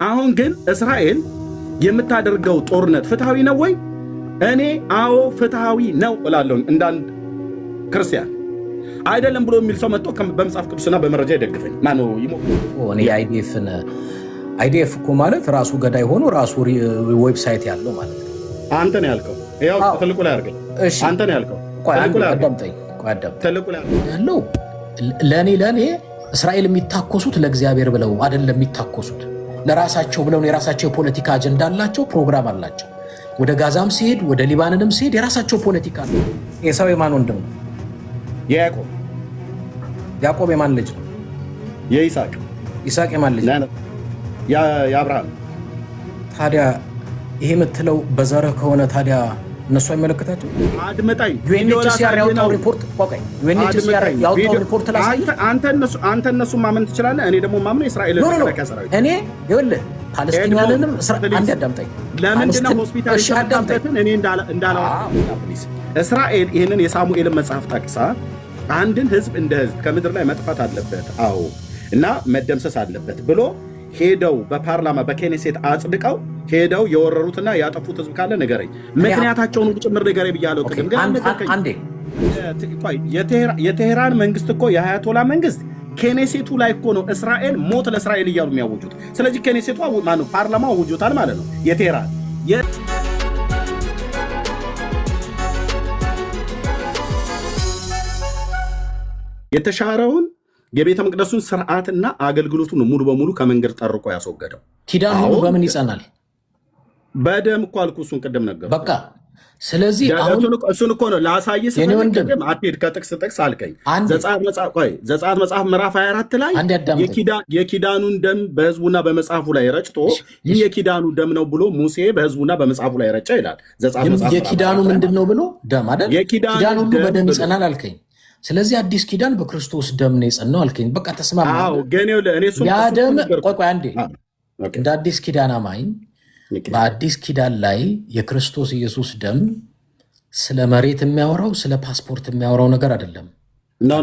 አሁን ግን እስራኤል የምታደርገው ጦርነት ፍትሃዊ ነው ወይ? እኔ አዎ ፍትሃዊ ነው እላለሁ። እንዳንድ ክርስቲያን አይደለም ብሎ የሚል ሰው መጥቶ በመጽሐፍ ቅዱስና በመረጃ ይደግፈኝ። ማነው እኔ አይዲኤፍ እኮ ማለት ራሱ ገዳይ ሆኖ ራሱ ዌብሳይት ያለው ማለት ነው። አንተ ነው ያልከው። ያው ትልቁ ላይ አድርገኝ። አንተ ነው ያልከው። ትልቁ ላይ ያለው ለእኔ እስራኤል የሚታኮሱት ለእግዚአብሔር ብለው አይደለም የሚታኮሱት፣ ለራሳቸው ብለው የራሳቸው የፖለቲካ አጀንዳ አላቸው፣ ፕሮግራም አላቸው። ወደ ጋዛም ሲሄድ ወደ ሊባኖንም ሲሄድ የራሳቸው ፖለቲካ ነው። ኤሳው የማን ወንድም ነው? የያዕቆብ። ያዕቆብ የማን ልጅ ነው? የይስሐቅ። ይስሐቅ የማን ልጅ ነው? የአብርሃም። ታዲያ ይሄ የምትለው በዘርህ ከሆነ ታዲያ እነሱ አይመለከታቸው? አድመጣኝ። ዩኤንኤችሲአር ያወጣው ሪፖርት ዩኤንኤችሲአር ያወጣው ሪፖርት ላሳይ። አንተ እነሱ ማመን ትችላለህ፣ እኔ ደግሞ ማምነው የእስራኤልን መከላከያ ሰራዊት። እኔ ይኸውልህ ፓለስቲናውያንንም አንድ አዳምጠኝ። ለምንድን ነው ሆስፒታል የተከፈተን? እኔ እንዳላወራ እስራኤል ይህንን የሳሙኤልን መጽሐፍ ጠቅሳ አንድን ህዝብ እንደ ህዝብ ከምድር ላይ መጥፋት አለበት፣ አዎ እና መደምሰስ አለበት ብሎ ሄደው በፓርላማ በኬኔሴት አጽድቀው ሄደው የወረሩትና ያጠፉት ህዝብ ካለ ንገረኝ። ምክንያታቸውን ሁሉ ጭምር ንገረኝ ብያለሁ። ቅድም ግን የቴሄራን መንግስት እኮ የአያቶላ መንግስት ኬኔሴቱ ላይ እኮ ነው እስራኤል ሞት ለእስራኤል እያሉ የሚያውጁት። ስለዚህ ኬኔሴቱ ማነው? ፓርላማው አውጆታል ማለት ነው። የቴሄራን የተሻረውን የቤተ መቅደሱን ስርዓትና አገልግሎቱን ሙሉ በሙሉ ከመንገድ ጠርቆ ያስወገደው። ኪዳን ሁሉ በምን ይጸናል? በደም እኮ አልኩ። እሱን ቅድም ነገር በቃ ስለዚህ እሱን እኮ ነው ላሳይህ ስፈልግ አትሄድ ከጥቅስ አልከኝ። ዘጸአት መጽሐፍ ምዕራፍ 24 ላይ የኪዳኑን ደም በህዝቡና በመጽሐፉ ላይ ረጭቶ ይህ የኪዳኑ ደም ነው ብሎ ሙሴ በህዝቡና በመጽሐፉ ላይ ረጨ ይላል። ዘጸአት መጽሐፍ የኪዳኑ ምንድን ነው ብሎ ደም አይደል? ኪዳን ሁሉ በደም ይጸናል አልከኝ። ስለዚህ አዲስ ኪዳን በክርስቶስ ደም ነው የጸናው አልከኝ። በቃ ተስማማ። ያ ደም ቆይ አንዴ እንደ አዲስ ኪዳን አማኝ በአዲስ ኪዳን ላይ የክርስቶስ ኢየሱስ ደም ስለ መሬት የሚያወራው ስለ ፓስፖርት የሚያወራው ነገር አይደለም። ኖ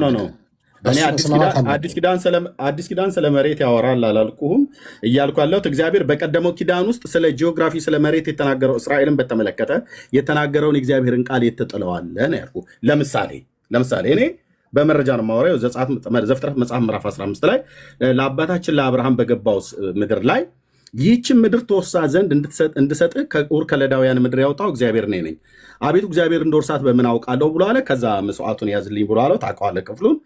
አዲስ ኪዳን ስለ መሬት ያወራል አላልኩህም። እያልኩ ያለሁት እግዚአብሔር በቀደመው ኪዳን ውስጥ ስለ ጂኦግራፊ ስለ መሬት የተናገረው እስራኤልን በተመለከተ የተናገረውን እግዚአብሔርን ቃል የተጥለዋለ ነው ያልኩህ። ለምሳሌ እኔ በመረጃ ነው የማወራው። ዘፍጥረት መጽሐፍ ምዕራፍ 15 ላይ ለአባታችን ለአብርሃም በገባው ምድር ላይ ይህችን ምድር ተወርሳ ዘንድ እንድሰጥህ ከኡር ከለዳውያን ምድር ያወጣው እግዚአብሔር እኔ ነኝ። አቤቱ እግዚአብሔር እንደወርሳት በምን አውቃለሁ ብሎ አለ። ከዛ መስዋዕቱን ያዝልኝ ብሎ አለው። ታውቀዋለህ ክፍሉን።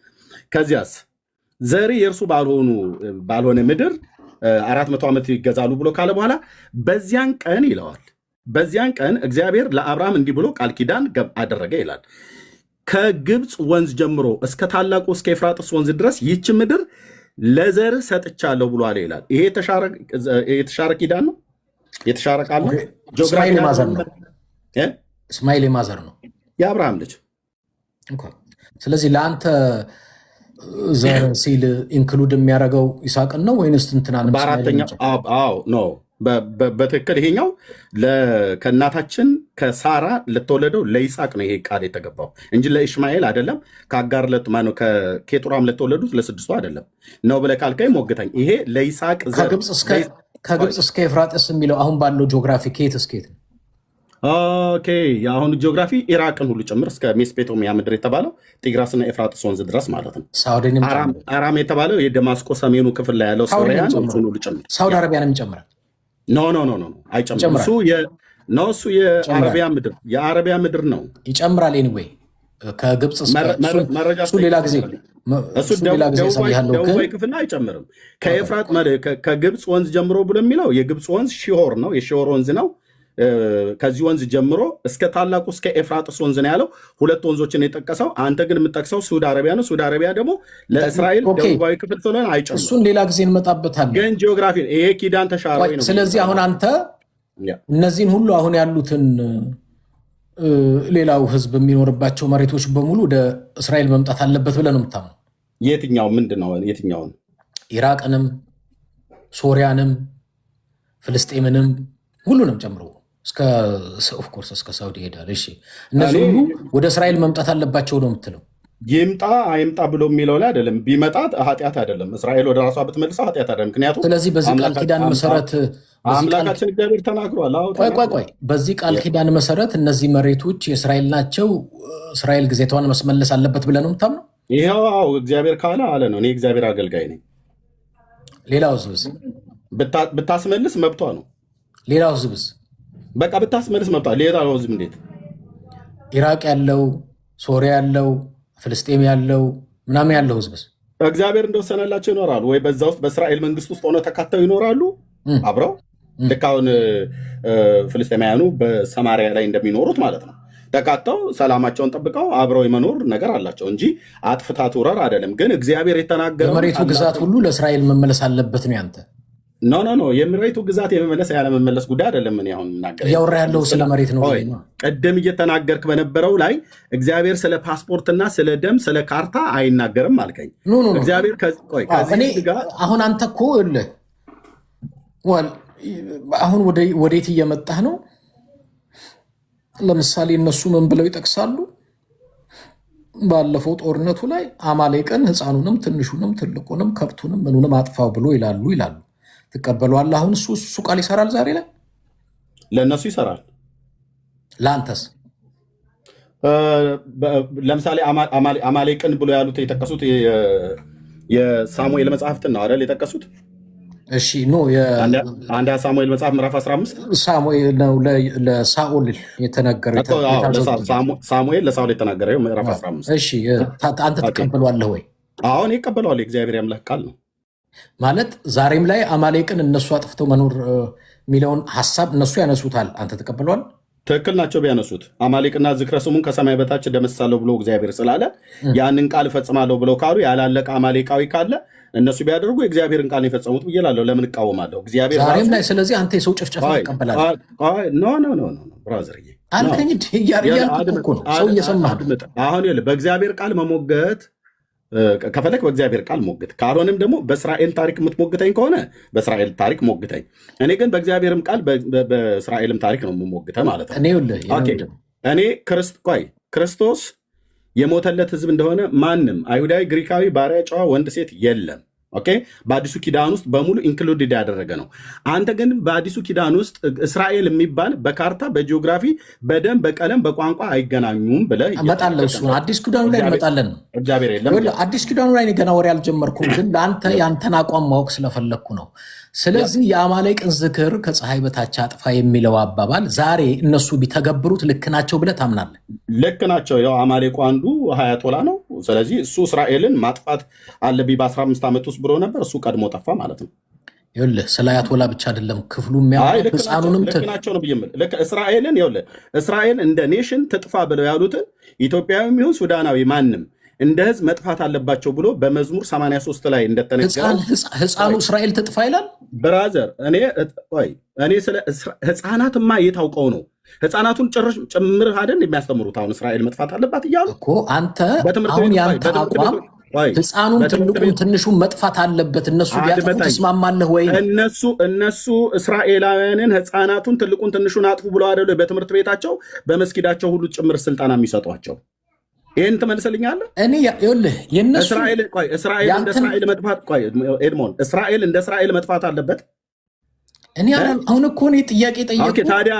ከዚያስ ዘሪ የእርሱ ባልሆነ ምድር 400 ዓመት ይገዛሉ ብሎ ካለ በኋላ በዚያን ቀን ይለዋል። በዚያን ቀን እግዚአብሔር ለአብርሃም እንዲህ ብሎ ቃል ኪዳን አደረገ ይላል። ከግብፅ ወንዝ ጀምሮ እስከ ታላቁ እስከ ኤፍራጥስ ወንዝ ድረስ ይህች ምድር ለዘር ሰጥቻለሁ ብሏል ይላል። ይሄ የተሻረ ኪዳን ነው፣ የተሻረ ቃል ነው። እስማኤል የማዘር ነው፣ የአብርሃም ልጅ። ስለዚህ ለአንተ ዘር ሲል ኢንክሉድ የሚያደርገው ይስሐቅን ነው ወይንስ እንትናን? በአራተኛው ነው በትክክል ይሄኛው ከእናታችን ከሳራ ለተወለደው ለይስሐቅ ነው ይሄ ቃል የተገባው እንጂ ለኢሽማኤል አይደለም። ከአጋር ከኬጡራም ለተወለዱት ለስድስቱ አይደለም ነው ብለህ ካልከኝ ሞግተኝ። ይሄ ለይስሐቅ ከግብፅ እስከ ኤፍራጥስ የሚለው አሁን ባለው ጂኦግራፊ ከየት እስከየት ነው? ኦኬ የአሁኑ ጂኦግራፊ ኢራቅን ሁሉ ጭምር እስከ ሜሶፖታሚያ ምድር የተባለው ጢግራስና ኤፍራጥስ ወንዝ ድረስ ማለት ነው። አራም የተባለው የደማስቆ ሰሜኑ ክፍል ላይ ያለው ሶሪያን ሁሉ ጭምር ሳውዲ አረቢያንም ይጨምራል። ኖ አይጨምርም። እሱ የአረቢያ ምድር ነው። ይጨምራል። ኤኒዌይ ከግብፅ እሱ ሌላ ጊዜ ደቡባዊ ክፍል አይጨምርም። ከግብፅ ወንዝ ጀምሮ ብሎ የሚለው የግብፅ ወንዝ ሺሆር ነው፣ የሺሆር ወንዝ ነው። ከዚህ ወንዝ ጀምሮ እስከ ታላቁ እስከ ኤፍራጥስ ወንዝ ነው ያለው። ሁለት ወንዞችን የጠቀሰው። አንተ ግን የምጠቅሰው ሳውዲ አረቢያ ነው። ሳውዲ አረቢያ ደግሞ ለእስራኤል ደቡባዊ ክፍል ስለሆነ አይጨምርም። እሱን ሌላ ጊዜ እንመጣበታለን። ግን ጂኦግራፊ ይሄ ኪዳን ተሻራዊ ነው። ስለዚህ አሁን አንተ እነዚህን ሁሉ አሁን ያሉትን ሌላው ህዝብ የሚኖርባቸው መሬቶች በሙሉ ወደ እስራኤል መምጣት አለበት ብለህ ነው የምታምነው? የትኛው ምንድን ነው? የትኛውን? ኢራቅንም፣ ሶሪያንም፣ ፍልስጤምንም ሁሉንም ጨምሮ ኦፍኮርስ እስከ ሳውዲ ይሄዳል። እሺ እነዚህ ሁሉ ወደ እስራኤል መምጣት አለባቸው ነው የምትለው? ይምጣ አይምጣ ብሎ የሚለው ላይ አይደለም። ቢመጣ ኃጢአት አይደለም። እስራኤል ወደ ራሷ ብትመልሰው ኃጢአት አይደለም። ምክንያቱም ስለዚህ በዚህ ቃል ኪዳን መሰረት አምላካችን እግዚአብሔር ተናግሯል። ቆይ በዚህ ቃል ኪዳን መሰረት እነዚህ መሬቶች የእስራኤል ናቸው፣ እስራኤል ጊዜቷን መስመለስ አለበት ብለህ ነው የምታምነው? ይኸው እግዚአብሔር ካለ አለ ነው። እኔ እግዚአብሔር አገልጋይ ነኝ። ሌላው ህዝብስ ብታስመልስ መብቷ ነው። ሌላው ህዝብስ በቃ ብታስመልስ መብቷ። ሌላው ህዝብ እንዴት? ኢራቅ ያለው፣ ሶሪያ ያለው፣ ፍልስጤም ያለው ምናምን ያለው ህዝብስ እግዚአብሔር እንደወሰነላቸው ይኖራሉ ወይ? በዛ ውስጥ በእስራኤል መንግስት ውስጥ ሆነው ተካተው ይኖራሉ አብረው። ልክ አሁን ፍልስጤማውያኑ በሰማሪያ ላይ እንደሚኖሩት ማለት ነው። ተካተው ሰላማቸውን ጠብቀው አብረው የመኖር ነገር አላቸው እንጂ አጥፍታ ትውረር አይደለም። ግን እግዚአብሔር የተናገረው የመሬቱ ግዛት ሁሉ ለእስራኤል መመለስ አለበት ነው ያንተ? ኖ የመሬቱ ግዛት የመመለስ ያለመመለስ ጉዳይ አይደለም። ምን ያሁን እናገር እያወራ ያለው ስለ መሬት ነው። ቀደም እየተናገርክ በነበረው ላይ እግዚአብሔር ስለ ፓስፖርትና ስለ ደም ስለ ካርታ አይናገርም አልከኝ። እግዚአብሔር አሁን አንተ እኮ አሁን ወዴት እየመጣህ ነው? ለምሳሌ እነሱ ምን ብለው ይጠቅሳሉ? ባለፈው ጦርነቱ ላይ አማሌቅን ሕፃኑንም ትንሹንም ትልቁንም ከብቱንም ምኑንም አጥፋው ብሎ ይላሉ። ትቀበለዋለህ? አሁን እሱ ቃል ይሰራል ዛሬ ላይ? ለእነሱ ይሰራል። ለአንተስ? ለምሳሌ አማሌቅን ብሎ ያሉት የጠቀሱት የሳሙኤል መጽሐፍትን ነው አይደል የጠቀሱት? እሺ ኖ አንድ ሳሙኤል መጽሐፍ ምዕራፍ 15 ሳሙኤል ነው ለሳኦል የተነገረ። ሳሙኤል ለሳኦል የተናገረ ምዕራፍ 15። እሺ አንተ ትቀበለዋለህ ወይ? አሁን ይቀበለዋል። የእግዚአብሔር አምላክ ቃል ነው ማለት ዛሬም ላይ አማሌቅን እነሱ አጥፍተው መኖር የሚለውን ሀሳብ እነሱ ያነሱታል። አንተ ተቀብለዋል? ትክክል ናቸው ቢያነሱት። አማሌቅና ዝክረ ስሙን ከሰማይ በታች ደመስሳለሁ ብሎ እግዚአብሔር ስላለ ያንን ቃል እፈጽማለሁ ብለው ካሉ ያላለቀ አማሌቃዊ ካለ እነሱ ቢያደርጉ የእግዚአብሔርን ቃል የፈጸሙት ብዬ እላለሁ። ለምን እቃወማለሁ? እግዚአብሔር ዛሬም ላይ ስለዚህ አንተ የሰው ጭፍጨፋ ትቀበላለህ? ኖ ብራዘርዬ አልከኝ እያልኩ እኮ ነው። ሰው እየሰማህ አሁን በእግዚአብሔር ቃል መሞገት ከፈለክ በእግዚአብሔር ቃል ሞግት፣ ካልሆንም ደግሞ በእስራኤል ታሪክ የምትሞግተኝ ከሆነ በእስራኤል ታሪክ ሞግተኝ። እኔ ግን በእግዚአብሔርም ቃል በእስራኤልም ታሪክ ነው የምሞግተህ ማለት ነው። እኔ ክርስቶስ የሞተለት ህዝብ እንደሆነ ማንም አይሁዳዊ፣ ግሪካዊ፣ ባሪያ፣ ጨዋ፣ ወንድ፣ ሴት የለም። ኦኬ በአዲሱ ኪዳን ውስጥ በሙሉ ኢንክሉድድ ያደረገ ነው። አንተ ግን በአዲሱ ኪዳን ውስጥ እስራኤል የሚባል በካርታ በጂኦግራፊ በደም በቀለም በቋንቋ አይገናኙም ብለህ እመጣለሁ። እሱ አዲስ ኪዳኑ ላይ እንመጣለን። እግዚአብሔር የለም አዲስ ኪዳኑ ላይ ገና ወሬ አልጀመርኩም፣ ግን ለአንተ ያንተን አቋም ማወቅ ስለፈለግኩ ነው። ስለዚህ የአማሌቅን ዝክር ከፀሐይ በታች አጥፋ የሚለው አባባል ዛሬ እነሱ ቢተገብሩት ልክ ናቸው ብለህ ታምናለህ? ልክ ናቸው። ያው አማሌቁ አንዱ ሀያቶላ ነው። ስለዚህ እሱ እስራኤልን ማጥፋት አለብኝ በ15 ዓመት ውስጥ ብሎ ነበር። እሱ ቀድሞ ጠፋ ማለት ነው። ይኸውልህ ስለ አያቶላ ብቻ አይደለም ክፍሉ ህፃኑንም ናቸው ነው ብዬ እስራኤልን ይኸውልህ እስራኤል እንደ ኔሽን ትጥፋ ብለው ያሉትን ኢትዮጵያዊም ይሁን ሱዳናዊ ማንም እንደ ህዝብ መጥፋት አለባቸው ብሎ በመዝሙር 83 ላይ እንደተነገረው ህፃኑ እስራኤል ትጥፋ ይላል። ብራዘር እኔ ስለ ህፃናትማ የታውቀው ነው። ህፃናቱን ጭምር አይደል የሚያስተምሩት? አሁን እስራኤል መጥፋት አለባት እያሉ እኮ አንተ አሁን ያንተ አቋም ህፃኑን ትልቁን ትንሹን መጥፋት አለበት እነሱ ቢያጥፉ ትስማማለህ ወይ? እነሱ እስራኤላውያንን ህፃናቱን ትልቁን ትንሹን አጥፉ ብለው አይደሉ በትምህርት ቤታቸው በመስጊዳቸው ሁሉ ጭምር ስልጠና የሚሰጧቸው? ይህን ትመልስልኛለህ? እኔ ይኸውልህ እስራኤል እንደ እስራኤል መጥፋት አለበት? እኔ አሁን እኮ እኔ ጥያቄ ጠየቁ። ታዲያ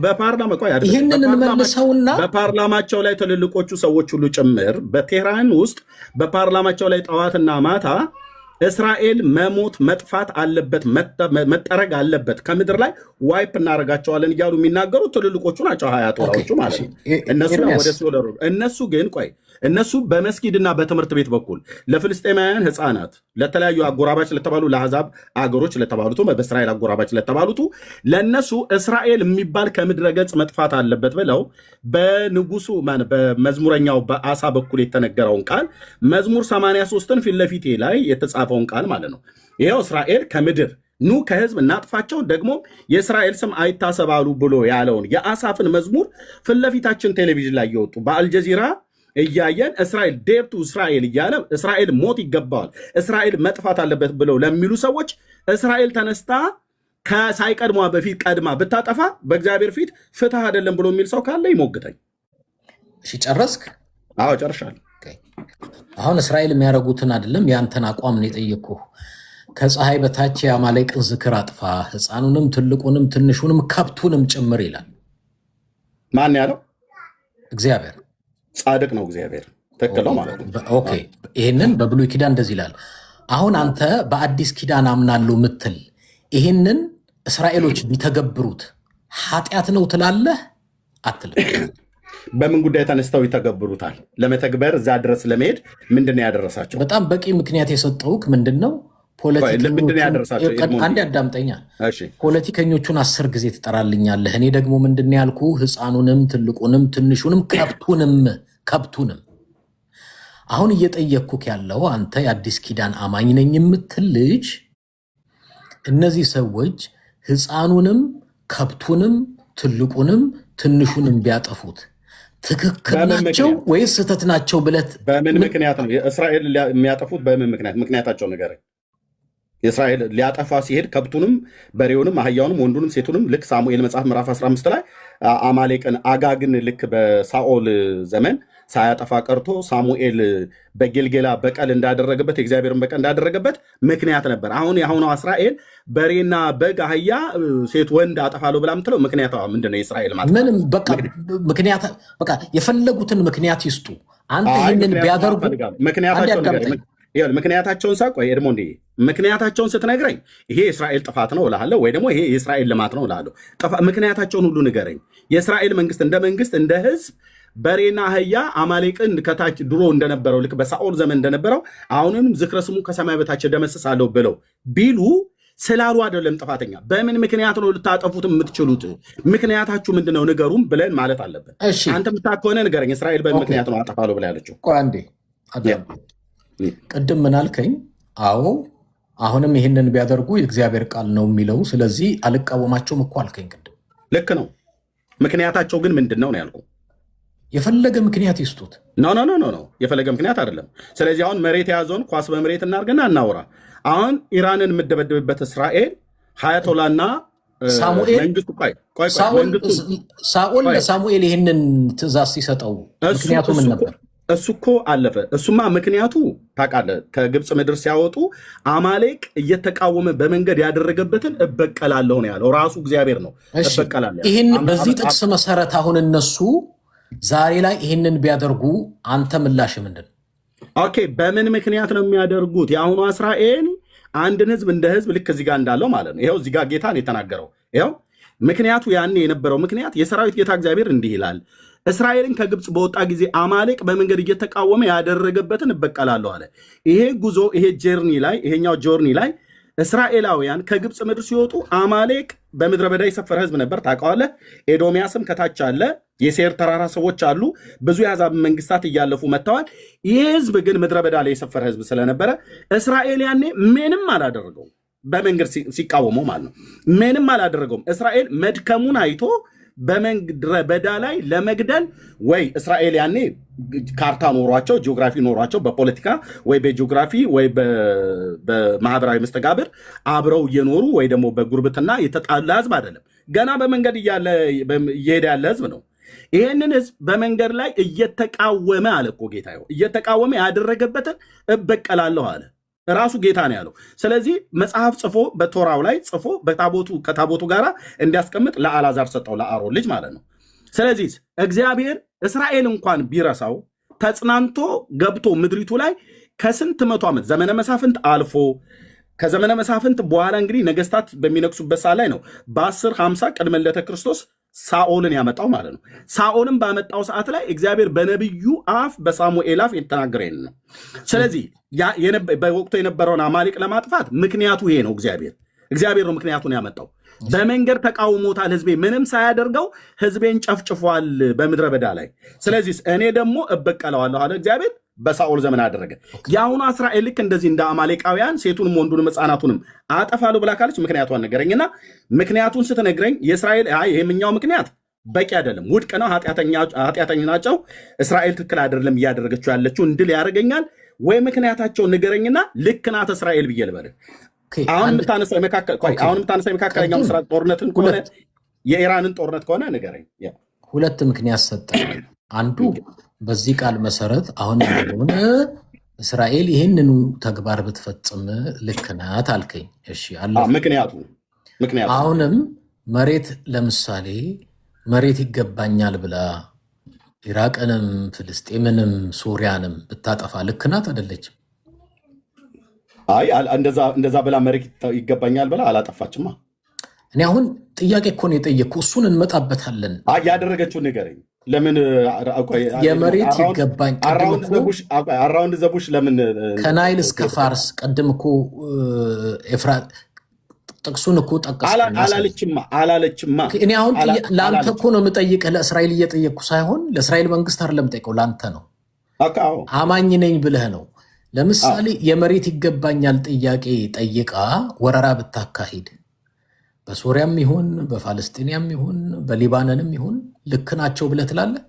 በፓርላማ ይህንን እንመልሰውና በፓርላማቸው ላይ ትልልቆቹ ሰዎች ሁሉ ጭምር በቴህራን ውስጥ በፓርላማቸው ላይ ጠዋትና ማታ እስራኤል መሞት መጥፋት አለበት መጠረግ አለበት ከምድር ላይ ዋይፕ እናደርጋቸዋለን እያሉ የሚናገሩ ትልልቆቹ ናቸው፣ ሀያቶላዎቹ ማለት ነው። እነሱ ግን እነሱ በመስጊድና በትምህርት ቤት በኩል ለፍልስጤማውያን ህፃናት፣ ለተለያዩ አጎራባች ለተባሉ ለአሕዛብ አገሮች ለተባሉቱ በእስራኤል አጎራባች ለተባሉቱ ለእነሱ እስራኤል የሚባል ከምድረ ገጽ መጥፋት አለበት ብለው በንጉሱ በመዝሙረኛው በአሳ በኩል የተነገረውን ቃል መዝሙር 83ን ፊት ለፊቴ ላይ የተጻፈውን ቃል ማለት ነው። ይኸው እስራኤል ከምድር ኑ ከህዝብ እናጥፋቸው፣ ደግሞ የእስራኤል ስም አይታሰባሉ ብሎ ያለውን የአሳፍን መዝሙር ፊት ለፊታችን ቴሌቪዥን ላይ እየወጡ በአልጀዚራ እያየን እስራኤል ዴብቱ እስራኤል እያለ እስራኤል ሞት ይገባዋል፣ እስራኤል መጥፋት አለበት ብለው ለሚሉ ሰዎች እስራኤል ተነስታ ሳይቀድሟ በፊት ቀድማ ብታጠፋ በእግዚአብሔር ፊት ፍትህ አይደለም ብሎ የሚል ሰው ካለ ይሞግተኝ። እሺ ጨረስክ? አዎ ጨርሻለሁ። አሁን እስራኤል የሚያደርጉትን አይደለም ያንተን አቋም ነው የጠየቅኩህ። ከፀሐይ በታች የአማሌቅን ዝክር አጥፋ፣ ሕፃኑንም ትልቁንም ትንሹንም ከብቱንም ጭምር ይላል። ማን ያለው? እግዚአብሔር። ጻድቅ ነው እግዚአብሔር። ትክክል ነው ማለት ነው። ኦኬ ይህንን በብሉይ ኪዳን እንደዚህ ይላል። አሁን አንተ በአዲስ ኪዳን አምናለሁ ምትል ይህንን እስራኤሎች ቢተገብሩት ኃጢአት ነው ትላለህ አትልም? በምን ጉዳይ ተነስተው ይተገብሩታል? ለመተግበር እዛ ድረስ ለመሄድ ምንድን ነው ያደረሳቸው? በጣም በቂ ምክንያት የሰጠውክ ምንድን ነው? አንድ አዳምጠኛ። ፖለቲከኞቹን 10 ጊዜ ትጠራልኛለህ። እኔ ደግሞ ምንድን ያልኩ ሕፃኑንም ትልቁንም ትንሹንም ከብቱንም። አሁን እየጠየቅኩክ ያለው አንተ የአዲስ ኪዳን አማኝ ነኝ የምትል ልጅ እነዚህ ሰዎች ሕፃኑንም ከብቱንም ትልቁንም ትንሹንም ቢያጠፉት ትክክል ናቸው ወይስ ስህተት ናቸው ብለት? በምን ምክንያት ነው እስራኤል የሚያጠፉት? በምን ምክንያት? ምክንያታቸው ንገረኝ። የእስራኤል ሊያጠፋ ሲሄድ ከብቱንም በሬውንም አህያውንም ወንዱንም ሴቱንም ልክ ሳሙኤል መጽሐፍ ምዕራፍ 15 ላይ አማሌቅን አጋግን ልክ በሳኦል ዘመን ሳያጠፋ ቀርቶ ሳሙኤል በጌልጌላ በቀል እንዳደረገበት የእግዚአብሔርን በቀል እንዳደረገበት ምክንያት ነበር። አሁን የአሁኗ እስራኤል በሬና በግ አህያ ሴት ወንድ አጠፋለሁ ብላ ምትለው ምክንያቷ ምንድን ነው? የእስራኤል ማለት ምንም ምክንያት በቃ የፈለጉትን ምክንያት ይስጡ። አንተ ይህንን ቢያደርጉ ምክንያታቸውን ሳቅ ወይ ኤድሞንድ ምክንያታቸውን ስትነግረኝ ይሄ የእስራኤል ጥፋት ነው እልሃለሁ፣ ወይ ደግሞ ይሄ የእስራኤል ልማት ነው እልሃለሁ። ምክንያታቸውን ሁሉ ንገረኝ። የእስራኤል መንግስት እንደ ህዝብ በሬና አህያ አማሌቅን ከታች ድሮ እንደነበረው ልክ በሳኦል ዘመን እንደነበረው አሁንም ዝክረ ስሙ ከሰማይ በታች ደመስሳለሁ ብለው ቢሉ ስላሉ አይደለም ጥፋተኛ። በምን ምክንያት ነው ልታጠፉት የምትችሉት? ምክንያታችሁ ምንድነው ንገሩም ብለን ማለት አለብን። አንተ ምታውቅ ከሆነ ንገረኝ። እስራኤል በምን ምክንያት ነው አጠፋለሁ ብላ ያለችው? አንዴ ቅድም ምን አልከኝ? አዎ አሁንም ይህንን ቢያደርጉ የእግዚአብሔር ቃል ነው የሚለው፣ ስለዚህ አልቃወማቸውም እኮ አልከኝ ቅድም። ልክ ነው። ምክንያታቸው ግን ምንድን ነው ያልኩ? የፈለገ ምክንያት ይስጡት። ኖ የፈለገ ምክንያት አይደለም። ስለዚህ አሁን መሬት የያዘውን ኳስ በመሬት እናርገና እናውራ። አሁን ኢራንን የምደበድብበት እስራኤል ሀያቶላና ሳኦል ለሳሙኤል ይህንን ትእዛዝ ሲሰጠው ምክንያቱ ምን ነበር? እሱ እኮ አለፈ። እሱማ ምክንያቱ ታውቃለህ፣ ከግብፅ ምድር ሲያወጡ አማሌቅ እየተቃወመ በመንገድ ያደረገበትን እበቀላለሁ ነው ያለው ራሱ እግዚአብሔር ነው። እበቀላለሁ። ይህን በዚህ ጥቅስ መሰረት አሁን እነሱ ዛሬ ላይ ይህንን ቢያደርጉ አንተ ምላሽ ምንድን? ኦኬ በምን ምክንያት ነው የሚያደርጉት? የአሁኑ እስራኤል አንድን ህዝብ እንደ ህዝብ ልክ እዚህ ጋር እንዳለው ማለት ነው። ይኸው እዚህ ጋር ጌታ ነው የተናገረው። ይኸው ምክንያቱ ያኔ የነበረው ምክንያት የሰራዊት ጌታ እግዚአብሔር እንዲህ ይላል፣ እስራኤልን ከግብፅ በወጣ ጊዜ አማሌቅ በመንገድ እየተቃወመ ያደረገበትን እበቀላለሁ አለ። ይሄ ጉዞ ይሄ ጆርኒ ላይ ይሄኛው ጆርኒ ላይ እስራኤላውያን ከግብፅ ምድር ሲወጡ አማሌቅ በምድረ በዳ የሰፈረ ህዝብ ነበር፣ ታውቀዋለህ። ኤዶሚያስም ከታች አለ፣ የሴር ተራራ ሰዎች አሉ፣ ብዙ የአሕዛብ መንግስታት እያለፉ መጥተዋል። ይህ ህዝብ ግን ምድረ በዳ ላይ የሰፈረ ህዝብ ስለነበረ እስራኤል ያኔ ምንም አላደረገውም። በመንገድ ሲቃወመው ማለት ነው፣ ምንም አላደረገውም። እስራኤል መድከሙን አይቶ በምድረ በዳ ላይ ለመግደል ወይ እስራኤል ያኔ ካርታ ኖሯቸው ጂኦግራፊ ኖሯቸው በፖለቲካ ወይ በጂኦግራፊ ወይ በማህበራዊ መስተጋብር አብረው እየኖሩ ወይ ደግሞ በጉርብትና የተጣላ ህዝብ አይደለም። ገና በመንገድ እየሄደ ያለ ህዝብ ነው። ይህንን ህዝብ በመንገድ ላይ እየተቃወመ አለ እኮ ጌታ እየተቃወመ ያደረገበትን እበቀላለሁ አለ ራሱ ጌታ ነው ያለው። ስለዚህ መጽሐፍ ጽፎ በቶራው ላይ ጽፎ ከታቦቱ ጋር እንዲያስቀምጥ ለአልዓዛር ሰጠው፣ ለአሮን ልጅ ማለት ነው። ስለዚህ እግዚአብሔር እስራኤል እንኳን ቢረሳው ተጽናንቶ ገብቶ ምድሪቱ ላይ ከስንት መቶ ዓመት ዘመነ መሳፍንት አልፎ ከዘመነ መሳፍንት በኋላ እንግዲህ ነገስታት በሚነግሱበት ሰዓት ላይ ነው በ1050 ቅድመ ልደተ ክርስቶስ ሳኦልን ያመጣው ማለት ነው። ሳኦልን ባመጣው ሰዓት ላይ እግዚአብሔር በነቢዩ አፍ በሳሙኤል አፍ የተናገረ ነው። ስለዚህ በወቅቱ የነበረውን አማሌቅ ለማጥፋት ምክንያቱ ይሄ ነው። እግዚአብሔር ነው ምክንያቱን ያመጣው። በመንገድ ተቃውሞታል፣ ህዝቤ ምንም ሳያደርገው ህዝቤን ጨፍጭፏል በምድረ በዳ ላይ። ስለዚህ እኔ ደግሞ እበቀለዋለሁ አለ እግዚአብሔር። በሳኦል ዘመን አደረገ። የአሁኑ እስራኤል ልክ እንደዚህ እንደ አማሌቃውያን ሴቱንም ወንዱንም ህፃናቱንም አጠፋለሁ ብላ ካለች ምክንያቷን ነገረኝና ምክንያቱን ስትነግረኝ የእስራኤል ይሄምኛው ምክንያት በቂ አይደለም፣ ውድቅ ነው፣ ኃጢአተኛ ናቸው፣ እስራኤል ትክክል አይደለም እያደረገችው ያለችው እንድል ያደርገኛል ወይ? ምክንያታቸውን ንገረኝና ልክ ናት እስራኤል ብዬ ልበልህ። አሁን የምታነሳው የመካከለኛው ምስራቅ ጦርነትን ከሆነ የኢራንን ጦርነት ከሆነ ንገረኝ። ሁለት ምክንያት ሰጠ። አንዱ በዚህ ቃል መሰረት አሁን ሆነ እስራኤል ይህንኑ ተግባር ብትፈጽም ልክ ናት አልከኝ። እሺ አለ። ምክንያቱ አሁንም መሬት ለምሳሌ መሬት ይገባኛል ብላ ኢራቅንም ፍልስጤምንም ሶሪያንም ብታጠፋ ልክ ናት አይደለችም? አይ እንደዛ ብላ መሬት ይገባኛል ብላ አላጠፋችማ። እኔ አሁን ጥያቄ እኮ ነው የጠየቅኩ። እሱን እንመጣበታለን። ያደረገችውን ንገረኝ። ለምን የመሬት ይገባኝ አራውንድ ዘቡሽ ለምን ከናይል እስከ ፋርስ ቅድም እኮ ኤፍራት ጥቅሱን እኮ ጠቀስ አላለችማ። እኔ አሁን ለአንተ እኮ ነው የምጠይቅህ፣ ለእስራኤል እየጠየቅኩ ሳይሆን ለእስራኤል መንግስት አይደለም የምጠይቀው፣ ለአንተ ነው። አማኝ ነኝ ብለህ ነው። ለምሳሌ የመሬት ይገባኛል ጥያቄ ጠይቃ ወረራ ብታካሂድ በሶሪያም ይሁን በፋለስጢንያም ይሁን በሊባኖንም ይሁን ልክ ናቸው ብለህ ትላለህ?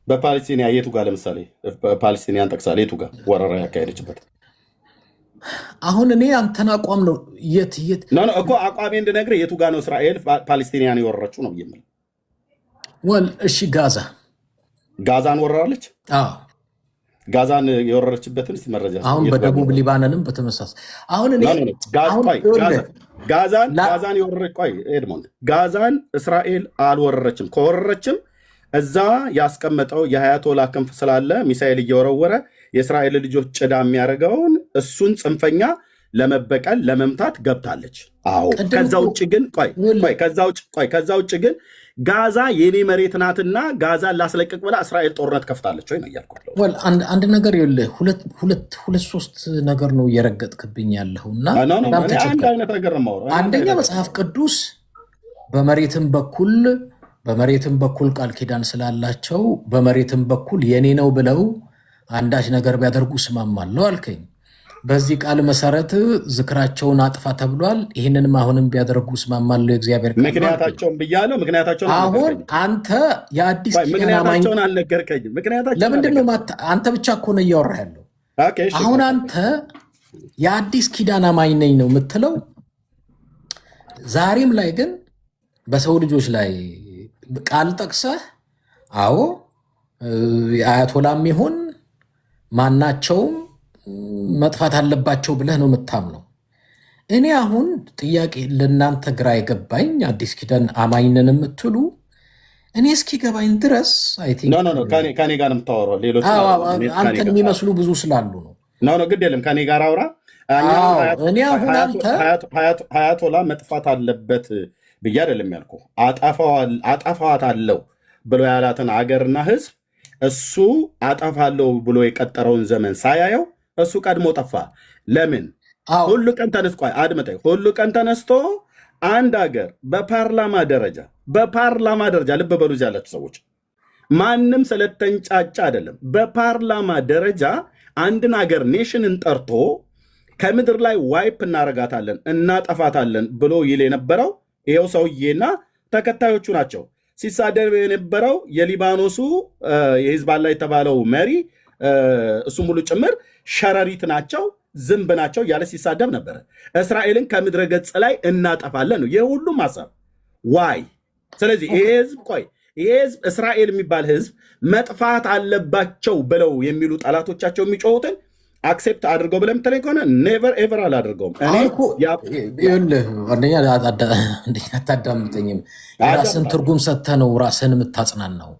በፓለስቲንያ የቱ ጋር ለምሳሌ ፓለስቲንያን ጠቅሳለህ? የቱ ጋር ወረራ ያካሄደችበት? አሁን እኔ አንተን አቋም ነው የት እኮ አቋሜ እንድነግርህ የቱ ጋር ነው እስራኤል ፓለስቲንያን የወረረችው ነው ብዬ የምልህ። ወል እሺ ጋዛን ወረራለች። ጋዛን የወረረችበትን መረጃ አሁን በደቡብ ሊባኖንም በተመሳሳይ አሁን እኔ ጋዛን የወረረች ኤድሞንድ ጋዛን እስራኤል አልወረረችም። ከወረረችም እዛ ያስቀመጠው የሀያቶላ ክንፍ ስላለ ሚሳኤል እየወረወረ የእስራኤል ልጆች ጭዳ የሚያደርገውን እሱን ጽንፈኛ ለመበቀል ለመምታት ገብታለች። አዎ ከዛ ውጭ ግን ጋዛ የኔ መሬት ናትና ጋዛን ላስለቅቅ ብላ እስራኤል ጦርነት ከፍታለች ወይ ነው እያልኩ። አንድ ነገር ይኸውልህ፣ ሁለት ሶስት ነገር ነው እየረገጥክብኝ ያለውና አንደኛ መጽሐፍ ቅዱስ በመሬትም በኩል ቃል ኪዳን ስላላቸው በመሬትም በኩል የኔ ነው ብለው አንዳች ነገር ቢያደርጉ እስማማለሁ አልከኝ። በዚህ ቃል መሰረት ዝክራቸውን አጥፋ ተብሏል። ይህንንም አሁንም ቢያደርጉ እስማማለሁ። የእግዚአብሔር ምክንያታቸውን ብያለሁ። አሁን አንተ የአዲስ ኪዳን አማኝ አልነገርከኝም። ለምንድን ነው አንተ ብቻ እኮ ነው እያወራህ ያለው? አሁን አንተ የአዲስ ኪዳን አማኝ ነኝ ነው የምትለው። ዛሬም ላይ ግን በሰው ልጆች ላይ ቃል ጠቅሰህ አዎ የአያቶላም ይሁን ማናቸውም መጥፋት አለባቸው ብለህ ነው የምታምነው። እኔ አሁን ጥያቄ ለእናንተ ግራ የገባኝ አዲስ ኪዳን አማኝ ነን የምትሉ እኔ እስኪገባኝ ድረስ ከኔ ጋር የምታወራው ሌሎች አንተን የሚመስሉ ብዙ ስላሉ ነው። ግድ የለም ከኔ ጋር አውራ። እኔ አሁን አንተ ሀያቶላ መጥፋት አለበት ብዬ አይደለም ያልኩህ። አጠፋዋት አለው ብሎ ያላትን አገርና ህዝብ እሱ አጠፋለሁ ብሎ የቀጠረውን ዘመን ሳያየው እሱ ቀድሞ ጠፋ። ለምን? ሁሉ ቀን ተነስቶ አድምጠኝ። ሁሉ ቀን ተነስቶ አንድ ሀገር በፓርላማ ደረጃ ልብ በሉ እዚህ ያላችሁ ሰዎች፣ ማንም ስለተንጫጫ አይደለም። በፓርላማ ደረጃ አንድን ሀገር ኔሽንን ጠርቶ ከምድር ላይ ዋይፕ እናረጋታለን እናጠፋታለን ብሎ ይል የነበረው ይሄው ሰውዬና ተከታዮቹ ናቸው። ሲሳደብ የነበረው የሊባኖሱ የሂዝባላ የተባለው መሪ እሱም ሁሉ ጭምር ሸረሪት ናቸው፣ ዝንብ ናቸው እያለ ሲሳደብ ነበረ። እስራኤልን ከምድረ ገጽ ላይ እናጠፋለን ነው ይህ ሁሉም ሀሳብ ዋይ። ስለዚህ ይሄ ህዝብ እስራኤል የሚባል ህዝብ መጥፋት አለባቸው ብለው የሚሉ ጠላቶቻቸው የሚጮሁትን አክሴፕት አድርገው ብለህ የምትለኝ ከሆነ ኔቨር ኤቨር አላደርገውም። አንደኛ አታዳምጠኝም። የራስን ትርጉም ሰጥተህ ነው ራስን የምታጽናናው።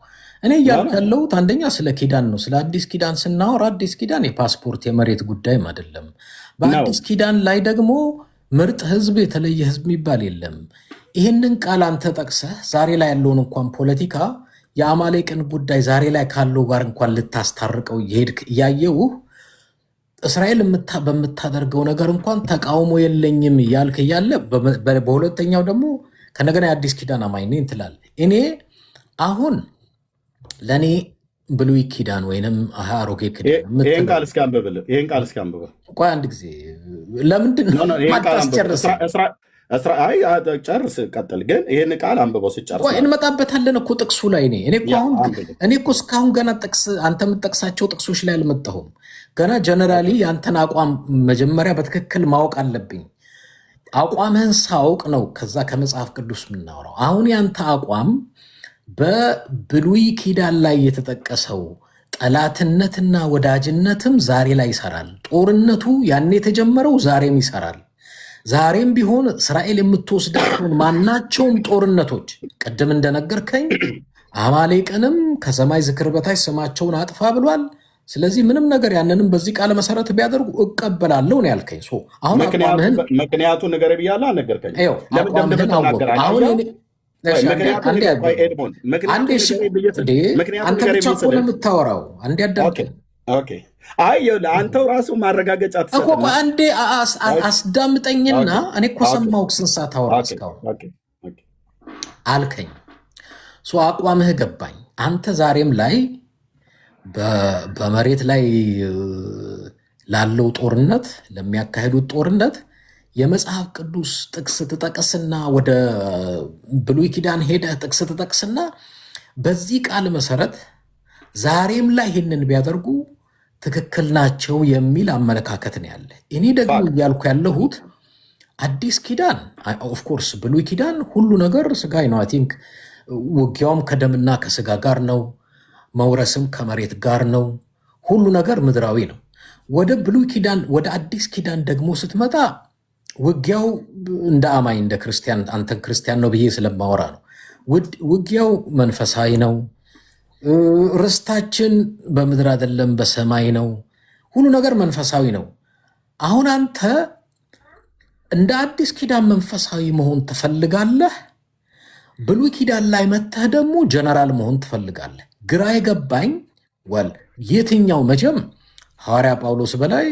እኔ እያልኩ ያለሁት አንደኛ ስለ ኪዳን ነው። ስለ አዲስ ኪዳን ስናወራ አዲስ ኪዳን የፓስፖርት የመሬት ጉዳይም አይደለም። በአዲስ ኪዳን ላይ ደግሞ ምርጥ ህዝብ የተለየ ህዝብ የሚባል የለም። ይህንን ቃል አንተ ጠቅሰህ ዛሬ ላይ ያለውን እንኳን ፖለቲካ የአማሌቅን ጉዳይ ዛሬ ላይ ካለው ጋር እንኳን ልታስታርቀው እየሄድክ እያየውህ እስራኤል በምታደርገው ነገር እንኳን ተቃውሞ የለኝም እያልክ እያለ በሁለተኛው ደግሞ ከነገና የአዲስ ኪዳን አማኝ ነኝ ትላለህ። እኔ አሁን ለእኔ ብሉይ ኪዳን ወይንም አሮጌ ኪዳን ይህን ቃል እስኪ አንብበው። ቆይ አንድ ጊዜ ለምንድን ነው ጨርስ ቀጥል። ግን ይህን ቃል አንብበው ስጨርስ እንመጣበታለን እኮ ጥቅሱ ላይ እኔ እኮ እስካሁን ገና አንተ የምጠቅሳቸው ጥቅሶች ላይ አልመጣሁም። ገና ጀነራሊ የአንተን አቋም መጀመሪያ በትክክል ማወቅ አለብኝ። አቋምህን ሳውቅ ነው ከዛ ከመጽሐፍ ቅዱስ የምናወራው። አሁን ያንተ አቋም በብሉይ ኪዳን ላይ የተጠቀሰው ጠላትነትና ወዳጅነትም ዛሬ ላይ ይሰራል። ጦርነቱ ያኔ የተጀመረው ዛሬም ይሰራል። ዛሬም ቢሆን እስራኤል የምትወስዳቸውን ማናቸውም ጦርነቶች ቅድም እንደነገርከኝ አማሌቅንም ከሰማይ ዝክር በታች ስማቸውን አጥፋ ብሏል። ስለዚህ ምንም ነገር ያንንም በዚህ ቃለ መሰረት ቢያደርጉ እቀበላለሁ ነው ያልከኝ። አሁን ምክንያቱ ነገር ብያለሁ አልነገርከኝ። አንተ ብቻ እኮ ነው የምታወራው። አንዴ አዳምጠኝ። አንተው ራሱ ማረጋገጫ እኮ አንዴ አስዳምጠኝና እኔ እኮ ሰማሁህ። ስንት ሰዓት አወራ እስካሁን አልከኝ። አቋምህ ገባኝ። አንተ ዛሬም ላይ በመሬት ላይ ላለው ጦርነት ለሚያካሂዱት ጦርነት የመጽሐፍ ቅዱስ ጥቅስ ትጠቅስና ወደ ብሉይ ኪዳን ሄደህ ጥቅስ ትጠቅስና በዚህ ቃል መሰረት ዛሬም ላይ ይህንን ቢያደርጉ ትክክል ናቸው የሚል አመለካከት ነው ያለ። እኔ ደግሞ እያልኩ ያለሁት አዲስ ኪዳን ኦፍኮርስ ብሉይ ኪዳን ሁሉ ነገር ስጋዊ ነው። አይ ቲንክ ውጊያውም ከደምና ከስጋ ጋር ነው። መውረስም ከመሬት ጋር ነው። ሁሉ ነገር ምድራዊ ነው። ወደ ብሉይ ኪዳን ወደ አዲስ ኪዳን ደግሞ ስትመጣ ውጊያው እንደ አማኝ እንደ ክርስቲያን አንተን ክርስቲያን ነው ብዬ ስለማወራ ነው። ውጊያው መንፈሳዊ ነው። ርስታችን በምድር አይደለም በሰማይ ነው። ሁሉ ነገር መንፈሳዊ ነው። አሁን አንተ እንደ አዲስ ኪዳን መንፈሳዊ መሆን ትፈልጋለህ። ብሉይ ኪዳን ላይ መተህ ደግሞ ጀነራል መሆን ትፈልጋለህ። ግራ የገባኝ የትኛው መቼም ሐዋርያ ጳውሎስ በላይ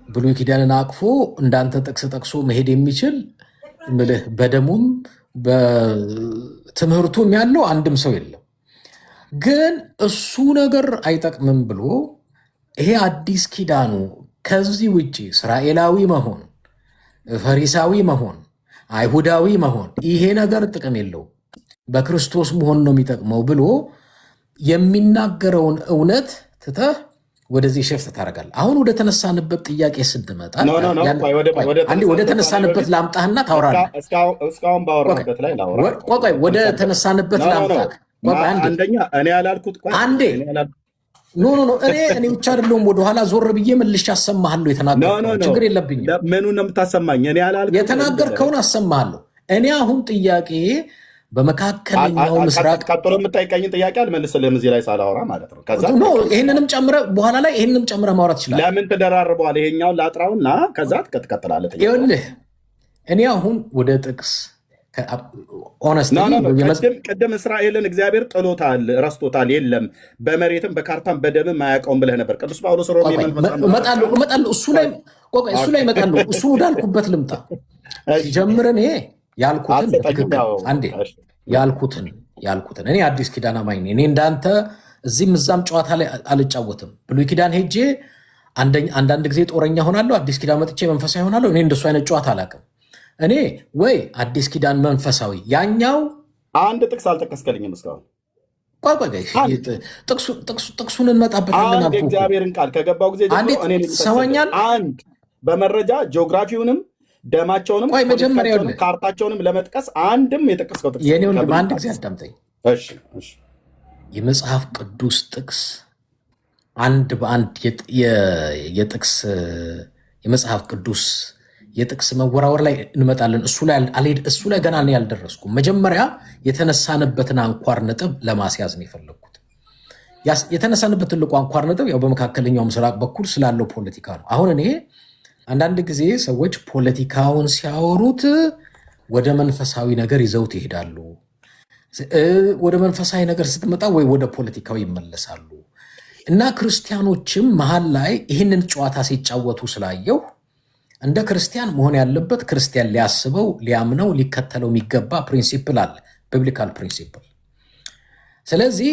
ብሉይ ኪዳንን አቅፎ እንዳንተ ጥቅስ ጠቅሶ መሄድ የሚችል ምልህ በደሙም በትምህርቱም ያለው አንድም ሰው የለም። ግን እሱ ነገር አይጠቅምም ብሎ ይሄ አዲስ ኪዳኑ ከዚህ ውጭ እስራኤላዊ መሆን፣ ፈሪሳዊ መሆን፣ አይሁዳዊ መሆን ይሄ ነገር ጥቅም የለው በክርስቶስ መሆን ነው የሚጠቅመው ብሎ የሚናገረውን እውነት ትተህ ወደዚህ ሸፍት ታደርጋለህ። አሁን ወደ ተነሳንበት ጥያቄ ስንመጣ ወደ ተነሳንበት ላምጣህና ታወራለህ። እስካሁን ባወራበት ላይ ቆይ ወደ ተነሳንበት ላምጣህ። አንደኛ እኔ ያላልኩት አንዴ ኖ እኔ ብቻ አይደለሁም ወደኋላ ዞር ብዬ መልሼ አሰማሃለሁ። የተናገርከውን ችግር የለብኝም። ምኑን ነው የምታሰማኝ? እኔ ያላልኩት የተናገርከውን አሰማሃለሁ። እኔ አሁን ጥያቄ በመካከለኛው ምስራቅ ቀጥሎ የምጠይቀኝን ጥያቄ አልመልስልህም እዚህ ላይ ሳላወራ ማለት ነው። ከዛ ይህንንም ጨምረህ በኋላ ላይ ይህንንም ጨምረህ ማውራት ትችላለህ። ለምን ትደራርበዋለህ? ይሄኛውን ላጥራውና ከዛ ትቀጥላለህ። ይኸውልህ እኔ አሁን ወደ ጥቅስ ቅድም እስራኤልን እግዚአብሔር ጥሎታል፣ ረስቶታል፣ የለም በመሬትም በካርታም በደምም አያውቀውም ብለህ ነበር። ቅዱስ ጳውሎስ ሮሜ እመጣለሁ እሱ ላይ እመጣለሁ። እሱ ወዳልኩበት ልምጣ። ጀምረን ይሄ ያልኩትን እኔ አዲስ ኪዳን አማኝ ነኝ። እኔ እንዳንተ እዚህም እዛም ጨዋታ ላይ አልጫወትም። ብሉይ ኪዳን ሄጄ አንዳንድ ጊዜ ጦረኛ ሆናለሁ፣ አዲስ ኪዳን መጥቼ መንፈሳዊ ሆናለሁ። እኔ እንደሱ አይነት ጨዋታ አላውቅም። እኔ ወይ አዲስ ኪዳን መንፈሳዊ ያኛው አንድ ጥቅስ አልጠቀስከልኝም እስካሁን። ጥቅሱን እንመጣበታለን። አንድ እግዚአብሔርን ቃል ከገባው ጊዜ ሰማኛል። አንድ በመረጃ ጂኦግራፊውንም ደማቸውንም ካርታቸውንም ለመጥቀስ አንድም የጠቀስከው ጥቅስ አንድ ጊዜ አዳምጠኝ። የመጽሐፍ ቅዱስ ጥቅስ አንድ በአንድ የጥቅስ የመጽሐፍ ቅዱስ የጥቅስ መወራወር ላይ እንመጣለን። እሱ ላይ ገና እኔ ያልደረስኩም። መጀመሪያ የተነሳንበትን አንኳር ነጥብ ለማስያዝ ነው የፈለግኩት። የተነሳንበት ትልቁ አንኳር ነጥብ ያው በመካከለኛው ምስራቅ በኩል ስላለው ፖለቲካ ነው። አሁን እኔ አንዳንድ ጊዜ ሰዎች ፖለቲካውን ሲያወሩት ወደ መንፈሳዊ ነገር ይዘውት ይሄዳሉ። ወደ መንፈሳዊ ነገር ስትመጣ ወይ ወደ ፖለቲካው ይመለሳሉ። እና ክርስቲያኖችም መሀል ላይ ይህንን ጨዋታ ሲጫወቱ ስላየው እንደ ክርስቲያን መሆን ያለበት ክርስቲያን ሊያስበው፣ ሊያምነው፣ ሊከተለው የሚገባ ፕሪንሲፕል አለ፣ ቢብሊካል ፕሪንሲፕል። ስለዚህ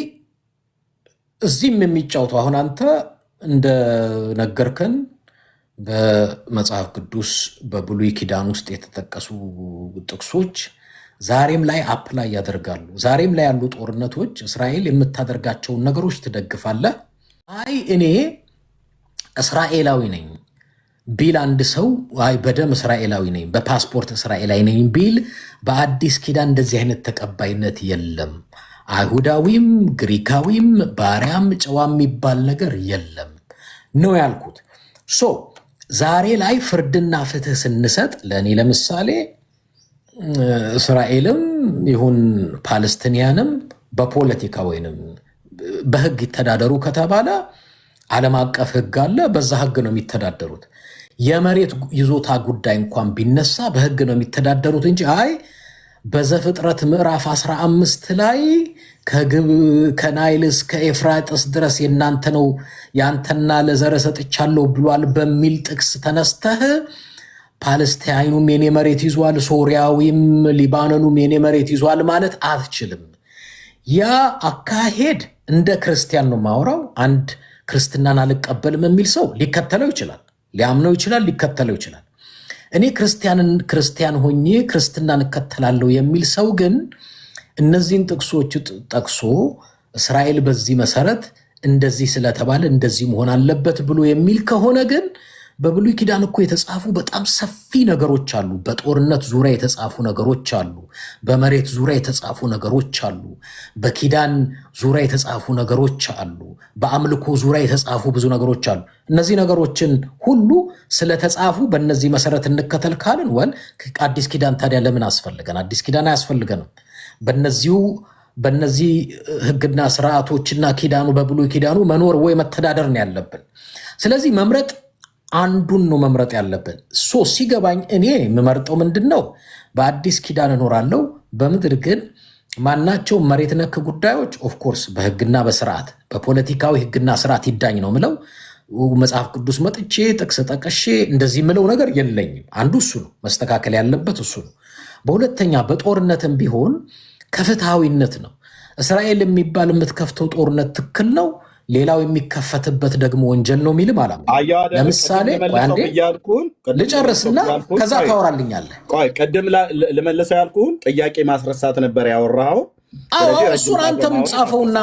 እዚህም የሚጫወተው አሁን አንተ እንደነገርከን በመጽሐፍ ቅዱስ በብሉይ ኪዳን ውስጥ የተጠቀሱ ጥቅሶች ዛሬም ላይ አፕላይ ያደርጋሉ። ዛሬም ላይ ያሉ ጦርነቶች እስራኤል የምታደርጋቸውን ነገሮች ትደግፋለህ። አይ እኔ እስራኤላዊ ነኝ ቢል አንድ ሰው አይ በደም እስራኤላዊ ነኝ በፓስፖርት እስራኤላዊ ነኝ ቢል በአዲስ ኪዳን እንደዚህ አይነት ተቀባይነት የለም። አይሁዳዊም ግሪካዊም ባሪያም ጨዋ የሚባል ነገር የለም ነው ያልኩት። ሶ ዛሬ ላይ ፍርድና ፍትህ ስንሰጥ ለእኔ ለምሳሌ እስራኤልም ይሁን ፓለስቲንያንም በፖለቲካ ወይንም በህግ ይተዳደሩ ከተባለ ዓለም አቀፍ ህግ አለ። በዛ ህግ ነው የሚተዳደሩት። የመሬት ይዞታ ጉዳይ እንኳን ቢነሳ በህግ ነው የሚተዳደሩት እንጂ አይ በዘፍጥረት ምዕራፍ 15 ላይ ከናይል እስከ ኤፍራጥስ ድረስ የናንተ ነው ያንተና ለዘረ ሰጥቻለሁ ብሏል በሚል ጥቅስ ተነስተህ ፓለስታይኑም የኔ መሬት ይዟል፣ ሶሪያዊም ሊባኖኑም የኔ መሬት ይዟል ማለት አትችልም። ያ አካሄድ እንደ ክርስቲያን ነው ማውራው። አንድ ክርስትናን አልቀበልም የሚል ሰው ሊከተለው ይችላል፣ ሊያምነው ይችላል፣ ሊከተለው ይችላል። እኔ ክርስቲያን ሆኜ ክርስትናን እከተላለሁ የሚል ሰው ግን እነዚህን ጥቅሶች ጠቅሶ እስራኤል በዚህ መሰረት እንደዚህ ስለተባለ እንደዚህ መሆን አለበት ብሎ የሚል ከሆነ ግን በብሉይ ኪዳን እኮ የተጻፉ በጣም ሰፊ ነገሮች አሉ። በጦርነት ዙሪያ የተጻፉ ነገሮች አሉ። በመሬት ዙሪያ የተጻፉ ነገሮች አሉ። በኪዳን ዙሪያ የተጻፉ ነገሮች አሉ። በአምልኮ ዙሪያ የተጻፉ ብዙ ነገሮች አሉ። እነዚህ ነገሮችን ሁሉ ስለተጻፉ በእነዚህ መሰረት እንከተል ካልን አዲስ ኪዳን ታዲያ ለምን አስፈልገን? አዲስ ኪዳን አያስፈልገንም። በእነዚህ ህግና ስርዓቶችና ኪዳኑ በብሉይ ኪዳኑ መኖር ወይ መተዳደር ነው ያለብን። ስለዚህ መምረጥ አንዱን ነው መምረጥ ያለብን። ሲገባኝ እኔ የምመርጠው ምንድን ነው? በአዲስ ኪዳን እኖራለሁ። በምድር ግን ማናቸው መሬት ነክ ጉዳዮች ኦፍኮርስ በህግና በስርዓት በፖለቲካዊ ህግና ስርዓት ይዳኝ ነው ምለው። መጽሐፍ ቅዱስ መጥቼ ጥቅስ ጠቅሼ እንደዚህ ምለው ነገር የለኝም። አንዱ እሱ ነው፣ መስተካከል ያለበት እሱ ነው። በሁለተኛ በጦርነትም ቢሆን ከፍትሃዊነት ነው። እስራኤል የሚባል የምትከፍተው ጦርነት ትክክል ነው፣ ሌላው የሚከፈትበት ደግሞ ወንጀል ነው የሚልም አላ። ለምሳሌ ልጨርስና ከዛ ታወራልኛለህ። ቅድም ልመልሰው ያልኩህን ጥያቄ ማስረሳት ነበር ያወራኸው። እሱን አንተም ጻፈውና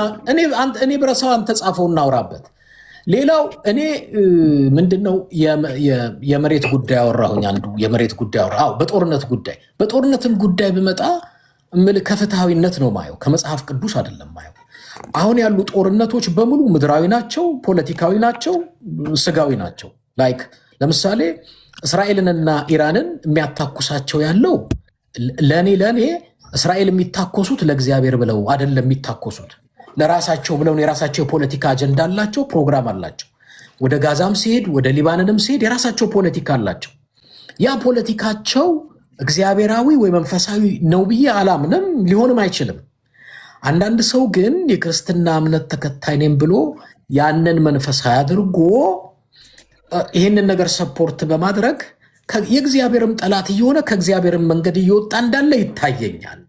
እኔ ብረሳው አንተ ጻፈውና አውራበት። ሌላው እኔ ምንድነው የመሬት ጉዳይ አወራሁኝ። አንዱ የመሬት ጉዳይ አወራ። በጦርነትም ጉዳይ ብመጣ ከፍትሃዊነት ነው ማየው፣ ከመጽሐፍ ቅዱስ አይደለም ማየው። አሁን ያሉ ጦርነቶች በሙሉ ምድራዊ ናቸው፣ ፖለቲካዊ ናቸው፣ ስጋዊ ናቸው። ለምሳሌ እስራኤልንና ኢራንን የሚያታኩሳቸው ያለው ለእኔ እስራኤል የሚታኮሱት ለእግዚአብሔር ብለው አይደለም የሚታኮሱት፣ ለራሳቸው ብለው የራሳቸው የፖለቲካ አጀንዳ አላቸው፣ ፕሮግራም አላቸው። ወደ ጋዛም ሲሄድ ወደ ሊባኖንም ሲሄድ የራሳቸው ፖለቲካ አላቸው። ያ ፖለቲካቸው እግዚአብሔራዊ ወይ መንፈሳዊ ነው ብዬ አላምንም፣ ሊሆንም አይችልም። አንዳንድ ሰው ግን የክርስትና እምነት ተከታይ ነኝ ብሎ ያንን መንፈሳዊ አድርጎ ይህንን ነገር ሰፖርት በማድረግ የእግዚአብሔርም ጠላት እየሆነ ከእግዚአብሔርም መንገድ እየወጣ እንዳለ ይታየኛል።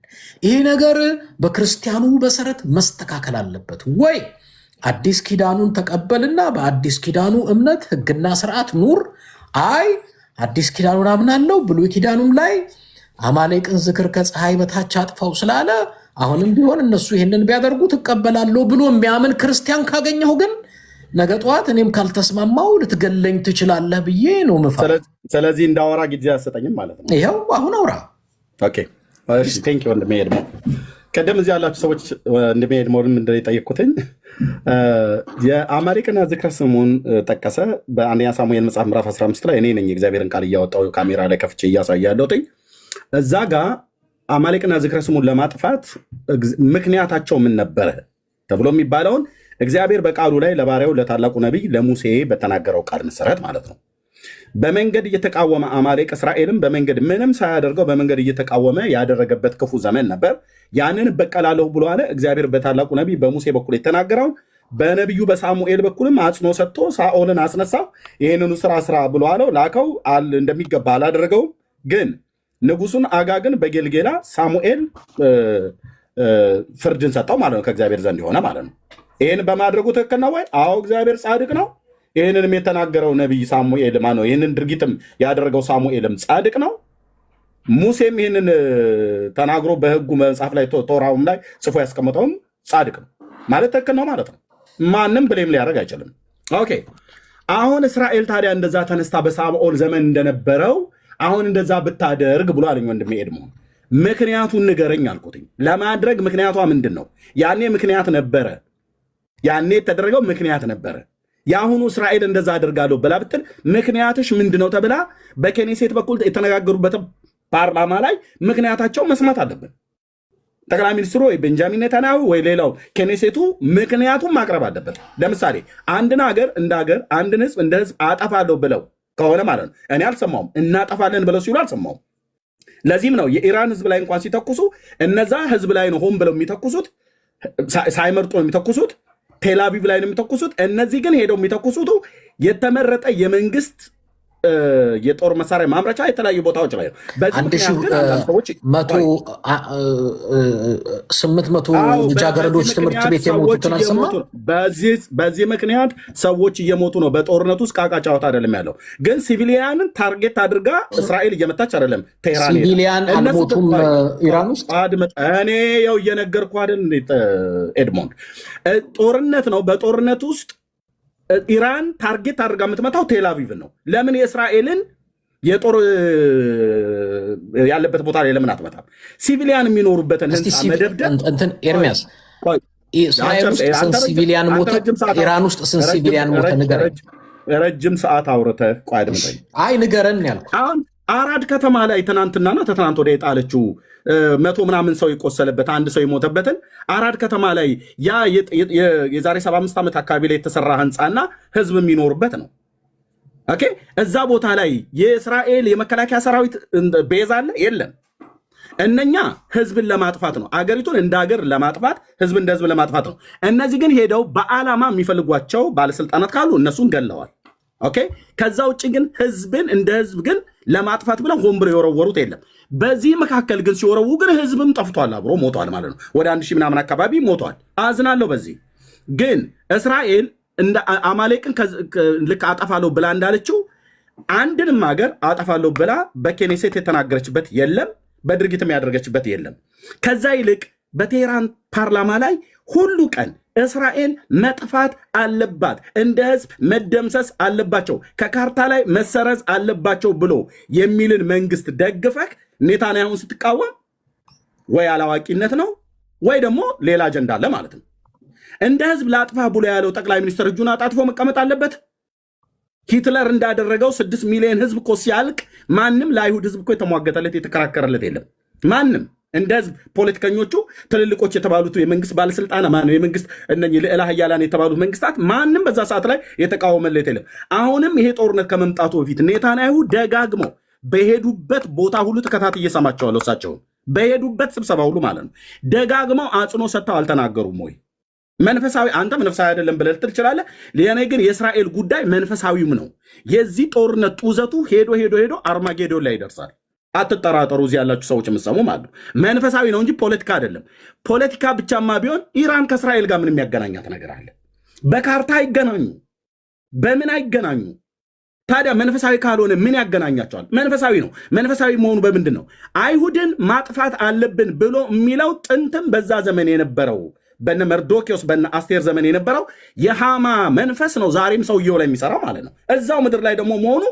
ይሄ ነገር በክርስቲያኑ መሰረት መስተካከል አለበት። ወይ አዲስ ኪዳኑን ተቀበልና በአዲስ ኪዳኑ እምነት ህግና ስርዓት ኑር። አይ አዲስ ኪዳኑን አምናለሁ ብሉይ ኪዳኑም ላይ አማሌቅን ዝክር ከፀሐይ በታች አጥፋው ስላለ አሁንም ቢሆን እነሱ ይህንን ቢያደርጉ ትቀበላለሁ ብሎ የሚያምን ክርስቲያን ካገኘሁ ግን ነገ ጠዋት እኔም ካልተስማማው ልትገለኝ ትችላለህ ብዬ ነው ምፋ። ስለዚህ እንዳወራ ጊዜ አሰጠኝም ማለት ነው። ይኸው አሁን አውራ። ቴንክ ወንድሜ ኤድሞ። ቀደም እዚህ ያላችሁ ሰዎች ወንድሜ ኤድሞን እንደጠየቅኩትኝ የአማሌቅና ዝክረ ስሙን ጠቀሰ። በአንደኛ ሳሙኤል መጽሐፍ ምዕራፍ 15 ላይ እኔ ነኝ እግዚአብሔርን ቃል እያወጣው ካሜራ ላይ ከፍቼ እያሳያለሁኝ። እዛ ጋር አማሌቅና ዝክረ ስሙን ለማጥፋት ምክንያታቸው ምን ነበረ ተብሎ የሚባለውን እግዚአብሔር በቃሉ ላይ ለባሪያው ለታላቁ ነቢይ ለሙሴ በተናገረው ቃል መሰረት ማለት ነው በመንገድ እየተቃወመ አማሌቅ እስራኤልም በመንገድ ምንም ሳያደርገው በመንገድ እየተቃወመ ያደረገበት ክፉ ዘመን ነበር። ያንን በቀላለሁ ብሎ አለ እግዚአብሔር በታላቁ ነቢይ በሙሴ በኩል የተናገረው በነቢዩ በሳሙኤል በኩልም አጽኖ ሰጥቶ ሳኦልን አስነሳው። ይህንኑ ስራ ብሎ አለው፣ ላከው። እንደሚገባ አላደረገውም። ግን ንጉሱን አጋግን በጌልጌላ ሳሙኤል ፍርድን ሰጠው ማለት ነው፣ ከእግዚአብሔር ዘንድ የሆነ ማለት ነው። ይህን በማድረጉ ትክክል ነው ወይ? አዎ እግዚአብሔር ጻድቅ ነው። ይህንንም የተናገረው ነቢይ ሳሙኤል ነው። ይህንን ድርጊትም ያደረገው ሳሙኤልም ጻድቅ ነው። ሙሴም ይህንን ተናግሮ በህጉ መጽሐፍ ላይ ቶራውም ላይ ጽፎ ያስቀመጠውም ጻድቅ ነው ማለት ትክክል ነው ማለት ነው። ማንም ብሌም ሊያደርግ አይችልም። ኦኬ አሁን እስራኤል ታዲያ እንደዛ ተነስታ በሳኦል ዘመን እንደነበረው አሁን እንደዛ ብታደርግ ብሎ አለኝ ወንድሜ ኤድሞ። ምክንያቱን ንገረኝ አልኩትኝ። ለማድረግ ምክንያቷ ምንድን ነው? ያኔ ምክንያት ነበረ። ያኔ የተደረገው ምክንያት ነበረ። የአሁኑ እስራኤል እንደዛ አድርጋለሁ ብላ ብትል ምክንያትሽ ምንድን ነው ተብላ በኬኔሴት በኩል የተነጋገሩበት ፓርላማ ላይ ምክንያታቸው መስማት አለብን። ጠቅላይ ሚኒስትሩ ወይ ቤንጃሚን ኔታንያሁ ወይ ሌላው ኬኔሴቱ ምክንያቱም ማቅረብ አለበት። ለምሳሌ አንድን ሀገር እንደ ሀገር አንድን ህዝብ እንደ ህዝብ አጠፋለሁ ብለው ከሆነ ማለት ነው። እኔ አልሰማውም። እናጠፋለን ብለው ሲሉ አልሰማውም። ለዚህም ነው የኢራን ህዝብ ላይ እንኳን ሲተኩሱ እነዛ ህዝብ ላይ ነው ሆን ብለው የሚተኩሱት፣ ሳይመርጡ ነው የሚተኩሱት። ቴልአቪቭ ላይ ነው የሚተኩሱት። እነዚህ ግን ሄደው የሚተኩሱት የተመረጠ የመንግስት የጦር መሳሪያ ማምረቻ የተለያዩ ቦታዎች ላይ ነው። 800 ልጃገረዶች ትምህርት ቤት የሞቱትን አልሰማ። በዚህ ምክንያት ሰዎች እየሞቱ ነው። በጦርነቱ ውስጥ ቃቃ ጨዋታ አይደለም ያለው። ግን ሲቪሊያንን ታርጌት አድርጋ እስራኤል እየመታች አይደለም። ቴህራን ሲቪሊያን አልሞቱም ኢራን ውስጥ። እኔ ያው እየነገርኩህ አይደል ኤድሞንድ፣ ጦርነት ነው። በጦርነት ውስጥ ኢራን ታርጌት አድርጋ የምትመታው ቴልአቪቭን ነው። ለምን የእስራኤልን የጦር ያለበት ቦታ ላይ ለምን አትመታም? ሲቪሊያን የሚኖሩበትን ህንፃ መደብደብ። ኤርሚያስ እስራኤል ውስጥ ስንት ሲቪሊያን ሞተ? ኢራን ውስጥ ስንት ሲቪሊያን ሞተ? ንገረኝ። ረጅም ሰዓት አውርተህ ቆይ አድምጠኝ። አይ ንገረን ያልኩህ አሁን አራድ ከተማ ላይ ትናንትናና ተትናንት ወዲያ የጣለችው 100 ምናምን ሰው የቆሰለበት አንድ ሰው የሞተበትን አራድ ከተማ ላይ ያ የዛሬ 75 ዓመት አካባቢ ላይ የተሰራ ህንፃና ህዝብ የሚኖርበት ነው። ኦኬ፣ እዛ ቦታ ላይ የእስራኤል የመከላከያ ሰራዊት ቤዛ አለ የለም? እነኛ ህዝብን ለማጥፋት ነው። አገሪቱን እንደ ሀገር ለማጥፋት፣ ህዝብ እንደ ህዝብ ለማጥፋት ነው። እነዚህ ግን ሄደው በዓላማ የሚፈልጓቸው ባለስልጣናት ካሉ እነሱን ገለዋል። ኦኬ፣ ከዛ ውጭ ግን ህዝብን እንደ ህዝብ ግን ለማጥፋት ብለው ሆን ብለው የወረወሩት የለም። በዚህ መካከል ግን ሲወረው ግን ህዝብም ጠፍቷል፣ አብሮ ሞቷል ማለት ነው። ወደ 1000 ምናምን አካባቢ ሞቷል። አዝናለሁ። በዚህ ግን እስራኤል እንደ አማሌቅን ልክ አጠፋለሁ ብላ እንዳለችው አንድንም ሀገር አጠፋለሁ ብላ በኬኔሴት የተናገረችበት የለም፣ በድርጊትም ያደረገችበት የለም። ከዛ ይልቅ በቴህራን ፓርላማ ላይ ሁሉ ቀን እስራኤል መጥፋት አለባት፣ እንደ ህዝብ መደምሰስ አለባቸው፣ ከካርታ ላይ መሰረዝ አለባቸው ብሎ የሚልን መንግስት ደግፈህ ኔታንያሁን ስትቃወም ወይ አላዋቂነት ነው ወይ ደግሞ ሌላ አጀንዳ አለ ማለት ነው። እንደ ህዝብ ላጥፋ ብሎ ያለው ጠቅላይ ሚኒስትር እጁን አጣጥፎ መቀመጥ አለበት። ሂትለር እንዳደረገው 6 ሚሊዮን ህዝብ እኮ ሲያልቅ ማንም ለአይሁድ ህዝብ እኮ የተሟገተለት የተከራከረለት የለም። ማንም እንደ ህዝብ ፖለቲከኞቹ ትልልቆች የተባሉት የመንግስት ባለስልጣና ማነው የመንግስት እነኚህ ልዕለ ኃያላን የተባሉት መንግስታት ማንም በዛ ሰዓት ላይ የተቃወመለት የለም። አሁንም ይሄ ጦርነት ከመምጣቱ በፊት ኔታንያሁ ደጋግመው በሄዱበት ቦታ ሁሉ ተከታትዬ እየሰማቸዋለሁ። እሳቸውን በሄዱበት ስብሰባ ሁሉ ማለት ነው ደጋግመው አጽንኦ ሰጥተው አልተናገሩም ወይ? መንፈሳዊ አንተ መንፈሳዊ አይደለም ብለህ ልትል ትችላለህ። ለኔ ግን የእስራኤል ጉዳይ መንፈሳዊም ነው። የዚህ ጦርነት ጡዘቱ ሄዶ ሄዶ ሄዶ አርማጌዶን ላይ ይደርሳል። አትጠራጠሩ። እዚህ ያላችሁ ሰዎች የምትሰሙ ማለት ነው መንፈሳዊ ነው እንጂ ፖለቲካ አይደለም። ፖለቲካ ብቻማ ቢሆን ኢራን ከእስራኤል ጋር ምን የሚያገናኛት ነገር አለ? በካርታ አይገናኙ፣ በምን አይገናኙ። ታዲያ መንፈሳዊ ካልሆነ ምን ያገናኛቸዋል? መንፈሳዊ ነው። መንፈሳዊ መሆኑ በምንድን ነው? አይሁድን ማጥፋት አለብን ብሎ የሚለው ጥንትም በዛ ዘመን የነበረው በነ መርዶኪዎስ በነ አስቴር ዘመን የነበረው የሃማ መንፈስ ነው ዛሬም ሰውየው ላይ የሚሰራው ማለት ነው። እዛው ምድር ላይ ደግሞ መሆኑ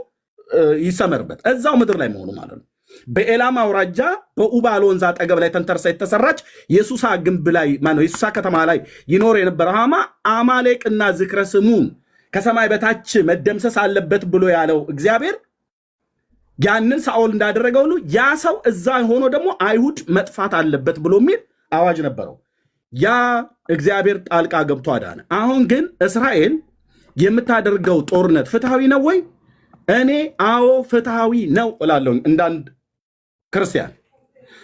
ይሰመርበት። እዛው ምድር ላይ መሆኑ ማለት ነው። በኤላም አውራጃ በኡባል ወንዝ አጠገብ ላይ ተንተርሳ የተሰራች የሱሳ ግንብ ላይ ማነው የሱሳ ከተማ ላይ ይኖር የነበረው ሃማ አማሌቅና ዝክረ ስሙን ከሰማይ በታች መደምሰስ አለበት ብሎ ያለው እግዚአብሔር ያንን ሳኦል እንዳደረገው ሁሉ ያ ሰው እዛ ሆኖ ደግሞ አይሁድ መጥፋት አለበት ብሎ የሚል አዋጅ ነበረው። ያ እግዚአብሔር ጣልቃ ገብቶ አዳነ። አሁን ግን እስራኤል የምታደርገው ጦርነት ፍትሃዊ ነው ወይ? እኔ አዎ ፍትሃዊ ነው እላለሁ። እንዳንድ ክርስቲያን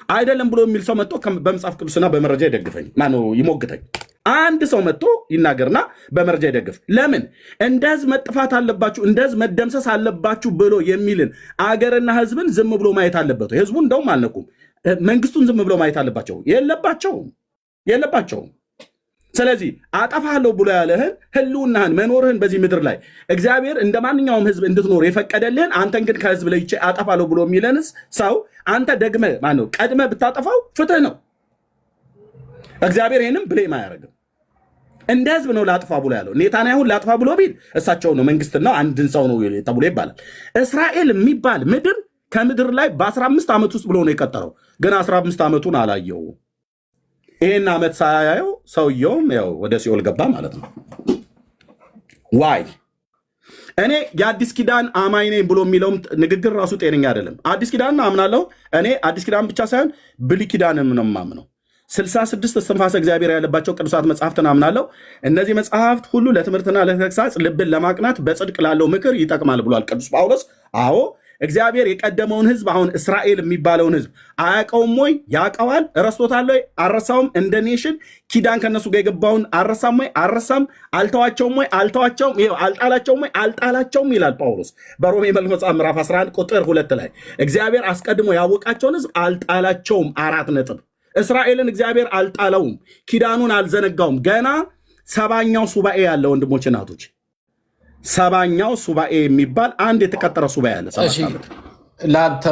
አይደለም ብሎ የሚል ሰው መጥቶ በመጽሐፍ ቅዱስና በመረጃ ይደግፈኝ፣ ማነው ይሞግተኝ። አንድ ሰው መጥቶ ይናገርና በመረጃ ይደግፍ። ለምን እንደ ህዝብ መጥፋት አለባችሁ፣ እንደ ህዝብ መደምሰስ አለባችሁ ብሎ የሚልን አገርና ህዝብን ዝም ብሎ ማየት አለበት? ህዝቡ እንደውም አልነቁም። መንግስቱን ዝም ብሎ ማየት አለባቸው? የለባቸውም። ስለዚህ አጠፋለሁ ብሎ ያለህን ህልውናህን መኖርህን በዚህ ምድር ላይ እግዚአብሔር እንደ ማንኛውም ህዝብ እንድትኖር የፈቀደልህን አንተን ግን ከህዝብ ለይቼ አጠፋለሁ ብሎ የሚለንስ ሰው አንተ ደግመህ ማነው ቀድመህ ብታጠፋው ፍትህ ነው። እግዚአብሔር ይህንም ብሌም አያደርግም። እንደ ህዝብ ነው ላጥፋ ብሎ ያለው። ኔታንያሁን ላጥፋ ብሎ ቢል እሳቸው ነው መንግስትና አንድን ሰው ነው ተብሎ ይባላል። እስራኤል የሚባል ምድር ከምድር ላይ በ15 ዓመት ውስጥ ብሎ ነው የቀጠረው። ግን 15 ዓመቱን አላየው። ይህን ዓመት ሳያየው ሰውየውም ያው ወደ ሲኦል ገባ ማለት ነው። ዋይ እኔ የአዲስ ኪዳን አማኝ ነኝ ብሎ የሚለውም ንግግር ራሱ ጤነኛ አይደለም። አዲስ ኪዳን አምናለሁ እኔ። አዲስ ኪዳን ብቻ ሳይሆን ብሉይ ኪዳንም ነው የማምነው። 66 እስትንፋሰ እግዚአብሔር ያለባቸው ቅዱሳት መጽሐፍትን አምናለሁ። እነዚህ መጽሐፍት ሁሉ ለትምህርትና ለተግሳጽ፣ ልብን ለማቅናት፣ በጽድቅ ላለው ምክር ይጠቅማል ብሏል ቅዱስ ጳውሎስ። አዎ እግዚአብሔር የቀደመውን ሕዝብ አሁን እስራኤል የሚባለውን ሕዝብ አያውቀውም ወይ? ያውቀዋል። ረስቶታል ወይ? አልረሳውም። እንደ ኔሽን ኪዳን ከነሱ ጋር የገባውን አልረሳም ወይ? አልረሳም። አልተዋቸውም ወይ? አልተዋቸውም። ይኸው አልጣላቸውም ወይ? አልጣላቸውም ይላል ጳውሎስ በሮሜ መልእክት መጽሐፍ ምዕራፍ 11 ቁጥር 2 ላይ እግዚአብሔር አስቀድሞ ያወቃቸውን ሕዝብ አልጣላቸውም። 4 ነጥብ። እስራኤልን እግዚአብሔር አልጣለውም፣ ኪዳኑን አልዘነጋውም። ገና 70ኛው ሱባኤ ያለ ወንድሞች እናቶች፣ 70ኛው ሱባኤ የሚባል አንድ የተቀጠረ ሱባኤ አለ። ለአንተ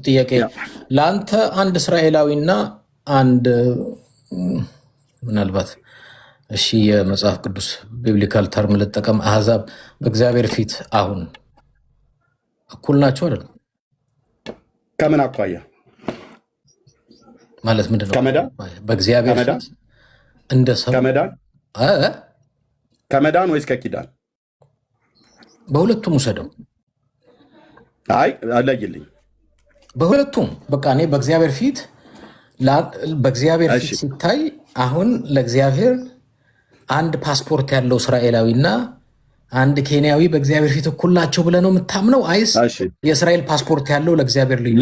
ጥያቄ፣ ለአንተ አንድ እስራኤላዊና አንድ ምናልባት እሺ የመጽሐፍ ቅዱስ ቢብሊካል ተርም ልጠቀም፣ አሕዛብ በእግዚአብሔር ፊት አሁን እኩል ናቸው አይደል? ከምን አኳያ ማለት ምንድን ነው? ከመዳን በእግዚአብሔር ፊት እንደ ሰው ከመዳን ወይስ ከኪዳን? በሁለቱም ውሰደው። አይ አለይልኝ። በሁለቱም በቃ እኔ በእግዚአብሔር ፊት ሲታይ አሁን ለእግዚአብሔር አንድ ፓስፖርት ያለው እስራኤላዊና አንድ ኬንያዊ በእግዚአብሔር ፊት እኩል ናቸው ብለህ ነው የምታምነው? አይስ የእስራኤል ፓስፖርት ያለው ለእግዚአብሔር ልዩ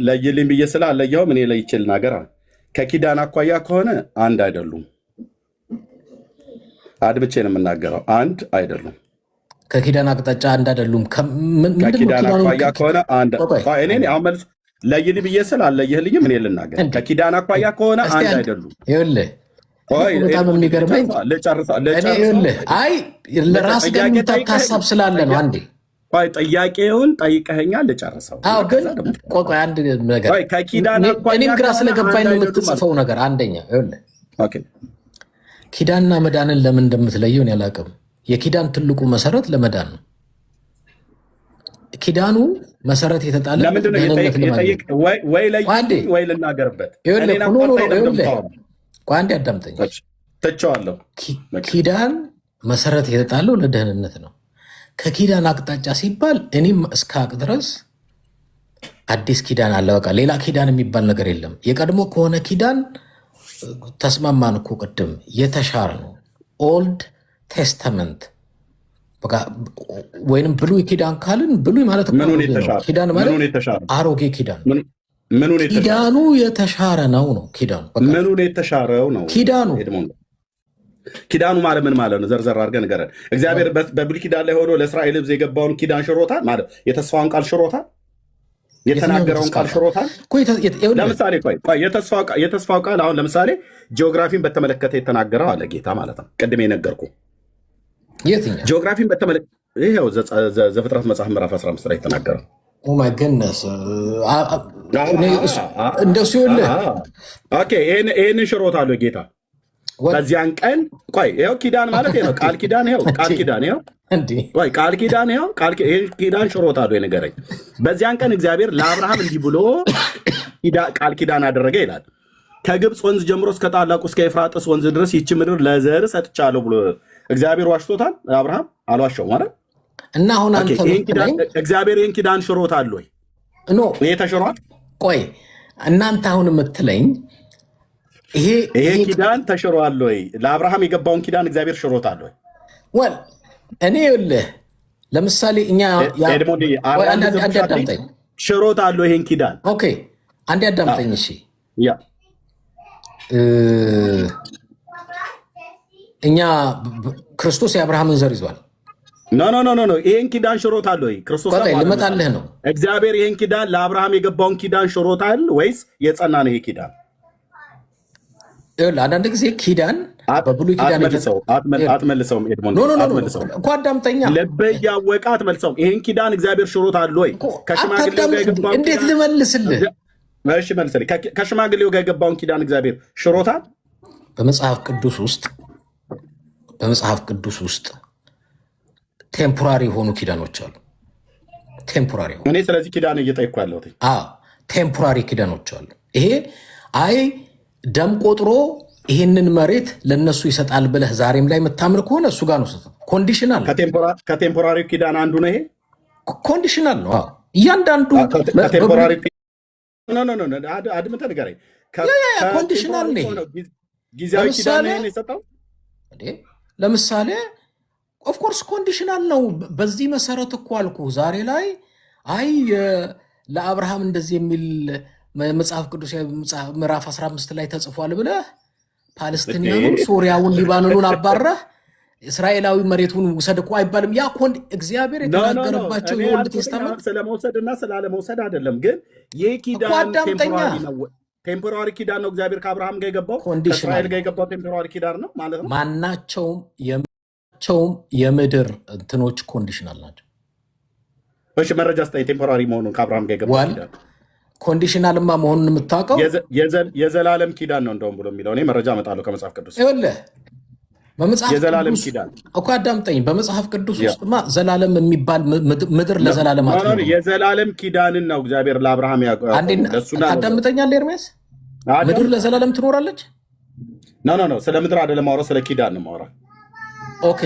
ለይልኝ ብዬ ስላለየውም እኔ ለይቼ ልናገር። ከኪዳን አኳያ ከሆነ አንድ አይደሉም። አድብቼ ነው የምናገረው። አንድ አይደሉም። ከኪዳን አቅጣጫ አንድ አይደሉም። ከኪዳን አኳያ ከሆነ አንድ እኔ አሁን መልስ ለይልኝ ብዬ ስል አለየህልኝም። እኔ ልናገር። ከኪዳን አኳያ ከሆነ አንድ አይደሉም። ይኸውልህ በጣም የሚገርመኝ አይ ለራስ ጋር የምታታ ሀሳብ ስላለ ነው። አንዴ ጥያቄውን ጠይቀኸኛል፣ ልጨርሰው። ግን ቆይ አንድ ነገር እኔም ግራ ስለገባኝ ነው የምትጽፈው ነገር። አንደኛ ይኸውልህ ኪዳንና መዳንን ለምን እንደምትለየው እኔ አላውቅም። የኪዳን ትልቁ መሰረት ለመዳን ነው። ኪዳኑ መሰረት የተጣለ ወይ ልናገርበት አንድ አዳምጠኝ። ተቸዋለሁ። ኪዳን መሰረት የተጣለው ለደህንነት ነው። ከኪዳን አቅጣጫ ሲባል እኔም እስካቅ ድረስ አዲስ ኪዳን አለ። በቃ ሌላ ኪዳን የሚባል ነገር የለም። የቀድሞ ከሆነ ኪዳን ተስማማን እኮ ቅድም፣ የተሻረ ነው። ኦልድ ቴስተመንት ወይንም ብሉይ ኪዳን ካልን ብሉይ ማለት ኪዳን ማለት አሮጌ ኪዳን ኪዳኑ የተሻረ ነው። ኪዳኑ ምኑን የተሻረው ነው? ኪዳኑ ማለት ምን ማለት ነው? ዘርዘር አድርገህ ንገረን። እግዚአብሔር በብሉይ ኪዳን ላይ ሆኖ ለእስራኤል ሕዝብ የገባውን ኪዳን ሽሮታል ማለት የተስፋውን ቃል ሽሮታል፣ የተናገረውን ቃል ሽሮታል። ለምሳሌ የተስፋው ቃል አሁን ለምሳሌ ጂኦግራፊን በተመለከተ የተናገረው አለ ጌታ ማለት ነው። ቅድም የነገርኩህ ጂኦግራፊን በተመለከተ ይኸው ዘፍጥረት መጽሐፍ ምዕራፍ 15 ላይ የተናገረው ኦማይ ገነስ እንደሱ ይኸውልህ ይህንን ሽሮታል ጌታ በዚያን ቀን። ቆይ ይኸው ኪዳን ማለት ነው። ቃል ኪዳን ይኸው ቃል ኪዳን ይኸው ቃል ኪዳን ይኸው ኪዳን ሽሮታል ንገረኝ። በዚያን ቀን እግዚአብሔር ለአብርሃም እንዲህ ብሎ ቃል ኪዳን አደረገ ይላል። ከግብፅ ወንዝ ጀምሮ እስከ ታላቁ እስከ ኤፍራጥስ ወንዝ ድረስ ይቺ ምድር ለዘር ሰጥቻለሁ ብሎ እግዚአብሔር ዋሽቶታል? አብርሃም አልዋሸው ማለት እና አሁን አንተ እግዚአብሔር ይህን ኪዳን ሽሮታል ወይ? ይሄ ተሽሯል? ቆይ እናንተ አሁን የምትለኝ ይሄ ኪዳን ተሽሯል ወይ? ለአብርሃም የገባውን ኪዳን እግዚአብሔር ሽሮታል ወይ? ወል እኔ ይኸውልህ ለምሳሌ እኛ አዳምጠኝ፣ ሽሮታል ወይ ይሄን ኪዳን? ኦኬ አንዴ አዳምጠኝ። እሺ እኛ ክርስቶስ የአብርሃምን ዘር ይዟል። ኖ ይሄን ኪዳን ሽሮታል ወይ? ክርስቶስ ልመጣልህ ነው። እግዚአብሔር ይሄን ኪዳን ለአብርሃም የገባውን ኪዳን ሽሮታል ወይስ የጸና ነው ይሄ ኪዳን? አንዳንድ ጊዜ ኪዳን በብሉይ ኪዳን አትመልሰውም። ኤድሞንድ እኮ አዳምጠኛ፣ ልብህ እያወቀ አትመልሰውም። ይሄን ኪዳን እግዚአብሔር ሽሮታል ወይ? ከሽማግሌው ጋር የገባውን እንዴት ልመልስልህ? እሺ መልስልኝ። ከሽማግሌው ጋር የገባውን ኪዳን እግዚአብሔር ሽሮታል? በመጽሐፍ ቅዱስ ውስጥ ቴምፖራሪ የሆኑ ኪዳኖች አሉ። ቴምፖራሪ። እኔ ስለዚህ ኪዳን እየጠየኩ ያለሁት ቴምፖራሪ ኪዳኖች አሉ። ይሄ አይ ደም ቆጥሮ ይህንን መሬት ለነሱ ይሰጣል ብለህ ዛሬም ላይ የምታምር ከሆነ እሱ ጋር ነው ስህተት። ኮንዲሽናል ከቴምፖራሪ ኪዳን አንዱ ነው። ይሄ ኮንዲሽናል ነው። እያንዳንዱ አድምጠህ ንገረኝ። ኮንዲሽናል ነው። ጊዜያዊ ኪዳን ነው የሰጠው። ለምሳሌ ኦፍኮርስ ኮንዲሽናል ነው። በዚህ መሰረት እኮ አልኩ ዛሬ ላይ አይ ለአብርሃም እንደዚህ የሚል መጽሐፍ ቅዱስ ምዕራፍ 15 ላይ ተጽፏል ብለህ ፓለስቲኒያኑን፣ ሶሪያውን፣ ሊባኖኑን አባረህ እስራኤላዊ መሬቱን ውሰድ እኮ አይባልም። ያ እግዚአብሔር የተናገረባቸው የኦልድ ቴስታመንት ስለመውሰድና ስላለመውሰድ አይደለም። ግን ይህ ኪዳን ቴምፖራሪ ኪዳን ነው። እግዚአብሔር ከአብርሃም ጋር የገባው ከእስራኤል ጋር የገባው ቴምፖራሪ ኪዳን ነው ማለት ነው። ማናቸውም የምድር እንትኖች ኮንዲሽናል ናቸው። እሺ መረጃ ስጠኝ። ቴምፖራሪ መሆኑን ከአብርሃም ጋር የገባው ኪዳን ኮንዲሽናልማ መሆኑን የምታውቀው የዘላለም ኪዳን ነው እንደውም ብሎ የሚለው እኔ መረጃ እመጣለሁ ከመጽሐፍ ቅዱስ። ይኸውልህ በመጽሐፍ የዘላለም ኪዳን እኮ አዳምጠኝ። በመጽሐፍ ቅዱስ ውስጥማ ዘላለም የሚባል ምድር ለዘላለም የዘላለም ኪዳንን ነው እግዚአብሔር ለአብርሃም አዳምጠኛለህ ኤርሚያስ። ምድር ለዘላለም ትኖራለች? ኖ ስለ ምድር አይደለም ማውራ፣ ስለ ኪዳን ነው ማውራ። ኦኬ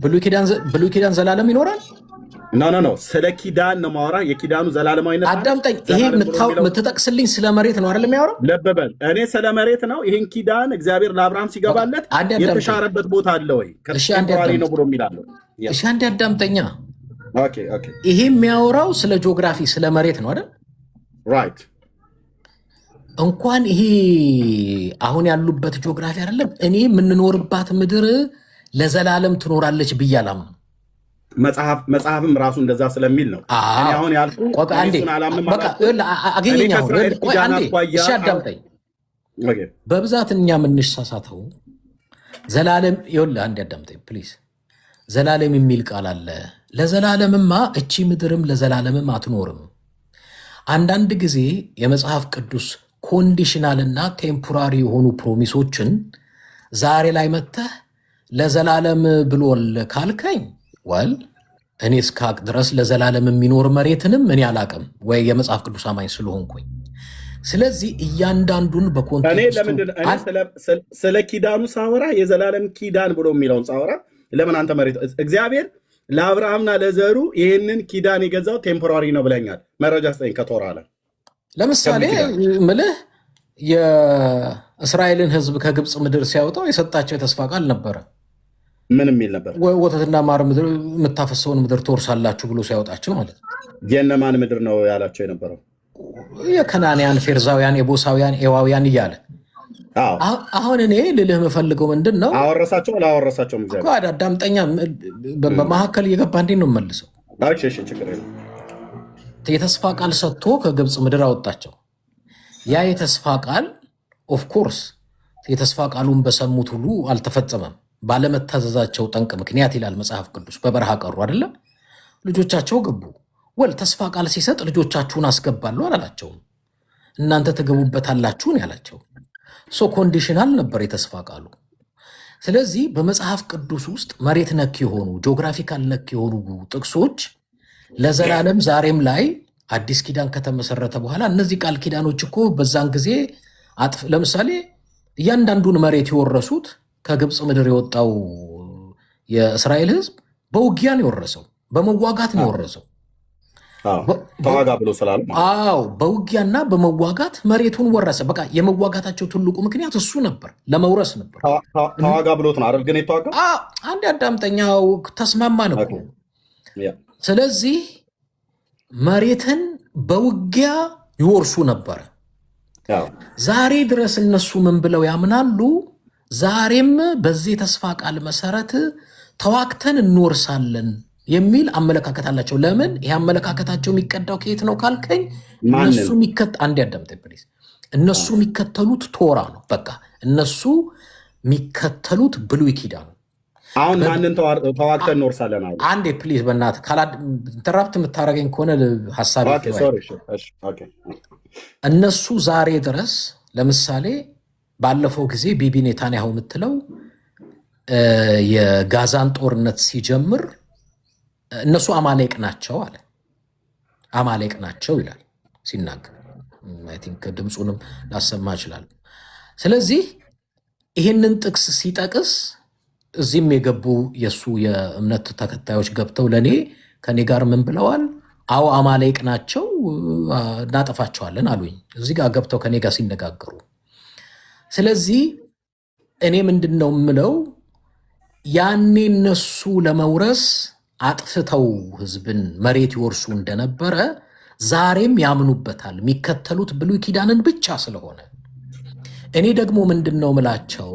ብሉይ ኪዳን ዘላለም ይኖራል? ኖ ስለ ኪዳን ነው ማውራ። የኪዳኑ ዘላለማዊነት አዳምጠኝ። ይሄ የምትጠቅስልኝ ስለ መሬት ነው አይደል የሚያወራው? ለበበል እኔ ስለ መሬት ነው። ይሄን ኪዳን እግዚአብሔር ለአብርሃም ሲገባለት የተሻረበት ቦታ አለ ወይ? ከቴምፖራሪ ነው ብሎ የሚላለው። እሺ አንዴ አዳምጠኛ። ይሄ የሚያወራው ስለ ጂኦግራፊ ስለ መሬት ነው አይደል? ራይት። እንኳን ይሄ አሁን ያሉበት ጂኦግራፊ አይደለም፣ እኔ የምንኖርባት ምድር ለዘላለም ትኖራለች ብዬ አላምንም። መጽሐፍም ራሱ እንደዛ ስለሚል ነው። እኔ አሁን ያልኩህ አዳምጠኝ። በብዛት እኛ የምንሳሳተው ዘላለም ይኸውልህ፣ አንዴ አዳምጠኝ ፕሊዝ። ዘላለም የሚል ቃል አለ። ለዘላለምማ እቺ ምድርም ለዘላለምም አትኖርም። አንዳንድ ጊዜ የመጽሐፍ ቅዱስ ኮንዲሽናል እና ቴምፖራሪ የሆኑ ፕሮሚሶችን ዛሬ ላይ መተህ ለዘላለም ብሎል ካልከኝ ወል እኔ እስካቅ ድረስ ለዘላለም የሚኖር መሬትንም እኔ አላቅም ወይ የመጽሐፍ ቅዱስ አማኝ ስለሆንኩኝ። ስለዚህ እያንዳንዱን ስለ ኪዳኑ ሳወራ የዘላለም ኪዳን ብሎ የሚለውን ሳወራ ለምን አንተ መሬት እግዚአብሔር ለአብርሃምና ለዘሩ ይህንን ኪዳን የገዛው ቴምፖራሪ ነው ብለኛል። መረጃ ስጠኝ ከቶራ ላይ። ለምሳሌ ምልህ የእስራኤልን ሕዝብ ከግብፅ ምድር ሲያወጣው የሰጣቸው የተስፋ ቃል ነበረ። ምን የሚል ነበር? ወተትና ማር የምታፈሰውን ምድር ትወርሳላችሁ ብሎ ሲያወጣቸው ማለት ነው። የእነማን ምድር ነው ያላቸው የነበረው? የከናንያን፣ ፌርዛውያን፣ የቦሳውያን፣ ኤዋውያን እያለ አሁን እኔ ልልህ የምፈልገው ምንድን ነው? አወረሳቸው አላወረሳቸውም? አዳምጠኛ። በመካከል እየገባ እንዴት ነው መልሰው? የተስፋ ቃል ሰጥቶ ከግብፅ ምድር አወጣቸው። ያ የተስፋ ቃል ኦፍኮርስ የተስፋ ቃሉን በሰሙት ሁሉ አልተፈጸመም። ባለመታዘዛቸው ጠንቅ ምክንያት ይላል መጽሐፍ ቅዱስ። በበረሃ ቀሩ አይደለም? ልጆቻቸው ገቡ። ተስፋ ቃል ሲሰጥ ልጆቻችሁን አስገባለሁ አላላቸውም። እናንተ ትገቡበታላችሁ ነው ያላቸው። ኮንዲሽናል ነበር የተስፋ ቃሉ። ስለዚህ በመጽሐፍ ቅዱስ ውስጥ መሬት ነክ የሆኑ ጂኦግራፊካል ነክ የሆኑ ጥቅሶች ለዘላለም ዛሬም ላይ አዲስ ኪዳን ከተመሰረተ በኋላ እነዚህ ቃል ኪዳኖች እኮ በዛን ጊዜ ለምሳሌ እያንዳንዱን መሬት የወረሱት ከግብፅ ምድር የወጣው የእስራኤል ሕዝብ በውጊያ ነው የወረሰው፣ በመዋጋት ነው የወረሰው። ተዋጋ ብሎ ስላሉ በውጊያና በመዋጋት መሬቱን ወረሰ። በቃ የመዋጋታቸው ትልቁ ምክንያት እሱ ነበር፣ ለመውረስ ነበር። ተዋጋ ብሎት ነው አይደል? ግን የተዋጋ አንድ አዳምጠኛው ተስማማን እኮ። ስለዚህ መሬትን በውጊያ ይወርሱ ነበረ። ዛሬ ድረስ እነሱ ምን ብለው ያምናሉ? ዛሬም በዚህ ተስፋ ቃል መሰረት ተዋግተን እንወርሳለን የሚል አመለካከት አላቸው። ለምን? ይህ አመለካከታቸው የሚቀዳው ከየት ነው ካልከኝ፣ እነሱ የሚከተሉት ቶራ ነው። በቃ እነሱ የሚከተሉት ብሉይ ኪዳን ነው። አሁን ማንን ተዋግተን እንወርሳለን? አንዴ ፕሊዝ በእናትህ ኢንተራፕት የምታደርገኝ ከሆነ ሀሳብ እነሱ ዛሬ ድረስ ለምሳሌ ባለፈው ጊዜ ቢቢ ኔታንያሁ የምትለው የጋዛን ጦርነት ሲጀምር እነሱ አማሌቅ ናቸው አለ። አማሌቅ ናቸው ይላል ሲናገር። አይ ቲንክ ድምፁንም ላሰማ ይችላል። ስለዚህ ይህንን ጥቅስ ሲጠቅስ እዚህም የገቡ የእሱ የእምነት ተከታዮች ገብተው ከኔ ጋር ምን ብለዋል? አዎ አማሌቅ ናቸው እናጠፋቸዋለን አሉኝ፣ እዚህ ጋር ገብተው ከኔ ጋር ሲነጋገሩ። ስለዚህ እኔ ምንድን ነው የምለው፣ ያኔ እነሱ ለመውረስ አጥፍተው ህዝብን መሬት ይወርሱ እንደነበረ ዛሬም ያምኑበታል፣ የሚከተሉት ብሉይ ኪዳንን ብቻ ስለሆነ። እኔ ደግሞ ምንድን ነው ምላቸው፣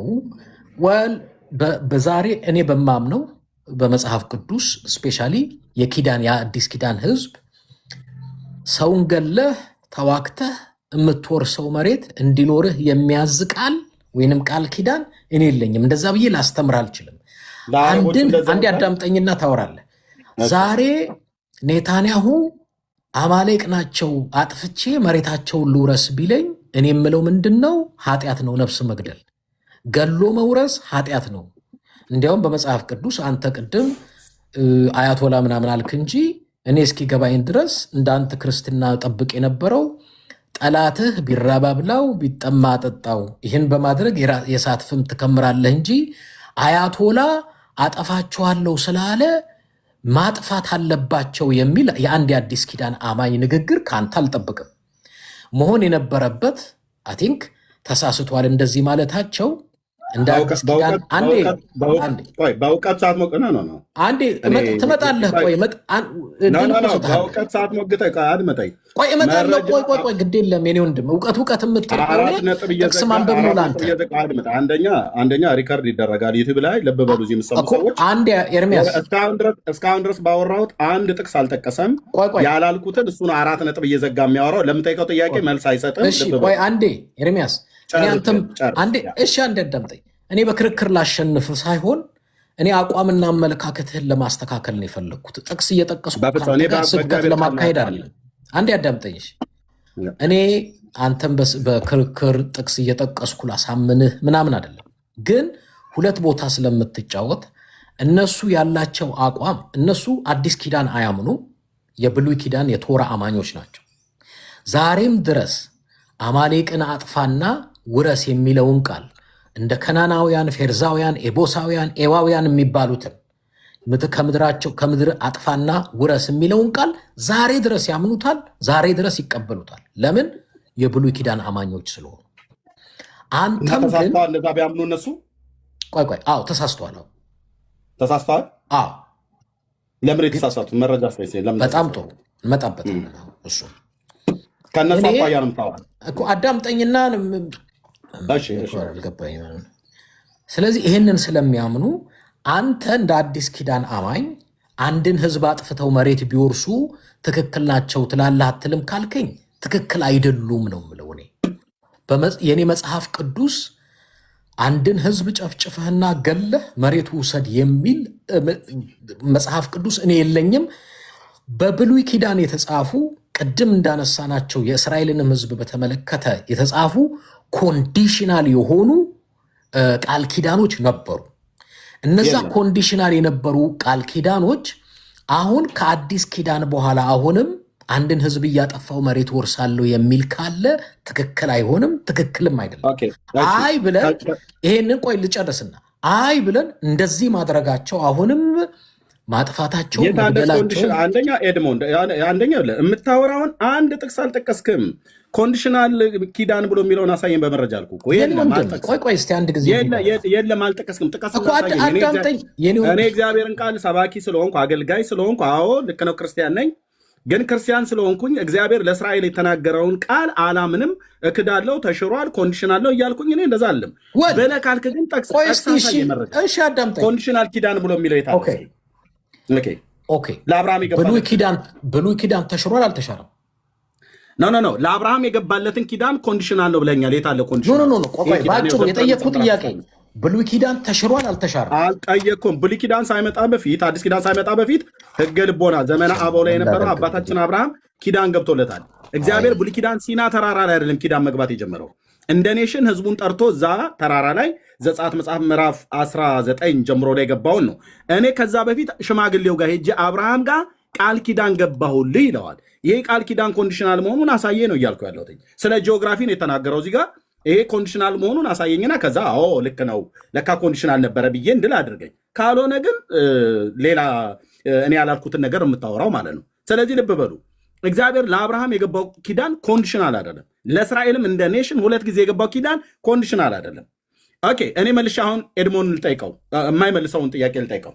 በዛሬ እኔ በማምነው በመጽሐፍ ቅዱስ ስፔሻሊ የአዲስ ኪዳን ህዝብ ሰውን ገለህ ተዋክተህ የምትወርሰው መሬት እንዲኖርህ የሚያዝ ቃል ወይንም ቃል ኪዳን እኔ የለኝም። እንደዛ ብዬ ላስተምር አልችልም። አንዴ አዳምጠኝና ታወራለህ። ዛሬ ኔታንያሁ አማሌቅ ናቸው አጥፍቼ መሬታቸውን ልውረስ ቢለኝ እኔ የምለው ምንድን ነው? ኃጢአት ነው። ነፍስ መግደል ገሎ መውረስ ኃጢአት ነው። እንዲያውም በመጽሐፍ ቅዱስ አንተ ቅድም አያቶላ ምናምን አልክ እንጂ እኔ እስኪገባኝ ድረስ እንዳንተ ክርስትና ጠብቅ የነበረው ጠላትህ ቢራባ ብላው ቢጠማ ጠጣው፣ ይህን በማድረግ የእሳት ፍም ትከምራለህ እንጂ አያቶላ አጠፋችኋለሁ ስላለ ማጥፋት አለባቸው የሚል የአንድ የአዲስ ኪዳን አማኝ ንግግር ከአንተ አልጠብቅም። መሆን የነበረበት አይ ቲንክ ተሳስቷል እንደዚህ ማለታቸው እንደ አዲስ ኪዳን በእውቀት ሰዓት ሞቅ ነው አንዴ ትመጣለህ። ቆይ በእውቀት ሰዓት ሞግተህ አድመጠኝ። ቆይ እመጣለሁ። ቆይ ግድ የለም የኔ ወንድም፣ እውቀት ጥቅስ ማንበብ ነው ለአንተ። አንደኛ ሪከርድ ይደረጋል ዩቲዩብ ላይ። ልብ በሉ እዚህ የምትሰሙ ሰዎች፣ አንዴ ኤርሚያስ እስካሁን ድረስ ባወራሁት አንድ ጥቅስ አልጠቀሰም። ያላልኩትን እሱን 4 ነጥብ እየዘጋ የሚያወራው ለምጠይቀው ጥያቄ መልስ አይሰጥም። ቆይ አንዴ ኤርሚያስ አንዴ አዳምጠኝ። እኔ በክርክር ላሸንፍ ሳይሆን እኔ አቋምና አመለካከትህን ለማስተካከል ነው የፈለግኩት። ጥቅስ እየጠቀስኩ ስብከት ለማካሄድ አይደለም። አንዴ አዳምጠኝ። እኔ አንተም በክርክር ጥቅስ እየጠቀስኩ ላሳምንህ ምናምን አይደለም። ግን ሁለት ቦታ ስለምትጫወት እነሱ ያላቸው አቋም፣ እነሱ አዲስ ኪዳን አያምኑ፣ የብሉይ ኪዳን የቶራ አማኞች ናቸው። ዛሬም ድረስ አማሌቅን አጥፋና ውረስ የሚለውን ቃል እንደ ከናናውያን፣ ፌርዛውያን፣ ኤቦሳውያን፣ ኤዋውያን የሚባሉትን ከምድር አጥፋና ውረስ የሚለውን ቃል ዛሬ ድረስ ያምኑታል፣ ዛሬ ድረስ ይቀበሉታል። ለምን? የብሉይ ኪዳን አማኞች ስለሆኑ። አንተም ግን እንደዛ ቢያምኑ እነሱ አዎ ተሳስተዋል። ተሳስተዋል። አዎ ለምን የተሳሳቱ መረጃ በጣም ጥሩ እንመጣበታለን። እሱ ከነሱ አኳያ ነው የምታወራው እኮ አዳምጠኝና ስለዚህ ይህንን ስለሚያምኑ አንተ እንደ አዲስ ኪዳን አማኝ አንድን ህዝብ አጥፍተው መሬት ቢወርሱ ትክክል ናቸው ትላለህ አትልም ካልከኝ ትክክል አይደሉም ነው የምለው። እኔ የኔ መጽሐፍ ቅዱስ አንድን ህዝብ ጨፍጭፈህና ገለህ መሬቱ ውሰድ የሚል መጽሐፍ ቅዱስ እኔ የለኝም። በብሉይ ኪዳን የተጻፉ ቅድም እንዳነሳናቸው የእስራኤልንም ህዝብ በተመለከተ የተጻፉ ኮንዲሽናል የሆኑ ቃል ኪዳኖች ነበሩ። እነዛ ኮንዲሽናል የነበሩ ቃል ኪዳኖች አሁን ከአዲስ ኪዳን በኋላ አሁንም አንድን ህዝብ እያጠፋው መሬት ወርሳለሁ የሚል ካለ ትክክል አይሆንም፣ ትክክልም አይደለም። አይ ብለን ይሄንን ቆይ ልጨርስና አይ ብለን እንደዚህ ማድረጋቸው አሁንም ማጥፋታቸው መግደላቸው አንደኛ ኤድሞንድ የምታወራውን አንድ ጥቅስ አልጠቀስክም። ኮንዲሽናል ኪዳን ብሎ የሚለውን አሳየን በመረጃ አልኩ እኮ። ቆይ እስቲ አንድ ጊዜ የለም አልጠቀስክም። እኔ እግዚአብሔርን ቃል ሰባኪ ስለሆንኩ አገልጋይ ስለሆንኩ አዎ ልክ ነው፣ ክርስቲያን ነኝ። ግን ክርስቲያን ስለሆንኩኝ እግዚአብሔር ለእስራኤል የተናገረውን ቃል አላምንም፣ እክዳለው፣ ተሽሯል፣ ኮንዲሽናል ነው እያልኩኝ እኔ እንደዛ አለም በለ ካልክ ግን ጠቅስ ኮንዲሽናል ኪዳን ብሎ የሚለው የታ ለአብርሃም ብሉይ ኪዳን ተሽሯል አልተሻረም? ኖ ለአብርሃም የገባለትን ኪዳን ኮንዲሽናል ነው ብለኛል። የታለ ኮንዲሽናል? በአጭሩ የጠየቅኩት ጥያቄ ብሉይ ኪዳን ተሽሯል አልተሻረም? አልጠየቅኩም። ብሉይ ኪዳን ሳይመጣ በፊት አዲስ ኪዳን ሳይመጣ በፊት ሕገ ልቦና ዘመነ አበው ላይ የነበረው አባታችን አብርሃም ኪዳን ገብቶለታል። እግዚአብሔር ብሉይ ኪዳን ሲና ተራራ ላይ አይደለም ኪዳን መግባት የጀመረው። እንደ ኔሽን ህዝቡን ጠርቶ እዛ ተራራ ላይ ዘጸአት መጽሐፍ ምዕራፍ 19 ጀምሮ ላይ ገባውን ነው። እኔ ከዛ በፊት ሽማግሌው ጋር ሄጄ አብርሃም ጋር ቃል ኪዳን ገባሁልህ ይለዋል። ይሄ ቃል ኪዳን ኮንዲሽናል መሆኑን አሳየ ነው እያልኩ ያለሁት። ስለ ጂኦግራፊ ነው የተናገረው እዚህ ጋር። ይሄ ኮንዲሽናል መሆኑን አሳየኝና ከዛ ልክ ነው ለካ ኮንዲሽናል ነበረ ብዬ እንድል አድርገኝ። ካልሆነ ግን ሌላ እኔ ያላልኩትን ነገር የምታወራው ማለት ነው። ስለዚህ ልብ በሉ፣ እግዚአብሔር ለአብርሃም የገባው ኪዳን ኮንዲሽናል አይደለም። ለእስራኤልም እንደ ኔሽን 2 ጊዜ የገባው ኪዳን ኮንዲሽናል አይደለም። ኦኬ፣ እኔ መልሼ አሁን ኤድሞንድ ልጠይቀው፣ የማይመልሰውን ጥያቄ ልጠይቀው።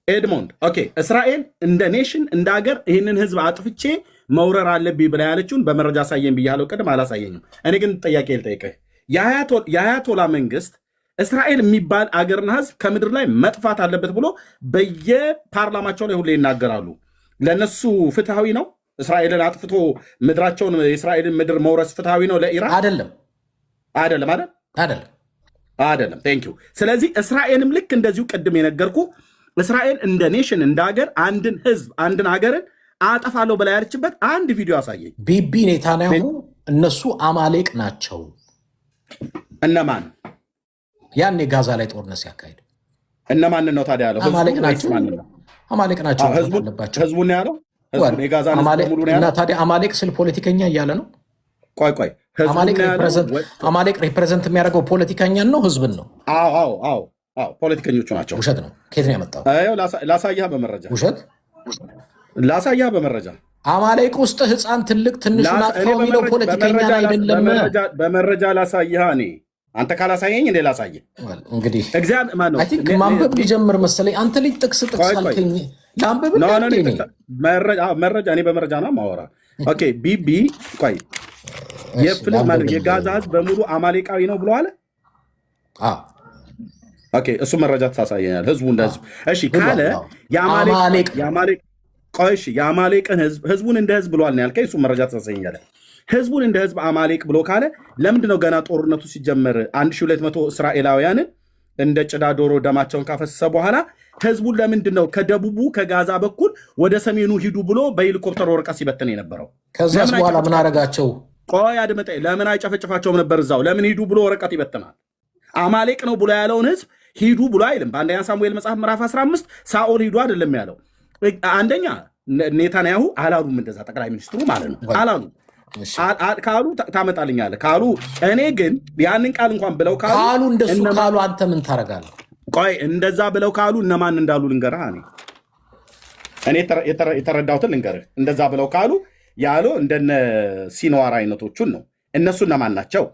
ኤድሞንድ ኦኬ፣ እስራኤል እንደ ኔሽን እንደ ሀገር ይህንን ህዝብ አጥፍቼ መውረር አለብኝ ብላ ያለችውን በመረጃ አሳየኝ ብያለሁ። ቅድም አላሳየኝም። እኔ ግን ጥያቄ ልጠይቅህ። የአያቶላ መንግስት እስራኤል የሚባል አገርና ህዝብ ከምድር ላይ መጥፋት አለበት ብሎ በየፓርላማቸው ላይ ሁሌ ይናገራሉ። ለእነሱ ፍትሐዊ ነው? እስራኤልን አጥፍቶ ምድራቸውን የእስራኤልን ምድር መውረስ ፍትሐዊ ነው ለኢራን? አይደለም። ቴንክ ዩ። ስለዚህ እስራኤልም ልክ እንደዚሁ ቅድም የነገርኩ እስራኤል እንደ ኔሽን እንደ ሀገር አንድን ህዝብ አንድን ሀገርን አጠፋለሁ ብላ ያለችበት አንድ ቪዲዮ አሳየኝ። ቢቢ ኔታንያሁ እነሱ አማሌቅ ናቸው። እነማን? ያን የጋዛ ላይ ጦርነት ሲያካሂዱ እነማን ነው ታዲያ ያለው? አማሌቅ ናቸው። ህዝቡን ያለው የጋዛ እና ታዲያ አማሌቅ ስል ፖለቲከኛ እያለ ነው። ቆይ አማሌቅ ሪፕሬዘንት የሚያደርገው ፖለቲከኛን ነው ህዝብን ነው? አዎ ፖለቲከኞቹ ናቸው። ውሸት ነው። ከየት ነው ያመጣው? ላሳያህ በመረጃ ውሸት ላሳያህ በመረጃ አማሌቅ ውስጥ ህፃን ትልቅ ትንሹን አጥፋው የሚለው ፖለቲከኛ አይደለም። በመረጃ ላሳይህ። እኔ አንተ ካላሳየኝ እንዴ ላሳይህ? እንግዲህ ማንበብ ሊጀምር መሰለኝ። አንተ ልጅ ጥቅስ አልከኝ ለአንበብ መረጃ እኔ በመረጃ ነው ማወራ። ኦኬ ቢቢ ቆይ የጋዛ ህዝብ በሙሉ አማሌቃዊ ነው ብሎ አለ። ኦኬ እሱ መረጃ ታሳየኛል። ህዝቡ እንደ ህዝብ እሺ ካለ የአማሌቅን ህዝቡን እንደ ህዝብ ብሏል ነው ያልከኝ። እሱ መረጃ ታሳየኛል። ህዝቡን እንደ ህዝብ አማሌቅ ብሎ ካለ ለምንድነው ገና ጦርነቱ ሲጀመር 1200 እስራኤላውያንን እንደ ጭዳ ዶሮ ደማቸውን ካፈሰሰ በኋላ ህዝቡን ለምንድነው ከደቡቡ ከጋዛ በኩል ወደ ሰሜኑ ሂዱ ብሎ በሄሊኮፕተር ወረቀት ሲበትን የነበረው? ከዛስ በኋላ ምን አረጋቸው? ቆይ አድመጠኝ። ለምን አይጨፈጭፋቸውም ነበር? እዛው ለምን ሂዱ ብሎ ወረቀት ይበትናል? አማሌቅ ነው ብሎ ያለውን ህዝብ ሂዱ ብሎ አይልም። በአንደኛ ሳሙኤል መጽሐፍ ምዕራፍ 15 ሳኦል ሂዱ አይደለም ያለው። አንደኛ ኔታንያሁ አላሉም፣ እንደዛ ጠቅላይ ሚኒስትሩ ማለት ነው አላሉ። ካሉ ታመጣልኛለህ ካሉ፣ እኔ ግን ያንን ቃል እንኳን ብለው ካሉ እንደሱ ካሉ አንተ ምን ታረጋለህ? ቆይ እንደዛ ብለው ካሉ እነማን እንዳሉ ልንገርህ። እኔ የተረዳሁትን ልንገርህ። እንደዛ ብለው ካሉ ያሉ እንደነ ሲንዋር አይነቶቹን ነው። እነሱ እነማን ናቸው?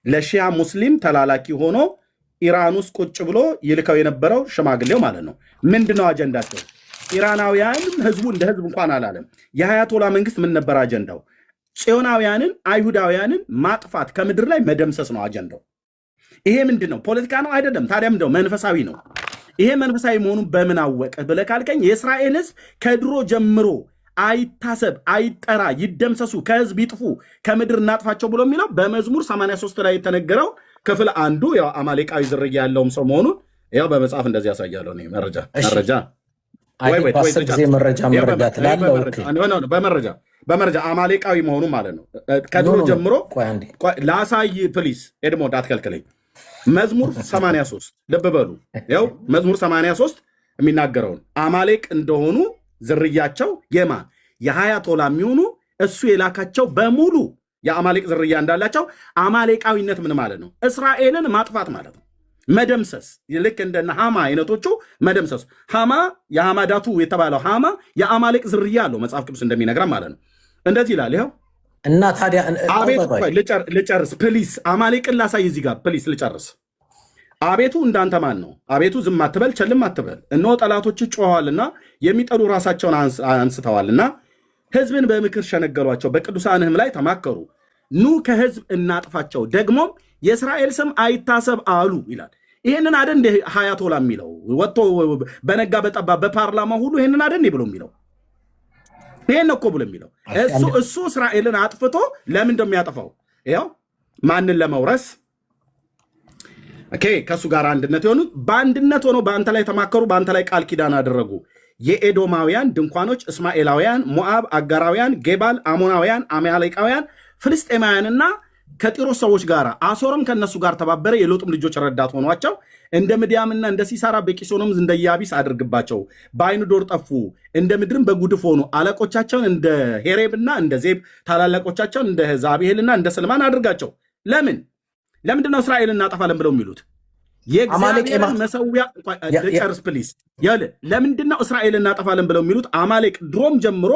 ለሺያ ሙስሊም ተላላኪ ሆኖ ኢራን ውስጥ ቁጭ ብሎ ይልከው የነበረው ሽማግሌው ማለት ነው። ምንድነው አጀንዳቸው? ኢራናውያን ህዝቡ እንደ ህዝብ እንኳን አላለም። የሀያቶላ መንግስት ምን ነበር አጀንዳው? ጽዮናውያንን አይሁዳውያንን ማጥፋት ከምድር ላይ መደምሰስ ነው አጀንዳው። ይሄ ምንድን ነው? ፖለቲካ ነው አይደለም። ታዲያ ምንድነው? መንፈሳዊ ነው። ይሄ መንፈሳዊ መሆኑን በምን አወቀ ብለህ ካልከኝ የእስራኤል ህዝብ ከድሮ ጀምሮ አይታሰብ፣ አይጠራ፣ ይደምሰሱ፣ ከህዝብ ይጥፉ፣ ከምድር እናጥፋቸው ብሎ የሚለው በመዝሙር 83 ላይ የተነገረው ክፍል አንዱ ያው አማሌቃዊ ዝርያ ያለውም ሰው መሆኑን ያው በመጽሐፍ እንደዚህ ያሳያለሁ። በመረጃ አማሌቃዊ መሆኑ ማለት ነው። ከድሮ ጀምሮ ላሳይ ፕሊስ፣ ኤድሞንድ አትከልክለኝ። መዝሙር 83 ልብ በሉ። ያው መዝሙር 83 የሚናገረውን አማሌቅ እንደሆኑ ዝርያቸው የሀያቶላ የሚሆኑ እሱ የላካቸው በሙሉ የአማሌቅ ዝርያ እንዳላቸው። አማሌቃዊነት ምን ማለት ነው? እስራኤልን ማጥፋት ማለት ነው፣ መደምሰስ። ልክ እንደነ ሃማ አይነቶቹ መደምሰስ። ሃማ የሃማዳቱ የተባለው ሃማ የአማሌቅ ዝርያ አለው መጽሐፍ ቅዱስ እንደሚነግረን ማለት ነው። እንደዚህ ይላል። ይኸው እና ታዲያ ልጨርስ ፕሊስ። አማሌቅን ላሳይ እዚህ ጋር ፕሊስ ልጨርስ። አቤቱ እንዳንተ ማን ነው? አቤቱ ዝም አትበል፣ ቸልም አትበል። እነሆ ጠላቶች ጮኸዋልና የሚጠሉ ራሳቸውን አንስተዋልና ህዝብን በምክር ሸነገሏቸው፣ በቅዱሳንህም ላይ ተማከሩ። ኑ ከህዝብ እናጥፋቸው፣ ደግሞም የእስራኤል ስም አይታሰብ አሉ ይላል። ይህንን አደ እንደ ሀያቶላ የሚለው ወጥቶ በነጋ በጠባ በፓርላማ ሁሉ ይህንን አደ ብሎ የሚለው ይህን እኮ ብሎ የሚለው እሱ እስራኤልን አጥፍቶ ለምን እንደሚያጠፋው ያው ማንን ለመውረስ ከእሱ ጋር አንድነት የሆኑ በአንድነት ሆኖ በአንተ ላይ ተማከሩ፣ በአንተ ላይ ቃል ኪዳን አደረጉ። የኤዶማውያን ድንኳኖች፣ እስማኤላውያን፣ ሞዓብ፣ አጋራውያን፣ ጌባል፣ አሞናውያን፣ አማሌቃውያን፣ ፍልስጤማውያንና ከጢሮስ ሰዎች ጋር አሶርም ከነሱ ጋር ተባበረ፣ የሎጥም ልጆች ረዳት ሆኗቸው፣ እንደ ምድያምና እንደ ሲሳራ በቂሶንም እንደ ያቢስ አድርግባቸው፣ በአይኑ ዶር ጠፉ፣ እንደ ምድርም በጉድፍ ሆኑ። አለቆቻቸውን እንደ ሄሬብና እንደ ዜብ፣ ታላላቆቻቸውን እንደ ዛብሄልና እንደ ስልማን አድርጋቸው። ለምንድነው እስራኤልን እናጠፋለን ብለው የሚሉት? የእግዚአብሔር መሰዊያ ጨርስ ፕሊስ። ለምንድነው እስራኤልን እናጠፋለን ብለው የሚሉት? አማሌቅ ድሮም ጀምሮ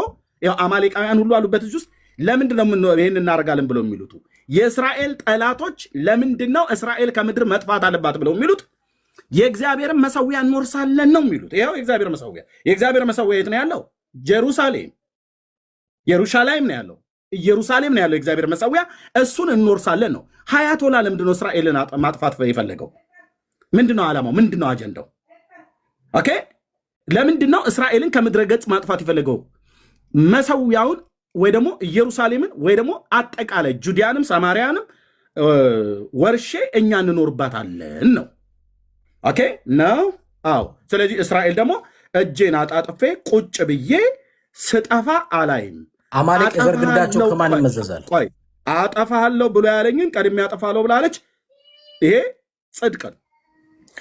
አማሌቃውያን ሁሉ አሉበት እዚህ ውስጥ። ለምንድነው ይህን እናደርጋለን ብለው የሚሉት? የእስራኤል ጠላቶች ለምንድነው እስራኤል ከምድር መጥፋት አለባት ብለው የሚሉት? የእግዚአብሔርን መሰዊያ እንወርሳለን ነው የሚሉት። ይኸው የእግዚአብሔር መሰዊያ የት ነው ያለው? ኢየሩሳሌም ነው ያለው። ኢየሩሳሌም ነው ያለው የእግዚአብሔር መሰዊያ። እሱን እንወርሳለን ነው። ሀያቶላ ለምንድነው እስራኤልን ማጥፋት የፈለገው? ምንድነው ዓላማው? ምንድነው አጀንዳው? ኦኬ፣ ለምንድነው እስራኤልን ከምድረ ገጽ ማጥፋት የፈለገው? መሰዊያውን ወይ ደግሞ ኢየሩሳሌምን ወይ ደግሞ አጠቃላይ ጁዲያንም ሰማርያንም ወርሼ እኛ እንኖርባታለን ነው። ኦኬ ነው። አዎ። ስለዚህ እስራኤል ደግሞ እጄን አጣጥፌ ቁጭ ብዬ ስጠፋ አላይም። አማሌቅ የዘር ግንዳቸው ከማን ይመዘዛል? ቆይ አጠፋለሁ ብሎ ያለኝን ቀድሜ አጠፋለሁ ብላለች። ይሄ ጽድቅ ነው።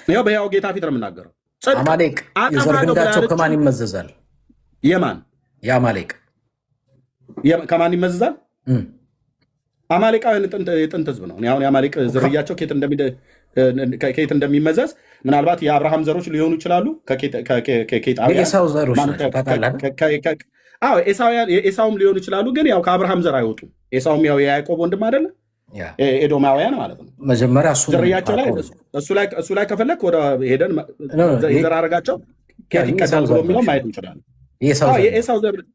ይኸው በሕያው ጌታ ፊት ነው የምናገረው። አማሌቅ የዘር ግንዳቸው ከማን ይመዘዛል? የማን የአማሌቅ ከማን ይመዘዛል? አማሌቃውያን የጥንት ህዝብ ነው። አሁን የአማሌቅ ዝርያቸው ከየት እንደሚመዘዝ ምናልባት የአብርሃም ዘሮች ሊሆኑ ይችላሉ። ኤሳውም ሊሆኑ ይችላሉ። ግን ያው ከአብርሃም ዘር አይወጡም። ኤሳውም ያው የያዕቆብ ወንድም አይደለ? ኤዶማውያን ማለት ነው። መጀመሪያ ዝርያቸው ላይ እሱ ላይ ከፈለክ ወደ ሄደን የዘር አረጋቸው ይቀዳል ብሎ የሚለው ማየት እንችላለን።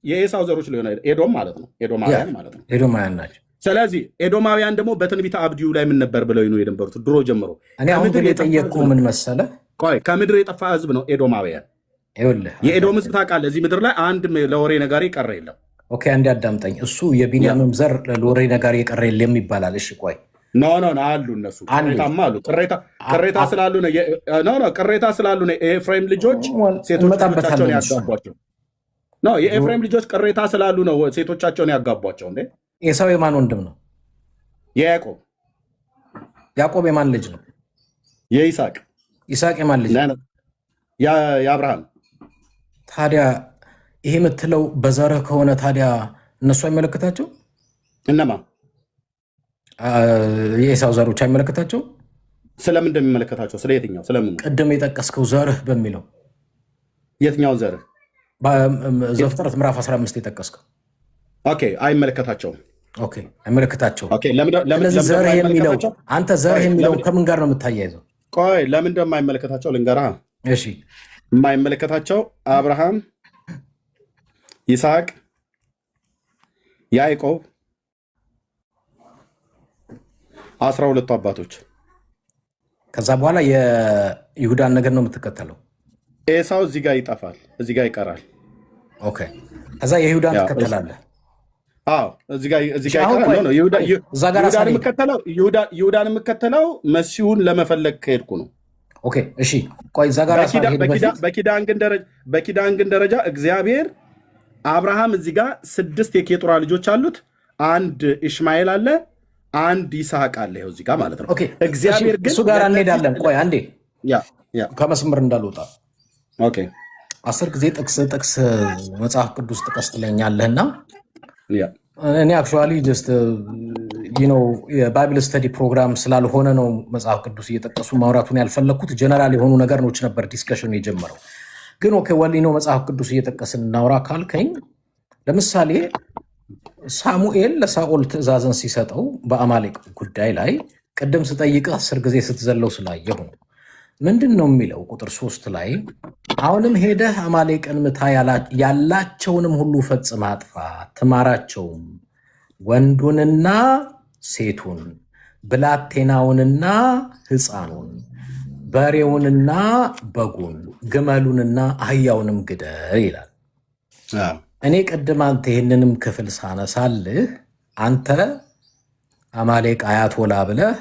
የኤሳው ዘሮች ሊሆን ኤዶም ማለት ነው። ኤዶማውያን ማለት ነው። ኤዶማውያን ናቸው። ስለዚህ ኤዶማውያን ደግሞ በትንቢተ አብድዩ ላይ ምን ነበር ብለው ነው የነበሩት ድሮ ጀምሮ። እኔ አሁን ግን የጠየቅኩ ምን መሰለህ፣ ከምድር የጠፋ ህዝብ ነው ኤዶማውያን። የኤዶም ህዝብ ታውቃለህ፣ እዚህ ምድር ላይ አንድ ለወሬ ነጋሪ የቀረ የለም። ኦኬ፣ አንዴ አዳምጠኝ። እሱ የቢንያምም ዘር ለወሬ ነጋሪ የቀረ የለም ይባላል። እሺ ቆይ ኖ አሉ እነሱ ቅሬታማ አሉ። ቅሬታ ስላሉ ነው የኤፍሬም ልጆች ሴቶቻቸውን ያጋቧቸው። የኤፍሬም ልጆች ቅሬታ ስላሉ ነው ሴቶቻቸውን ያጋቧቸው። እንዴ ኤሳው የማን ወንድም ነው? የያዕቆብ። ያዕቆብ የማን ልጅ ነው? የይስሐቅ። ይስሐቅ የማን ልጅ ነው? የአብርሃም። ታዲያ ይሄ የምትለው በዘርህ ከሆነ ታዲያ እነሱ አይመለከታቸው? እነማ? የኤሳው ዘሮች አይመለከታቸው? ስለምን እንደሚመለከታቸው? ስለ የትኛው? ስለምን? ቅድም የጠቀስከው ዘርህ በሚለው የትኛው ዘርህ? ዘፍጥረት ምዕራፍ 15 የጠቀስከው። ኦኬ፣ አይመለከታቸውም። ኦኬ፣ አይመለከታቸውም። ስለዚህ ዘርህ የሚለው አንተ ዘርህ የሚለው ከምን ጋር ነው የምታያይዘው? ቆይ ለምን እንደማይመለከታቸው ልንገርህ። እሺ፣ የማይመለከታቸው አብርሃም፣ ይስሐቅ፣ ያዕቆብ 12ቱ አባቶች። ከዛ በኋላ የይሁዳን ነገር ነው የምትከተለው። ኤሳው እዚህ ጋር ይጠፋል፣ እዚህ ጋር ይቀራል። ኦኬ፣ ከዛ የይሁዳን ትከተላለህ። አዎ፣ እዚህ ጋር ይቀራል። ነው ይሁዳን የምከተለው መሲሁን ለመፈለግ ከሄድኩ ነው። ኦኬ፣ እሺ፣ ቆይ እዛ ጋር በኪዳን ግን ደረጃ እግዚአብሔር አብርሃም እዚህ ጋር 6 የኬጡራ ልጆች አሉት። አንድ ኢሽማኤል አለ፣ አንድ ይስሐቅ አለ። ይኸው እዚህ ጋር ማለት ነው። እግዚአብሔር ግን እሱ ጋር እንሄዳለን። ቆይ አንዴ ከመስመር እንዳልወጣ። ኦኬ፣ 10 ጊዜ ጥቅስ መጽሐፍ ቅዱስ ጥቀስ ትለኛለህና እኔ አክቹዋሊ ጀስት የባይብል ስተዲ ፕሮግራም ስላልሆነ ነው መጽሐፍ ቅዱስ እየጠቀሱ ማውራቱን ያልፈለግኩት። ጀነራል የሆኑ ነገሮች ነበር ዲስከሽን የጀመረው። ግን ኦኬ ወሊኖ መጽሐፍ ቅዱስ እየጠቀስን እናውራ ካልከኝ፣ ለምሳሌ ሳሙኤል ለሳኦል ትእዛዝን ሲሰጠው በአማሌቅ ጉዳይ ላይ ቅድም ስጠይቅህ 10 ጊዜ ስትዘለው ስላየሁ ምንድን ነው የሚለው? ቁጥር 3 ላይ አሁንም ሄደህ አማሌቅን ምታ፣ ያላቸውንም ሁሉ ፈጽመህ አጥፋ፣ ትማራቸውም፣ ወንዱንና ሴቱን፣ ብላቴናውንና ሕፃኑን፣ በሬውንና በጉን፣ ግመሉንና አህያውንም ግደል ይላል። እኔ ቅድም አንተ ይህንንም ክፍል ሳነሳልህ አንተ አማሌቅ አያቶላ ብለህ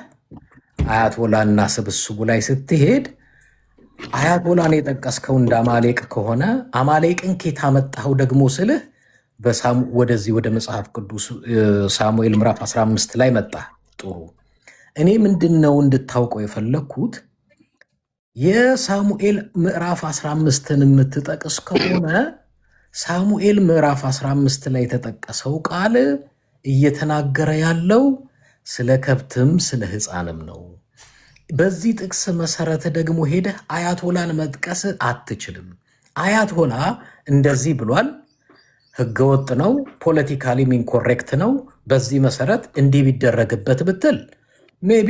አያቶላና ስብስቡ ላይ ስትሄድ አያቶላን የጠቀስከው እንደ አማሌቅ ከሆነ አማሌቅን ኬት አመጣኸው ደግሞ ስልህ ወደዚህ ወደ መጽሐፍ ቅዱስ ሳሙኤል ምዕራፍ 15 ላይ መጣ። ጥሩ። እኔ ምንድነው እንድታውቀው የፈለግኩት የሳሙኤል ምዕራፍ 15ን የምትጠቅስ ከሆነ ሳሙኤል ምዕራፍ 15 ላይ የተጠቀሰው ቃል እየተናገረ ያለው ስለ ከብትም ስለ ሕፃንም ነው። በዚህ ጥቅስ መሰረት ደግሞ ሄደህ አያቶላን መጥቀስ አትችልም። አያቶላ እንደዚህ ብሏል፣ ህገወጥ ነው፣ ፖለቲካሊ ኢንኮሬክት ነው፣ በዚህ መሰረት እንዲህ ቢደረግበት ብትል ሜቢ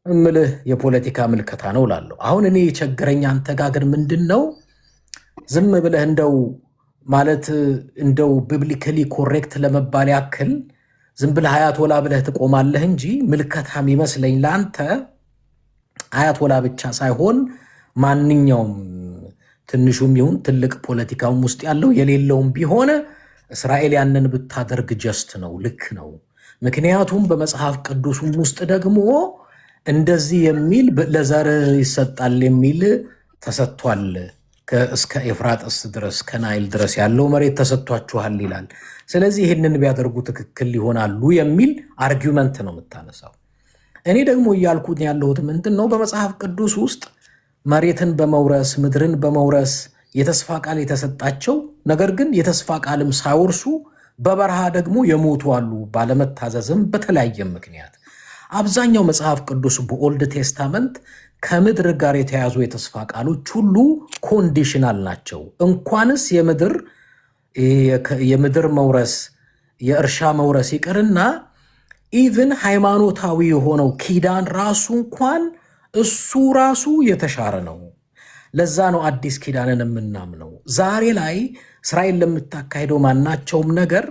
እምልህ የፖለቲካ ምልከታ ነው ላለሁ። አሁን እኔ የቸገረኝ አንተ ጋር ግን ምንድን ነው ዝም ብለህ እንደው ማለት እንደው ቢብሊካሊ ኮሬክት ለመባል ያክል ዝም ብለህ አያቶላ ብለህ ትቆማለህ እንጂ ምልከታም ይመስለኝ ለአንተ አያቶላ ብቻ ሳይሆን ማንኛውም ትንሹም ይሁን ትልቅ ፖለቲካውም ውስጥ ያለው የሌለውም ቢሆን እስራኤል ያንን ብታደርግ ጀስት ነው፣ ልክ ነው። ምክንያቱም በመጽሐፍ ቅዱስም ውስጥ ደግሞ እንደዚህ የሚል ለዘር ይሰጣል የሚል ተሰጥቷል። እስከ ኤፍራጥስ ድረስ ከናይል ድረስ ያለው መሬት ተሰጥቷችኋል ይላል። ስለዚህ ይህንን ቢያደርጉ ትክክል ይሆናሉ የሚል አርጊመንት ነው የምታነሳው። እኔ ደግሞ እያልኩት ያለሁት ምንድን ነው በመጽሐፍ ቅዱስ ውስጥ መሬትን በመውረስ ምድርን በመውረስ የተስፋ ቃል የተሰጣቸው ነገር ግን የተስፋ ቃልም ሳይወርሱ በበረሃ ደግሞ የሞቱ አሉ፣ ባለመታዘዝም በተለያየም ምክንያት። አብዛኛው መጽሐፍ ቅዱስ በኦልድ ቴስታመንት ከምድር ጋር የተያዙ የተስፋ ቃሎች ሁሉ ኮንዲሽናል ናቸው። እንኳንስ የምድር መውረስ የእርሻ መውረስ ይቅርና ኢቭን ሃይማኖታዊ የሆነው ኪዳን ራሱ እንኳን እሱ ራሱ የተሻረ ነው። ለዛ ነው አዲስ ኪዳንን የምናምነው። ዛሬ ላይ እስራኤል ለምታካሄደው ማናቸውም ነገር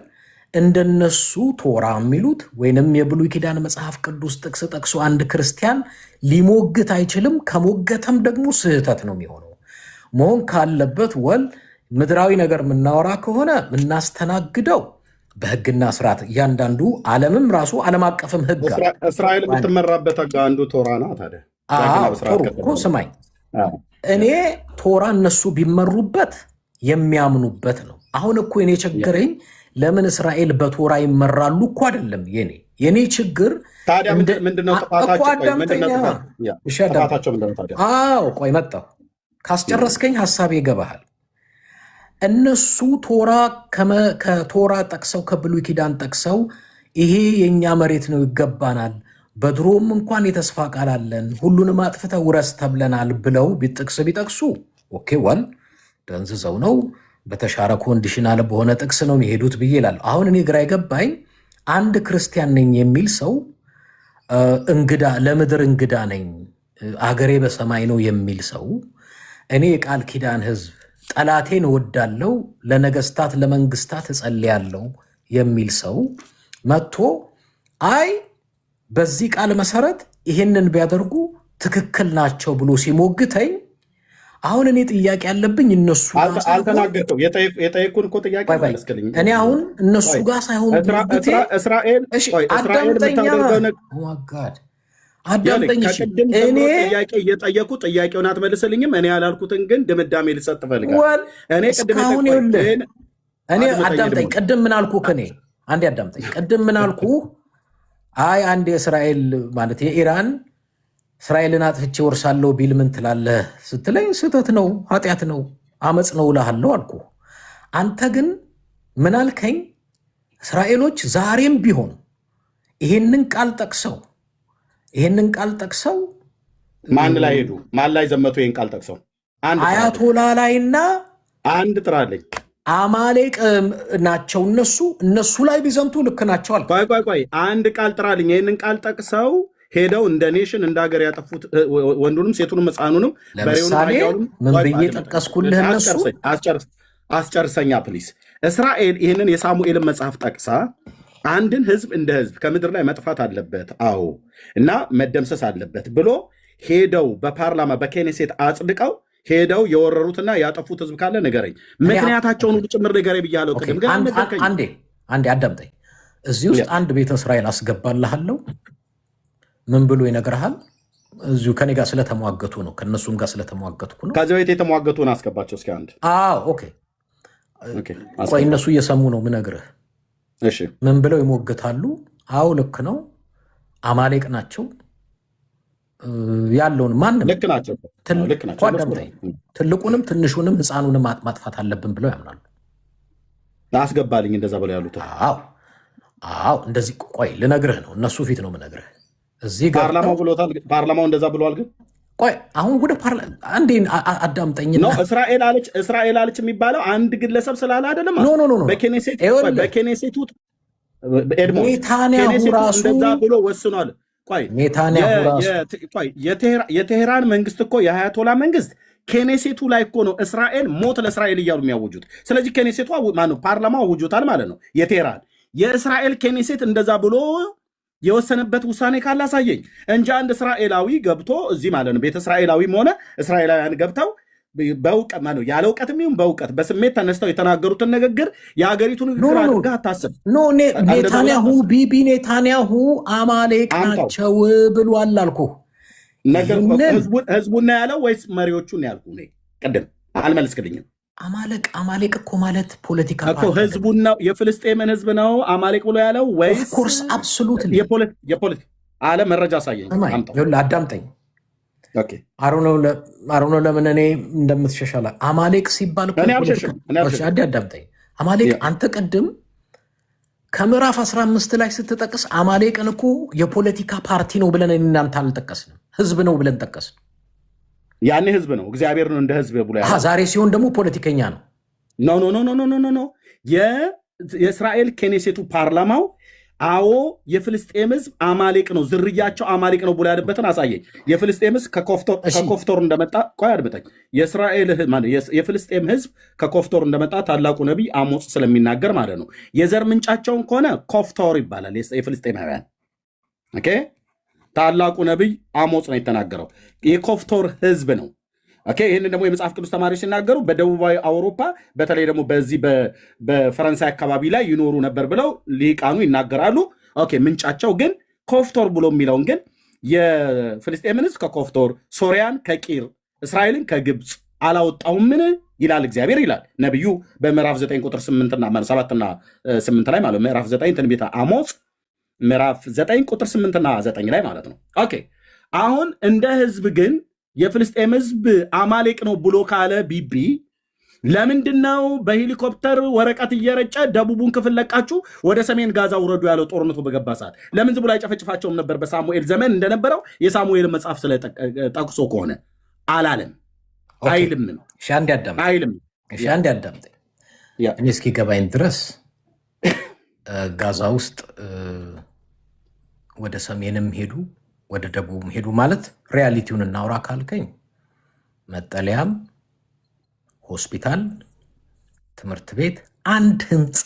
እንደነሱ ቶራ የሚሉት ወይንም የብሉይ ኪዳን መጽሐፍ ቅዱስ ጥቅስ ጠቅሶ አንድ ክርስቲያን ሊሞግት አይችልም። ከሞገተም ደግሞ ስህተት ነው የሚሆነው። መሆን ካለበት ምድራዊ ነገር የምናወራ ከሆነ የምናስተናግደው በህግና ስርዓት እያንዳንዱ ዓለምም ራሱ ዓለም አቀፍም ህግ እስራኤል የምትመራበት አንዱ ቶራ ነው። ታዲያ እኮ ስማኝ፣ እኔ ቶራ እነሱ ቢመሩበት የሚያምኑበት ነው። አሁን እኮ እኔ ቸገረኝ ለምን እስራኤል በቶራ ይመራሉ እኮ አይደለም የኔ ችግር። ታዲያ ምንድነው ጥፋታቸው? ቆይ መጣሁ። ካስጨረስከኝ ሀሳብ ይገባሃል። እነሱ ቶራ ከቶራ ጠቅሰው ከብሉይ ኪዳን ጠቅሰው ይሄ የእኛ መሬት ነው ይገባናል፣ በድሮም እንኳን የተስፋ ቃል አለን፣ ሁሉንም አጥፍተው ውረስ ተብለናል ብለው ጥቅስ ቢጠቅሱ ኦኬ ደንዝዘው ነው በተሻረ ኮንዲሽናል በሆነ ጥቅስ ነው የሚሄዱት ብዬ እላለሁ። አሁን እኔ ግራ የገባኝ አንድ ክርስቲያን ነኝ የሚል ሰው እንግዳ ለምድር እንግዳ ነኝ አገሬ በሰማይ ነው የሚል ሰው እኔ የቃል ኪዳን ህዝብ ጠላቴን እወዳለሁ ለነገስታት ለመንግስታት እጸልያለሁ የሚል ሰው መጥቶ አይ በዚህ ቃል መሰረት ይሄንን ቢያደርጉ ትክክል ናቸው ብሎ ሲሞግተኝ አሁን እኔ ጥያቄ ያለብኝ እነሱ አልተናገርከው። የጠየቁን እኮ ጥያቄ መልስክልኝ። እኔ አሁን እነሱ ጋር ሳይሆን እስራኤል አዳምጠኝ። እኔ ጥያቄ እየጠየቁ ጥያቄውን አትመልስልኝም። እኔ ያላልኩትን ግን ድምዳሜ ልሰጥ እፈልጋለሁ። እኔ አዳምጠኝ። ቅድም ምን አልኩህ? ከኔ አንዴ አዳምጠኝ። ቅድም ምን አልኩህ? አይ አንድ የእስራኤል ማለት የኢራን እስራኤልን አጥፍቼ ወርሳለሁ ቢል ምን ትላለህ ስትለኝ ስህተት ነው፣ ኃጢአት ነው፣ አመፅ ነው እልሃለሁ አልኩ። አንተ ግን ምን አልከኝ? እስራኤሎች ዛሬም ቢሆን ይሄንን ቃል ጠቅሰው ማን ላይ ሄዱ? ማን ላይ ዘመቱ? ይሄን ቃል ጠቅሰው አያቶላ ላይና አንድ ጥራለኝ አማሌቅ ናቸው እነሱ ላይ ቢዘምቱ ልክ ናቸው አልኩ። ቆይ አንድ ቃል ጥራልኝ። ይሄንን ቃል ጠቅሰው ሄደው እንደ ኔሽን እንደ ሀገር ያጠፉት ወንዱንም ሴቱንም ሕፃኑንም ለምሳሌ ምን ብዬ ጠቀስኩልህ? እነሱ አስጨርሰኛ ፕሊስ። እስራኤል ይህንን የሳሙኤልን መጽሐፍ ጠቅሳ አንድን ህዝብ እንደ ህዝብ ከምድር ላይ መጥፋት አለበት፣ አዎ እና መደምሰስ አለበት ብሎ ሄደው በፓርላማ በኬኔሴት አጽድቀው ሄደው የወረሩትና ያጠፉት ህዝብ ካለ ንገረኝ፣ ምክንያታቸውን ሁሉ ጭምር ንገረኝ ብያለሁ። ቅድም ግን አንዴ አዳምጠኝ። እዚህ ውስጥ አንድ ቤተ እስራኤል አስገባልሃለሁ። ምን ብሎ ይነግርሃል? እዚሁ ከኔ ጋር ስለተሟገቱ ነው፣ ከእነሱም ጋር ስለተሟገትኩ ነው። ከዚህ ቤት የተሟገቱን አስገባቸው እስኪ አንድ። ኦኬ ቆይ እነሱ እየሰሙ ነው ምነግርህ። እሺ ምን ብለው ይሞግታሉ? አዎ ልክ ነው፣ አማሌቅ ናቸው ያለውን ማንም ልክ ናቸው። ትልቁንም ትንሹንም ህፃኑንም ማጥፋት አለብን ብለው ያምናሉ። አስገባልኝ እንደዛ ብለው ያሉት። አዎ እንደዚህ ቆይ ልነግርህ ነው። እነሱ ፊት ነው የምነግርህ። እዚህ ጋር ፓርላማው ብሎታል። ፓርላማው እንደዛ ብለዋል። ግን ቆይ አሁን ወደ አንዴ አዳምጠኝና እስራኤል አለች የሚባለው አንድ ግለሰብ ስላለ አይደለም። በኬኔሴቱ ኔታንያሁ ራሱ እንደዛ ብሎ ወስኗል። የቴሄራን መንግስት እኮ የአያቶላ መንግስት ኬኔሴቱ ላይ እኮ ነው እስራኤል ሞት ለእስራኤል እያሉ የሚያውጁት። ስለዚህ ኬኔሴቱ ማነው ፓርላማው አውጆታል ማለት ነው። የቴሄራን የእስራኤል ኬኔሴት እንደዛ ብሎ የወሰነበት ውሳኔ ካላሳየኝ እንጂ አንድ እስራኤላዊ ገብቶ እዚህ ማለት ነው ቤተ እስራኤላዊም ሆነ እስራኤላውያን ገብተው በእውቀት ማለት ነው ያለ እውቀትም ይሁን በእውቀት በስሜት ተነስተው የተናገሩትን ንግግር የሀገሪቱ ንግግር አድርገህ አታስብ። ቢቢ ኔታንያሁ አማሌቅ ናቸው ብሏል አልኩህ። ህዝቡና ያለው ወይስ መሪዎቹን ያልኩ? ቅድም አልመልስክልኝም። አማሌቅ እኮ ማለት ፖለቲካ እኮ ህዝቡና የፍልስጤምን ህዝብ ነው አማሌቅ ብሎ ያለው ወይስ? ኦፍኮርስ አብሶሉት የፖለቲካ አለ መረጃ አሳየኝ። አዳምጠኝ። አሮኖ ለምን እኔ እንደምትሸሻላ አማሌቅ ሲባል አዳምጠኝ። አማሌቅ አንተ ቅድም ከምዕራፍ 15 ላይ ስትጠቅስ አማሌቅን እኮ የፖለቲካ ፓርቲ ነው ብለን እናንተ አልጠቀስንም፣ ህዝብ ነው ብለን ጠቀስን። ያኔ ህዝብ ነው እግዚአብሔር ነው እንደ ህዝብ ብሎ ዛሬ ሲሆን ደግሞ ፖለቲከኛ ነው። ኖ የእስራኤል ኬኔሴቱ ፓርላማው አዎ የፍልስጤም ህዝብ አማሌቅ ነው ዝርያቸው አማሌቅ ነው ብሎ ያለበትን አሳየኝ። የፍልስጤም ህዝብ ከኮፍቶር እንደመጣ ቆይ አድምጠኝ። የፍልስጤም ህዝብ ከኮፍቶር እንደመጣ ታላቁ ነቢይ አሞጽ ስለሚናገር ማለት ነው። የዘር ምንጫቸውን ከሆነ ኮፍቶር ይባላል የፍልስጤማውያን። ኦኬ ታላቁ ነቢይ አሞጽ ነው የተናገረው። የኮፍቶር ህዝብ ነው። ኦኬ ይህንን ደግሞ የመጽሐፍ ቅዱስ ተማሪዎች ሲናገሩ በደቡባዊ አውሮፓ በተለይ ደግሞ በዚህ በፈረንሳይ አካባቢ ላይ ይኖሩ ነበር ብለው ሊቃኑ ይናገራሉ። ኦኬ ምንጫቸው ግን ኮፍቶር ብሎ የሚለውን ግን የፍልስጤምን ህዝብ ከኮፍቶር፣ ሶሪያን ከቂር፣ እስራኤልን ከግብፅ አላወጣሁምን ይላል እግዚአብሔር ይላል ነቢዩ በምዕራፍ 9 ቁጥር 7 እና 8 ላይ ማለት ምዕራፍ 9 ትንቢተ አሞጽ ምዕራፍ 9 ቁጥር 8 እና 9 ላይ ማለት ነው። ኦኬ አሁን እንደ ህዝብ ግን የፍልስጤም ህዝብ አማሌቅ ነው ብሎ ካለ ቢቢ ለምንድነው በሄሊኮፕተር ወረቀት እየረጨ ደቡቡን ክፍል ለቃችሁ ወደ ሰሜን ጋዛ ውረዱ ያለው? ጦርነቱ በገባ ሰዓት ለምን ዝም ብሎ አይጨፈጭፋቸውም ነበር? በሳሙኤል ዘመን እንደነበረው የሳሙኤል መጽሐፍ ስለጠቅሶ ከሆነ አላለም አይልም አይልም። አንድ ያዳምጠኝ እኔ እስኪገባኝ ድረስ ጋዛ ውስጥ ወደ ሰሜንም ሄዱ ወደ ደቡብም ሄዱ ማለት ሪያሊቲውን እናውራ ካልከኝ መጠለያም፣ ሆስፒታል፣ ትምህርት ቤት፣ አንድ ህንፃ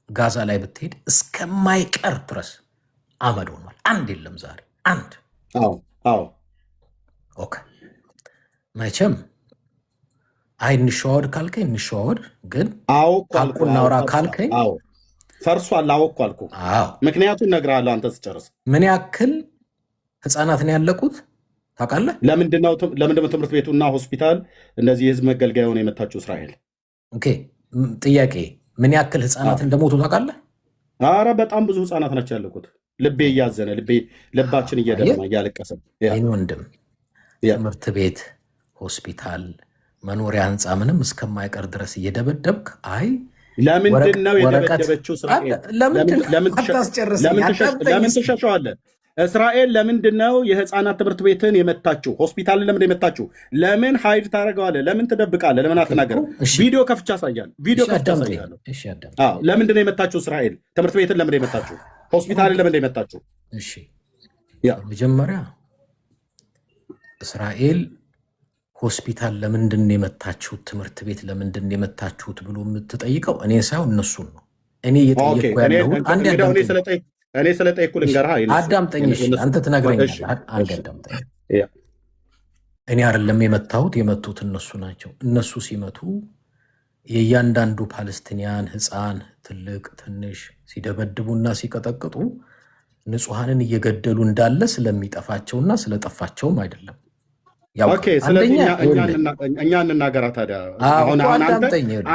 ጋዛ ላይ ብትሄድ እስከማይቀር ድረስ አመድ ሆኗል። አንድ የለም ዛሬ አንድ። ኦኬ መቼም እንሸዋወድ ካልከኝ እንሸዋወድ፣ ግን ካልኩ እናውራ ካልከኝ ፈርሷል። አወኩ አልኩ። ምክንያቱም እነግርሃለሁ አንተ ስጨርስ። ምን ያክል ህፃናት ነው ያለቁት ታውቃለህ? ለምንድነው ትምህርት ቤቱና ሆስፒታል እንደዚህ የህዝብ መገልገያ ሆነ የመታችው እስራኤል? ኦኬ ጥያቄ ምን ያክል ህፃናት እንደሞቱ ታውቃለህ? አረ በጣም ብዙ ህፃናት ናቸው ያለቁት። ልቤ እያዘነ ልባችን እየደማ እያለቀሰ ወንድም ትምህርት ቤት፣ ሆስፒታል፣ መኖሪያ ህንፃ ምንም እስከማይቀር ድረስ እየደበደብክ ለምንድነው የደበደበችው እስራኤል? ለምን ትሸሸዋለህ? እስራኤል ለምንድነው የህፃናት ትምህርት ቤትን የመታችው? ሆስፒታልን ለምን የመታችው? ለምን ሀይድ ታደርገዋለህ? ለምን ትደብቃለህ? ለምን አትናገርም? ቪዲዮ ከፍቻ አሳያለሁ። ለምንድነው የመታችው እስራኤል? ትምህርት ቤትን ለምን የመታችው? ሆስፒታልን ለምን የመታችው? መጀመሪያ እስራኤል ሆስፒታል ለምንድን የመታችሁት? ትምህርት ቤት ለምንድን የመታችሁት ብሎ የምትጠይቀው እኔ ሳይሆን እነሱን ነው። እኔ እየጠየኩ ያለሁት እኔ ስለጠየኩ ልንገርህ። አዳምጠኝ፣ አንተ ትነግረኛለህ። አንድ አዳምጠኝ። እኔ አይደለም የመታሁት፣ የመቱት እነሱ ናቸው። እነሱ ሲመቱ የእያንዳንዱ ፓለስቲኒያን ህፃን፣ ትልቅ፣ ትንሽ ሲደበድቡና ሲቀጠቅጡ ንጹሐንን እየገደሉ እንዳለ ስለሚጠፋቸውና ስለጠፋቸውም አይደለም። ኦኬ። ስለዚህ እኛ እንናገራ ታዲያ።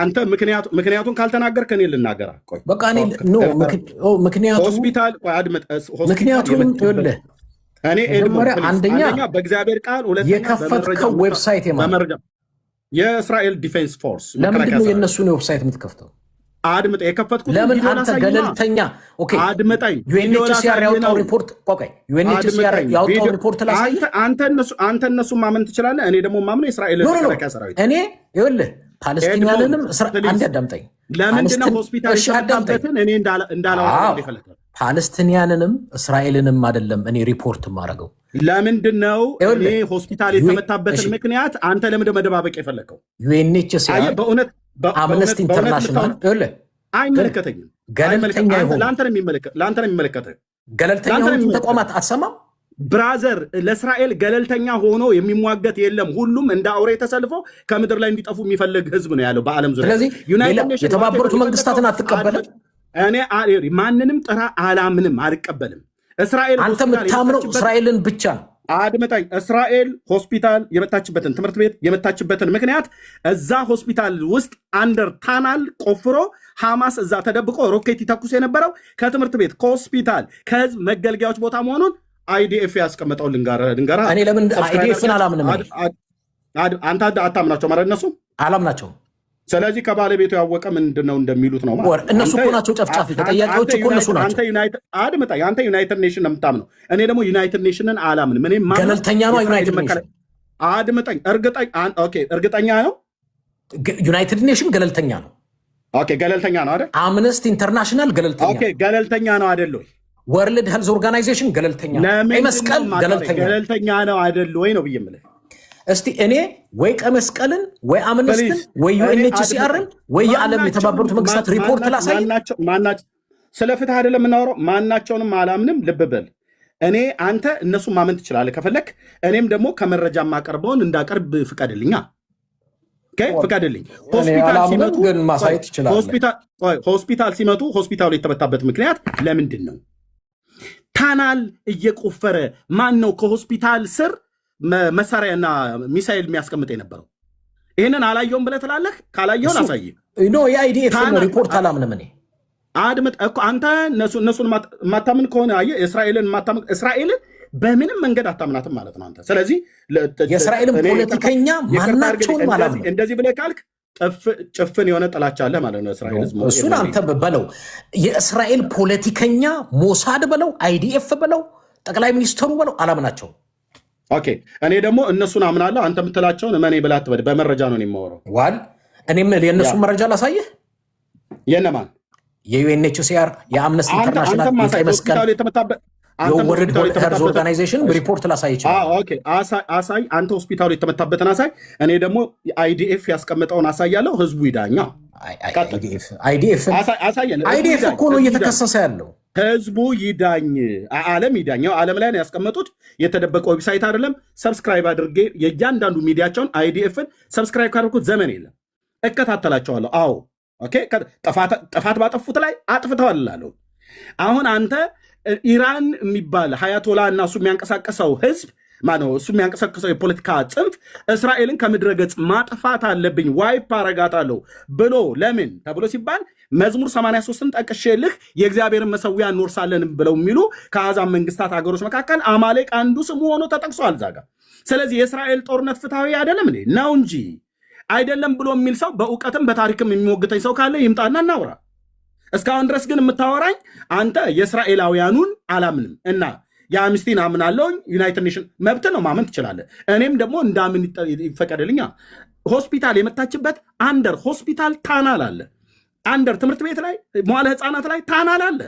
አንተ ምክንያቱም ካልተናገርከ እኔ ልናገራ። ቆይ በቃ እኔ ምክንያቱም ሆስፒታል ምክንያቱም ይኸውልህ እኔ አንደኛ በእግዚአብሔር ቃል፣ ሁለተኛ የከፈትከው ዌብሳይት የእስራኤል ዲፌንስ ፎርስ ለምንድን ነው የእነሱን ዌብሳይት የምትከፍተው? አድምጠ የከፈትኩት ለምን አንተ ገለልተኛ አድምጠኝ። ዩኤንኤችሲአር ያወጣው ሪፖርት ዩኤንኤችሲአር ያወጣው ሪፖርት ላሳይ። አንተ እነሱ ማመን ትችላለህ። እኔ ደግሞ ማምነው የእስራኤል መከላከያ ሰራዊት። እኔ ይኸውልህ ፓለስቲኒያንንም አንድ አዳምጠኝ። ለምንድን ነው ሆስፒታል የተመታበትን እኔ እንዳላወራ የፈለከው? ፓለስቲኒያንንም እስራኤልንም አይደለም እኔ ሪፖርት የማደርገው። ለምንድን ነው እኔ ሆስፒታል የተመታበትን ምክንያት አንተ ለምንድን መደባበቅ የፈለከው? ዩኤንኤችሲአር በእውነት አምነስቲ ኢንተርናሽናል አይመለከተኝም። ገለልተኛ ይሁን ለአንተ ነው የሚመለከተህ። ገለልተኛ የሆኑትን ተቋማት አትሰማም? ብራዘር፣ ለእስራኤል ገለልተኛ ሆኖ የሚሟገት የለም። ሁሉም እንደ አውሬ ተሰልፎ ከምድር ላይ እንዲጠፉ የሚፈልግ ህዝብ ነው ያለው በዓለም ዙሪያ። ስለዚህ የተባበሩት መንግስታትን አትቀበልም? እኔ ማንንም ጥራ አላምንም፣ አልቀበልም። እስራኤል አንተ የምታምነው እስራኤልን ብቻ ነው። አድምጠኝ። እስራኤል ሆስፒታል የመታችበትን ትምህርት ቤት የመታችበትን ምክንያት እዛ ሆስፒታል ውስጥ አንደር ታናል ቆፍሮ ሐማስ እዛ ተደብቆ ሮኬት ይተኩስ የነበረው ከትምህርት ቤት ከሆስፒታል ከህዝብ መገልገያዎች ቦታ መሆኑን አይዲኤፍ ያስቀመጠው ልንገራ። እኔ ለምን አይዲኤፍን አላምንም? አንተ አታምናቸው ማለት እነሱ አላምናቸውም። ስለዚህ ከባለቤቱ ያወቀ ምንድነው እንደሚሉት ነው ማለት እነሱ እኮ ናቸው ጨፍጫፊ ተጠያቂዎች እኮ እነሱ ናቸው። አንተ ዩናይትድ ኔሽን ነው የምታምነው፣ እኔ ደግሞ ዩናይትድ ኔሽንን አላምንም። እኔ ገለልተኛ ነው ዩናይትድ ኔሽን። አድምጠኝ። እርግጠኛ ነው ዩናይትድ ኔሽን ገለልተኛ ነው። ኦኬ ገለልተኛ ነው አይደል? አምነስቲ ኢንተርናሽናል ገለልተኛ ኦኬ ገለልተኛ ነው አይደል ወይ? ወርልድ ሄልዝ ኦርጋናይዜሽን ገለልተኛ ነው። ቀይ መስቀል ገለልተኛ ነው አይደል ወይ ነው ብዬ የምልህ። እስቲ እኔ ወይ ቀይ መስቀልን ወይ አምነስትን ወይ ዩኤንኤችሲአርን ወይ የዓለም የተባበሩት መንግስታት ሪፖርት ላሳይ። ስለ ፍትህ አይደለም የምናወራው። ማናቸውንም አላምንም። ልብ በል። እኔ አንተ እነሱ ማመን ትችላለህ ከፈለክ፣ እኔም ደግሞ ከመረጃ ማቀርበውን እንዳቀርብ ፍቀድልኛ። ፍቀድልኝ። ሆስፒታል ሲመቱ ሆስፒታሉ የተመታበት ምክንያት ለምንድን ነው? ታናል እየቆፈረ ማን ነው ከሆስፒታል ስር መሳሪያና ሚሳይል የሚያስቀምጥ የነበረው? ይህንን አላየውም ብለህ ትላለህ? ካላየውን አሳይ። የአይዲኤፍ ሪፖርት አላምንም እኔ። አድምጥ እኮ አንተ እነሱን የማታምን ከሆነ አየህ፣ እስራኤልን በምንም መንገድ አታምናትም ማለት ነው አንተ። ስለዚህ የእስራኤልን ፖለቲከኛ ማናቸውንም አላምንም። እንደዚህ ብለህ ካልክ ጭፍን የሆነ ጥላቻ አለ ማለት ነው። እስራኤል እሱን አንተ በለው። የእስራኤል ፖለቲከኛ ሞሳድ በለው፣ አይዲኤፍ በለው፣ ጠቅላይ ሚኒስትሩ በለው፣ አላምናቸውም። ኦኬ እኔ ደግሞ እነሱን አምናለሁ። አንተ የምትላቸውን እመኔ ብላ አትበል። በመረጃ ነው የማወራው። ዋል እኔም የእነሱን መረጃ ላሳየህ። የነማን? የዩኤንኤችሲአር፣ የአምነስቲ ኢንተርናሽናል፣ የቀይ መስቀል፣ የወርልድ ሄልዝ ኦርጋናይዜሽን ሪፖርት ላሳይ ይችላል። አሳይ። አንተ ሆስፒታሉ የተመታበትን አሳይ። እኔ ደግሞ አይዲኤፍ ያስቀመጠውን አሳያለሁ። ህዝቡ ይዳኛ። አይዲኤፍ እኮ ነው እየተከሰሰ ያለው። ህዝቡ ይዳኝ፣ ዓለም ይዳኛው። ዓለም ላይ ነው ያስቀመጡት። የተደበቀ ዌብሳይት አይደለም። ሰብስክራይብ አድርጌ የእያንዳንዱ ሚዲያቸውን አይዲኤፍን ሰብስክራይብ ካደርኩት ዘመን የለም። እከታተላቸዋለሁ። አዎ ኦኬ። ጥፋት ባጠፉት ላይ አጥፍተዋል እላለሁ። አሁን አንተ ኢራን የሚባል ሀያቶላ እና እሱ የሚያንቀሳቀሰው ህዝብ ማነው? እሱ የሚያንቀሳቀሰው የፖለቲካ ጽንፍ እስራኤልን ከምድረ ገጽ ማጥፋት አለብኝ፣ ዋይፕ አረጋታለሁ ብሎ ለምን ተብሎ ሲባል መዝሙር 83ን ጠቅሼልህ የእግዚአብሔርን መሰዊያ እንወርሳለን ብለው የሚሉ ከአሕዛብ መንግስታት ሀገሮች መካከል አማሌቅ አንዱ ስሙ ሆኖ ተጠቅሷል ዛጋ። ስለዚህ የእስራኤል ጦርነት ፍትሐዊ አይደለም እንዴ? ነው እንጂ አይደለም ብሎ የሚል ሰው በእውቀትም በታሪክም የሚሞግተኝ ሰው ካለ ይምጣና እናውራ። እስካሁን ድረስ ግን የምታወራኝ አንተ የእስራኤላውያኑን አላምንም እና የአምስቲን አምናለሁ። ዩናይትድ ኔሽን መብት ነው፣ ማመን ትችላለህ። እኔም ደግሞ እንዳምን ይፈቀድልኛ። ሆስፒታል የመታችበት አንደር ሆስፒታል ታናል አለ። አንደር ትምህርት ቤት ላይ መዋለ ህፃናት ላይ ታናል አለ።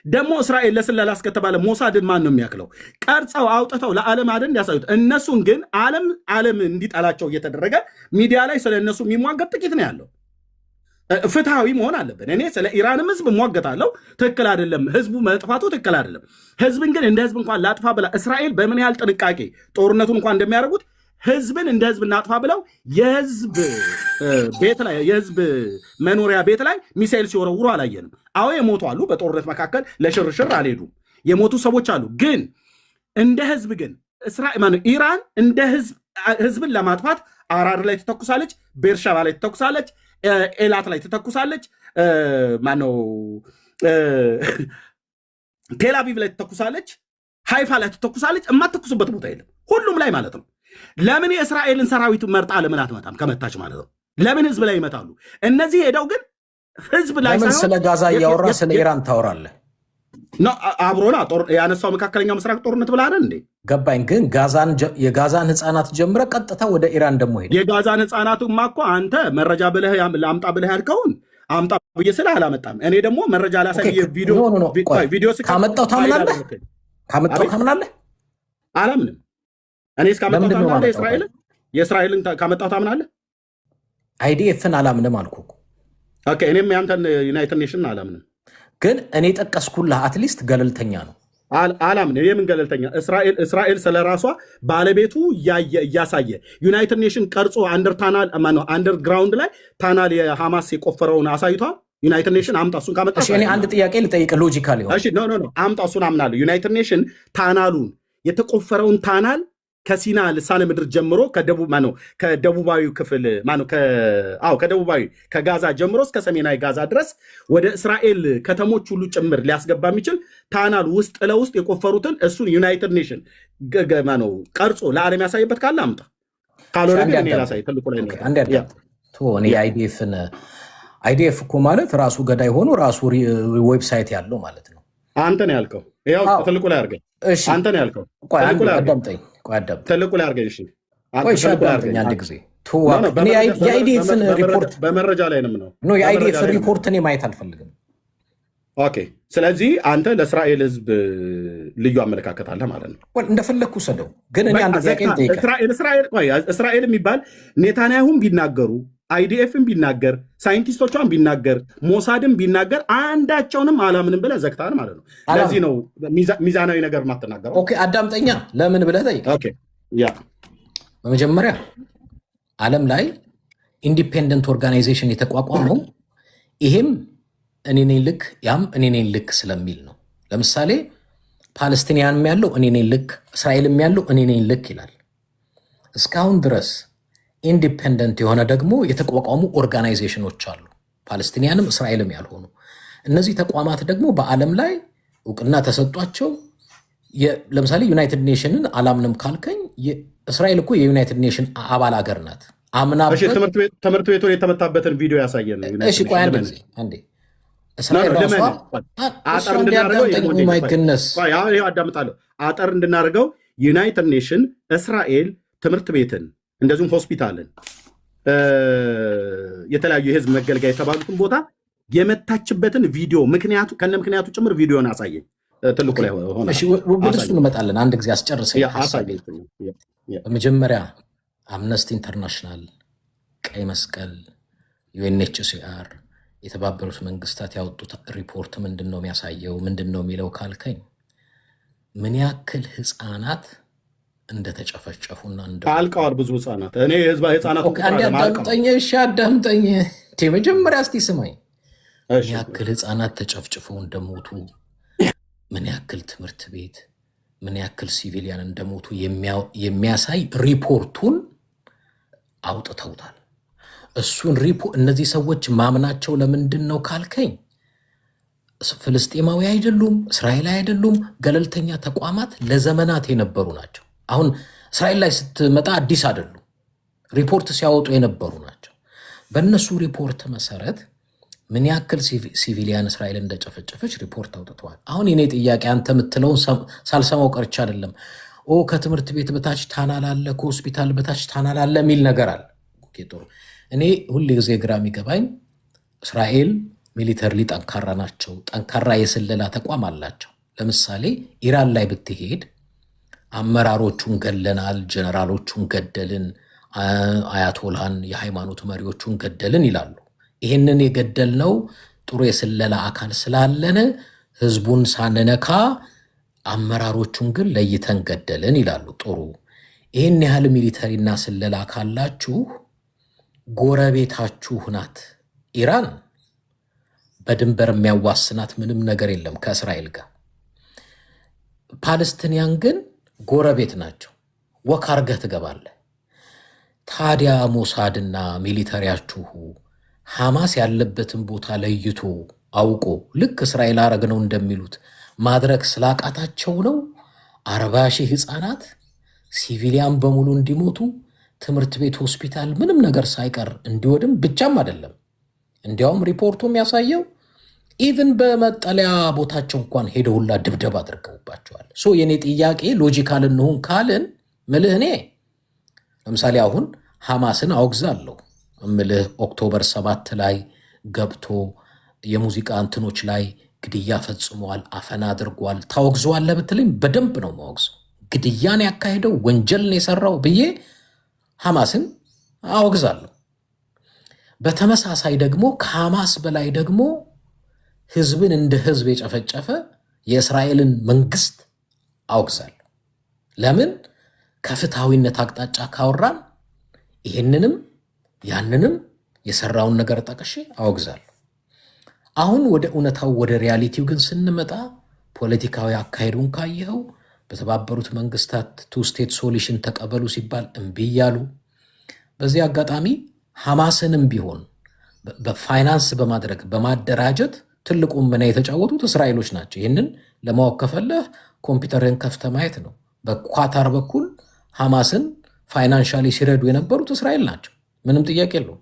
ደግሞ እስራኤል ለስለላ እስከተባለ ሞሳድን ማን ነው የሚያክለው? ቀርጸው አውጥተው ለዓለም አደን ያሳዩት። እነሱን ግን ዓለም እንዲጠላቸው እየተደረገ ሚዲያ ላይ ስለ እነሱ የሚሟገት ጥቂት ነው ያለው። ፍትሃዊ መሆን አለብን። እኔ ስለ ኢራንም ህዝብ እሟገታለሁ። ትክክል አይደለም፣ ህዝቡ መጥፋቱ ትክክል አይደለም። ህዝብን ግን እንደ ህዝብ እንኳን ላጥፋ ብላ እስራኤል በምን ያህል ጥንቃቄ ጦርነቱን እንኳን እንደሚያደርጉት ህዝብን እንደ ህዝብ እናጥፋ ብለው የህዝብ ቤት ላይ የህዝብ መኖሪያ ቤት ላይ ሚሳኤል ሲወረውሩ አላየንም። አዎ የሞቱ አሉ። በጦርነት መካከል ለሽርሽር አልሄዱም። የሞቱ ሰዎች አሉ። ግን እንደ ህዝብ ግን ኢራን እንደ ህዝብ ህዝብን ለማጥፋት አራር ላይ ትተኩሳለች፣ ቤርሻባ ላይ ትተኩሳለች፣ ኤላት ላይ ትተኩሳለች፣ ማነው ቴልአቪቭ ላይ ትተኩሳለች፣ ሃይፋ ላይ ትተኩሳለች። የማትተኩስበት ቦታ የለም፣ ሁሉም ላይ ማለት ነው። ለምን የእስራኤልን ሰራዊት መርጣ ለምን አትመጣም? ከመታች ማለት ነው። ለምን ህዝብ ላይ ይመታሉ? እነዚህ ሄደው ግን ህዝብ ላይ ሳይሆን ስለ ጋዛ እያወራ ስለ ኢራን ታወራለህ? አብሮና ያነሳው መካከለኛው ምስራቅ ጦርነት ብለህ አይደል እንዴ? ገባኝ። ግን የጋዛን ህፃናት ጀምረ ቀጥታ ወደ ኢራን ደግሞ ሄደ። የጋዛን ህፃናቱማ እኮ አንተ መረጃ ብለህ ላምጣ ብለህ ያልከውን አምጣ ብዬ ስልህ አላመጣም። እኔ ደግሞ መረጃ ላሳይ ቪዲዮ ካመጣው ታምናለህ? ካመጣው ታምናለህ? አላምንም። እኔ እስካመጣው ታምናለህ? የእስራኤልን ካመጣው ታምናለህ? አይዲኤፍን አላምንም አልኩ። ኦኬ፣ እኔም ያንተን ዩናይትድ ኔሽን አላምንም። ግን እኔ ጠቀስኩልህ አትሊስት ገለልተኛ ነው። አላምንም። የምን ገለልተኛ? እስራኤል ስለራሷ ባለቤቱ እያሳየ ዩናይትድ ኔሽን ቀርጾ አንደርግራውንድ ላይ ታናል የሐማስ የቆፈረውን አሳይቷል። ዩናይትድ ኔሽን አምጣ እሱን ካመጣ እኔ አንድ ጥያቄ ልጠይቅ ሎጂካል ይሆን። አምጣ እሱን አምናለሁ። ዩናይትድ ኔሽን ታናሉን የተቆፈረውን ታናል ከሲና ልሳነ ምድር ጀምሮ ከደቡባዊ ክፍል ከደቡባዊ ከጋዛ ጀምሮ እስከ ሰሜናዊ ጋዛ ድረስ ወደ እስራኤል ከተሞች ሁሉ ጭምር ሊያስገባ የሚችል ታናል ውስጥ ለውስጥ የቆፈሩትን እሱን ዩናይትድ ኔሽን ቀርጾ ለዓለም ያሳይበት ካለ አምጣ። ካልሆነ ግን እኔ ላሳይ። ትልቁ ላይ አይዲኤፍ እኮ ማለት ራሱ ገዳይ ሆኖ ራሱ ዌብሳይት ያለው ማለት ነው። አንተ ነው ያልከው። ያው ትልቁ ላይ አድርገኝ። አንተ ነው ያልከው። ትልቁ ላይ አድርገኝ። አንድ ጊዜ የአይዲኤፍን ሪፖርት በመረጃ ላይ ነው። የአይዲኤፍን ሪፖርት እኔ ማየት አልፈልግም። ኦኬ፣ ስለዚህ አንተ ለእስራኤል ህዝብ ልዩ አመለካከት አለ ማለት ነው። እንደፈለግኩ ሰደው። ግን እኔ አንድ ጥያቄ እስራኤል የሚባል ኔታንያሁን ቢናገሩ አይዲኤፍን ቢናገር ሳይንቲስቶቿን ቢናገር ሞሳድን ቢናገር አንዳቸውንም አላምንም ብለህ ዘግተሃል ማለት ነው። ለዚህ ነው ሚዛናዊ ነገር ማትናገረው። ኦኬ፣ አዳምጠኛ። ለምን ብለህ ጠይቅ። በመጀመሪያ ዓለም ላይ ኢንዲፔንደንት ኦርጋናይዜሽን የተቋቋመው ይሄም እኔ ነኝ ልክ ያም እኔ ነኝ ልክ ስለሚል ነው። ለምሳሌ ፓለስቲኒያንም ያለው እኔ ነኝ ልክ፣ እስራኤልም ያለው እኔ ነኝ ልክ ይላል። እስካሁን ድረስ ኢንዲፔንደንት የሆነ ደግሞ የተቋቋሙ ኦርጋናይዜሽኖች አሉ፣ ፓለስቲኒያንም እስራኤልም ያልሆኑ። እነዚህ ተቋማት ደግሞ በዓለም ላይ እውቅና ተሰጧቸው። ለምሳሌ ዩናይትድ ኔሽንን አላምንም ካልከኝ እስራኤል እኮ የዩናይትድ ኔሽን አባል ሀገር ናት። ትምህርት ቤቱ የተመታበትን ቪዲዮ ያሳየን። እሺ ቆይ አንዴ እስራኤል ራሷ አዳምጣለሁ። አጠር እንድናደርገው ዩናይትድ ኔሽን እስራኤል ትምህርት ቤትን እንደዚሁም ሆስፒታልን የተለያዩ የህዝብ መገልገያ የተባሉትን ቦታ የመታችበትን ቪዲዮ ከነ ምክንያቱ ጭምር ቪዲዮን አሳየኝ። ትልቁ ላይ ሆነ ወደሱ እንመጣለን። አንድ ጊዜ አስጨርሰኝ። በመጀመሪያ አምነስቲ ኢንተርናሽናል፣ ቀይ መስቀል፣ ዩኤንኤችሲአር፣ የተባበሩት መንግስታት ያወጡት ሪፖርት ምንድን ነው የሚያሳየው? ምንድን ነው የሚለው ካልከኝ ምን ያክል ህፃናት እንደተጨፈጨፉና አልቀዋል። ብዙ ህፃናት እኔ ህፃናት አዳምጠኝ። እሺ አዳምጠኝ። መጀመሪያ እስቲ ስማኝ። ምን ያክል ህፃናት ተጨፍጭፈው እንደሞቱ፣ ምን ያክል ትምህርት ቤት፣ ምን ያክል ሲቪሊያን እንደሞቱ የሚያሳይ ሪፖርቱን አውጥተውታል። እሱን እነዚህ ሰዎች ማምናቸው ለምንድን ነው ካልከኝ ፍልስጤማዊ አይደሉም፣ እስራኤላዊ አይደሉም፣ ገለልተኛ ተቋማት ለዘመናት የነበሩ ናቸው። አሁን እስራኤል ላይ ስትመጣ አዲስ አይደሉም፣ ሪፖርት ሲያወጡ የነበሩ ናቸው። በእነሱ ሪፖርት መሰረት ምን ያክል ሲቪሊያን እስራኤል እንደጨፈጨፈች ሪፖርት አውጥተዋል። አሁን የኔ ጥያቄ አንተ የምትለውን ሳልሰማው ቀርቻ አይደለም። ከትምህርት ቤት በታች ታናል አለ፣ ከሆስፒታል በታች ታናል አለ የሚል ነገር አለ። ጥሩ። እኔ ሁል ጊዜ ግራ የሚገባኝ እስራኤል ሚሊተርሊ ጠንካራ ናቸው፣ ጠንካራ የስለላ ተቋም አላቸው። ለምሳሌ ኢራን ላይ ብትሄድ አመራሮቹን ገለናል፣ ጀነራሎቹን ገደልን፣ አያቶላን የሃይማኖት መሪዎቹን ገደልን ይላሉ። ይህንን የገደልነው ጥሩ የስለላ አካል ስላለን ህዝቡን ሳንነካ አመራሮቹን ግን ለይተን ገደልን ይላሉ። ጥሩ። ይህን ያህል ሚሊተሪና ስለላ ካላችሁ ጎረቤታችሁ ናት ኢራን። በድንበር የሚያዋስናት ምንም ነገር የለም ከእስራኤል ጋር። ፓለስቲንያን ግን ጎረቤት ናቸው። ወክ አርገህ ትገባለህ። ታዲያ ሞሳድና ሚሊተሪያችሁ ሐማስ ያለበትን ቦታ ለይቶ አውቆ ልክ እስራኤል አረግነው እንደሚሉት ማድረግ ስላቃታቸው ነው 40 ሺህ ሕፃናት ሲቪሊያን በሙሉ እንዲሞቱ ትምህርት ቤት፣ ሆስፒታል ምንም ነገር ሳይቀር እንዲወድም ብቻም አይደለም። እንዲያውም ሪፖርቱ የሚያሳየው ኢቭን በመጠለያ ቦታቸው እንኳን ሄደውላ ድብደባ አድርገውባቸዋል። የኔ ጥያቄ ሎጂካል እንሁን ካልን ምልህ እኔ ለምሳሌ አሁን ሐማስን አውግዛለሁ ምልህ ኦክቶበር 7 ላይ ገብቶ የሙዚቃ እንትኖች ላይ ግድያ ፈጽሟል፣ አፈና አድርጓል። ታወግዘዋለህ ብትልኝ በደንብ ነው ማወግዘው። ግድያን ያካሄደው ወንጀልን የሰራው ብዬ ሐማስን አወግዛለሁ። በተመሳሳይ ደግሞ ከሐማስ በላይ ደግሞ ህዝብን እንደ ህዝብ የጨፈጨፈ የእስራኤልን መንግስት አወግዛለሁ። ለምን? ከፍትሐዊነት አቅጣጫ ካወራን ይህንንም ያንንም የሰራውን ነገር ጠቅሼ አወግዛለሁ። አሁን ወደ እውነታው ወደ ሪያሊቲው ግን ስንመጣ ፖለቲካዊ አካሄዱን ካየኸው በተባበሩት መንግስታት ቱ ስቴት ሶሉሽን ተቀበሉ ሲባል እምቢ እያሉ፣ በዚህ አጋጣሚ ሐማስንም ቢሆን በፋይናንስ በማድረግ በማደራጀት ትልቁን ሚና የተጫወቱት እስራኤሎች ናቸው። ይህንን ለማወቅ ከፈለህ ኮምፒውተርን ከፍተ ማየት ነው። በኳታር በኩል ሐማስን ፋይናንሻሊ ሲረዱ የነበሩት እስራኤል ናቸው። ምንም ጥያቄ የለውም።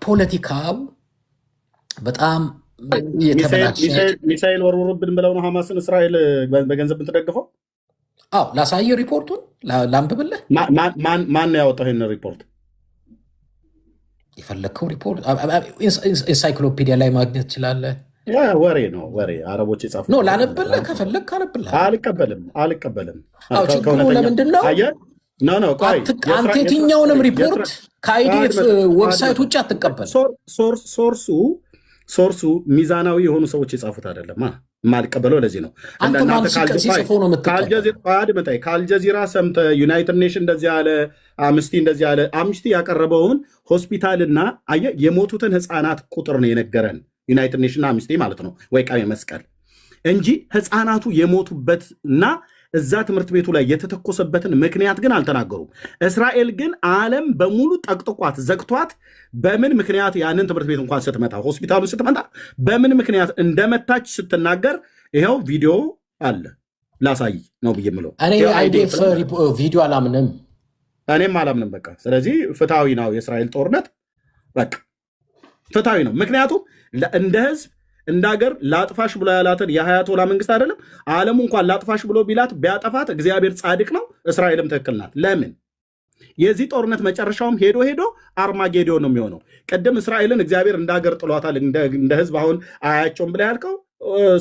ፖለቲካው በጣም ሚሳኤል ወርውሩብን ብለው ነው ሐማስን እስራኤል በገንዘብ የምትደግፈው። አዎ ላሳየህ፣ ሪፖርቱን ላንብብልህ። ማን ያወጣው ይህን ሪፖርት? የፈለግከው ሪፖርት ኢንሳይክሎፒዲያ ላይ ማግኘት ትችላለህ። ወሬ ነው ወሬ፣ አረቦች የጻፉት ነው። ላነብልህ ከፈለግ ካነብልህ። አልቀበልም። ችግሩ ለምንድን ነው? አንተ የትኛውንም ሪፖርት ከአይዲኤፍ ዌብሳይት ውጭ አትቀበል። ሶርሱ ሚዛናዊ የሆኑ ሰዎች የጻፉት አይደለም። የማልቀበለው ለዚህ ነው። ከአልጀዚራ ሰምተህ ዩናይትድ ኔሽን እንደዚህ ያለ፣ አምስቲ እንደዚህ ያለ፣ አምስቲ ያቀረበውን ሆስፒታልና አየህ የሞቱትን ህፃናት ቁጥር ነው የነገረን ዩናይትድ ኔሽን አምስቲ ማለት ነው፣ ወይ ቀይ መስቀል እንጂ ህፃናቱ የሞቱበትና እዛ ትምህርት ቤቱ ላይ የተተኮሰበትን ምክንያት ግን አልተናገሩም። እስራኤል ግን ዓለም በሙሉ ጠቅጥቋት ዘግቷት በምን ምክንያት ያንን ትምህርት ቤት እንኳን ስትመታ ሆስፒታሉን ስትመታ በምን ምክንያት እንደመታች ስትናገር ይኸው ቪዲዮ አለ። ላሳይ ነው ብዬ የምለው እኔ አይዲኤፍ ቪዲዮ አላምንም፣ እኔም አላምንም። በቃ ስለዚህ ፍትሐዊ ነው የእስራኤል ጦርነት፣ በቃ ፍትሐዊ ነው። ምክንያቱም እንደ ህዝብ እንደ ሀገር ላጥፋሽ ብሎ ያላትን የሀያቶላ መንግስት አይደለም ዓለሙ እንኳን ላጥፋሽ ብሎ ቢላት ቢያጠፋት እግዚአብሔር ጻድቅ ነው፣ እስራኤልም ትክክል ናት። ለምን? የዚህ ጦርነት መጨረሻውም ሄዶ አርማጌዶን ነው የሚሆነው። ቅድም እስራኤልን እግዚአብሔር እንደ ሀገር ጥሏታል እንደ ህዝብ አሁን አያቸውም ብላ ያልከው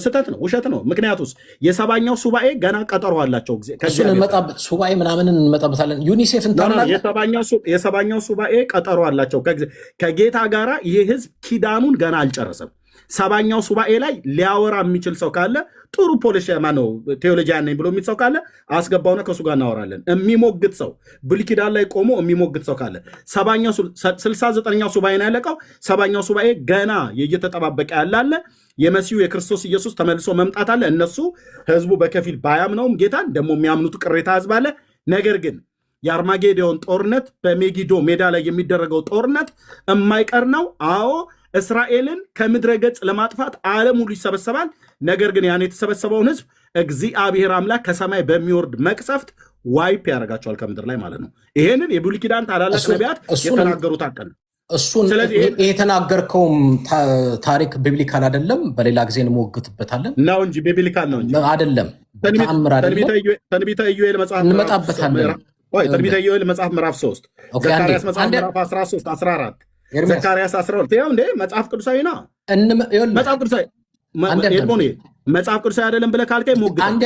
ስህተት ነው፣ ውሸት ነው። ምክንያቱስ የሰባኛው ሱባኤ ገና ቀጠሮ አላቸው። ሱባኤ ምናምንን እንመጣበታለን። ዩኒሴፍን የሰባኛው ሱባኤ ቀጠሮ አላቸው ከጌታ ጋራ። ይህ ህዝብ ኪዳኑን ገና አልጨረሰም። ሰባኛው ሱባኤ ላይ ሊያወራ የሚችል ሰው ካለ ጥሩ ፖሊሲ ማነው ቴዎሎጂያን ነኝ ብሎ የሚል ሰው ካለ አስገባውና ከእሱ ጋር እናወራለን። የሚሞግት ሰው ብሉይ ኪዳን ላይ ቆሞ የሚሞግት ሰው ካለ 69ኛው ሱባኤ ነው ያለቀው። ሰባኛው ሱባኤ ገና እየተጠባበቀ ያላለ የመሲሁ የክርስቶስ ኢየሱስ ተመልሶ መምጣት አለ። እነሱ ህዝቡ በከፊል ባያምነውም ጌታን ደግሞ የሚያምኑት ቅሬታ ህዝብ አለ። ነገር ግን የአርማጌዶን ጦርነት በሜጊዶ ሜዳ ላይ የሚደረገው ጦርነት የማይቀር ነው። አዎ እስራኤልን ከምድረ ገጽ ለማጥፋት ዓለም ሁሉ ይሰበሰባል። ነገር ግን ያን የተሰበሰበውን ህዝብ እግዚአብሔር አምላክ ከሰማይ በሚወርድ መቅሰፍት ዋይፕ ያደርጋቸዋል ከምድር ላይ ማለት ነው። ይሄንን የብሉይ ኪዳን ታላላቅ ነቢያት የተናገሩት አቀል። እሱን የተናገርከውም ታሪክ ቢብሊካል አይደለም። በሌላ ጊዜ እንሞግትበታለን ነው እንጂ ቢብሊካል ነው እንጂ አይደለም። ተአምር አይደለም። ትንቢተ ኢዩኤል መጽሐፍ እንመጣበታለን። ትንቢተ ኢዩኤል መጽሐፍ ምዕራፍ 3 ዘካርያስ መጽሐፍ ምዕራፍ 13 14 ዘካርያስ 12 ይኸው እንደ መጽሐፍ ቅዱሳዊ ነው። መጽሐፍ ቅዱሳዊ መጽሐፍ ቅዱሳዊ አይደለም ብለህ ካልከኝ ሞግተኝ።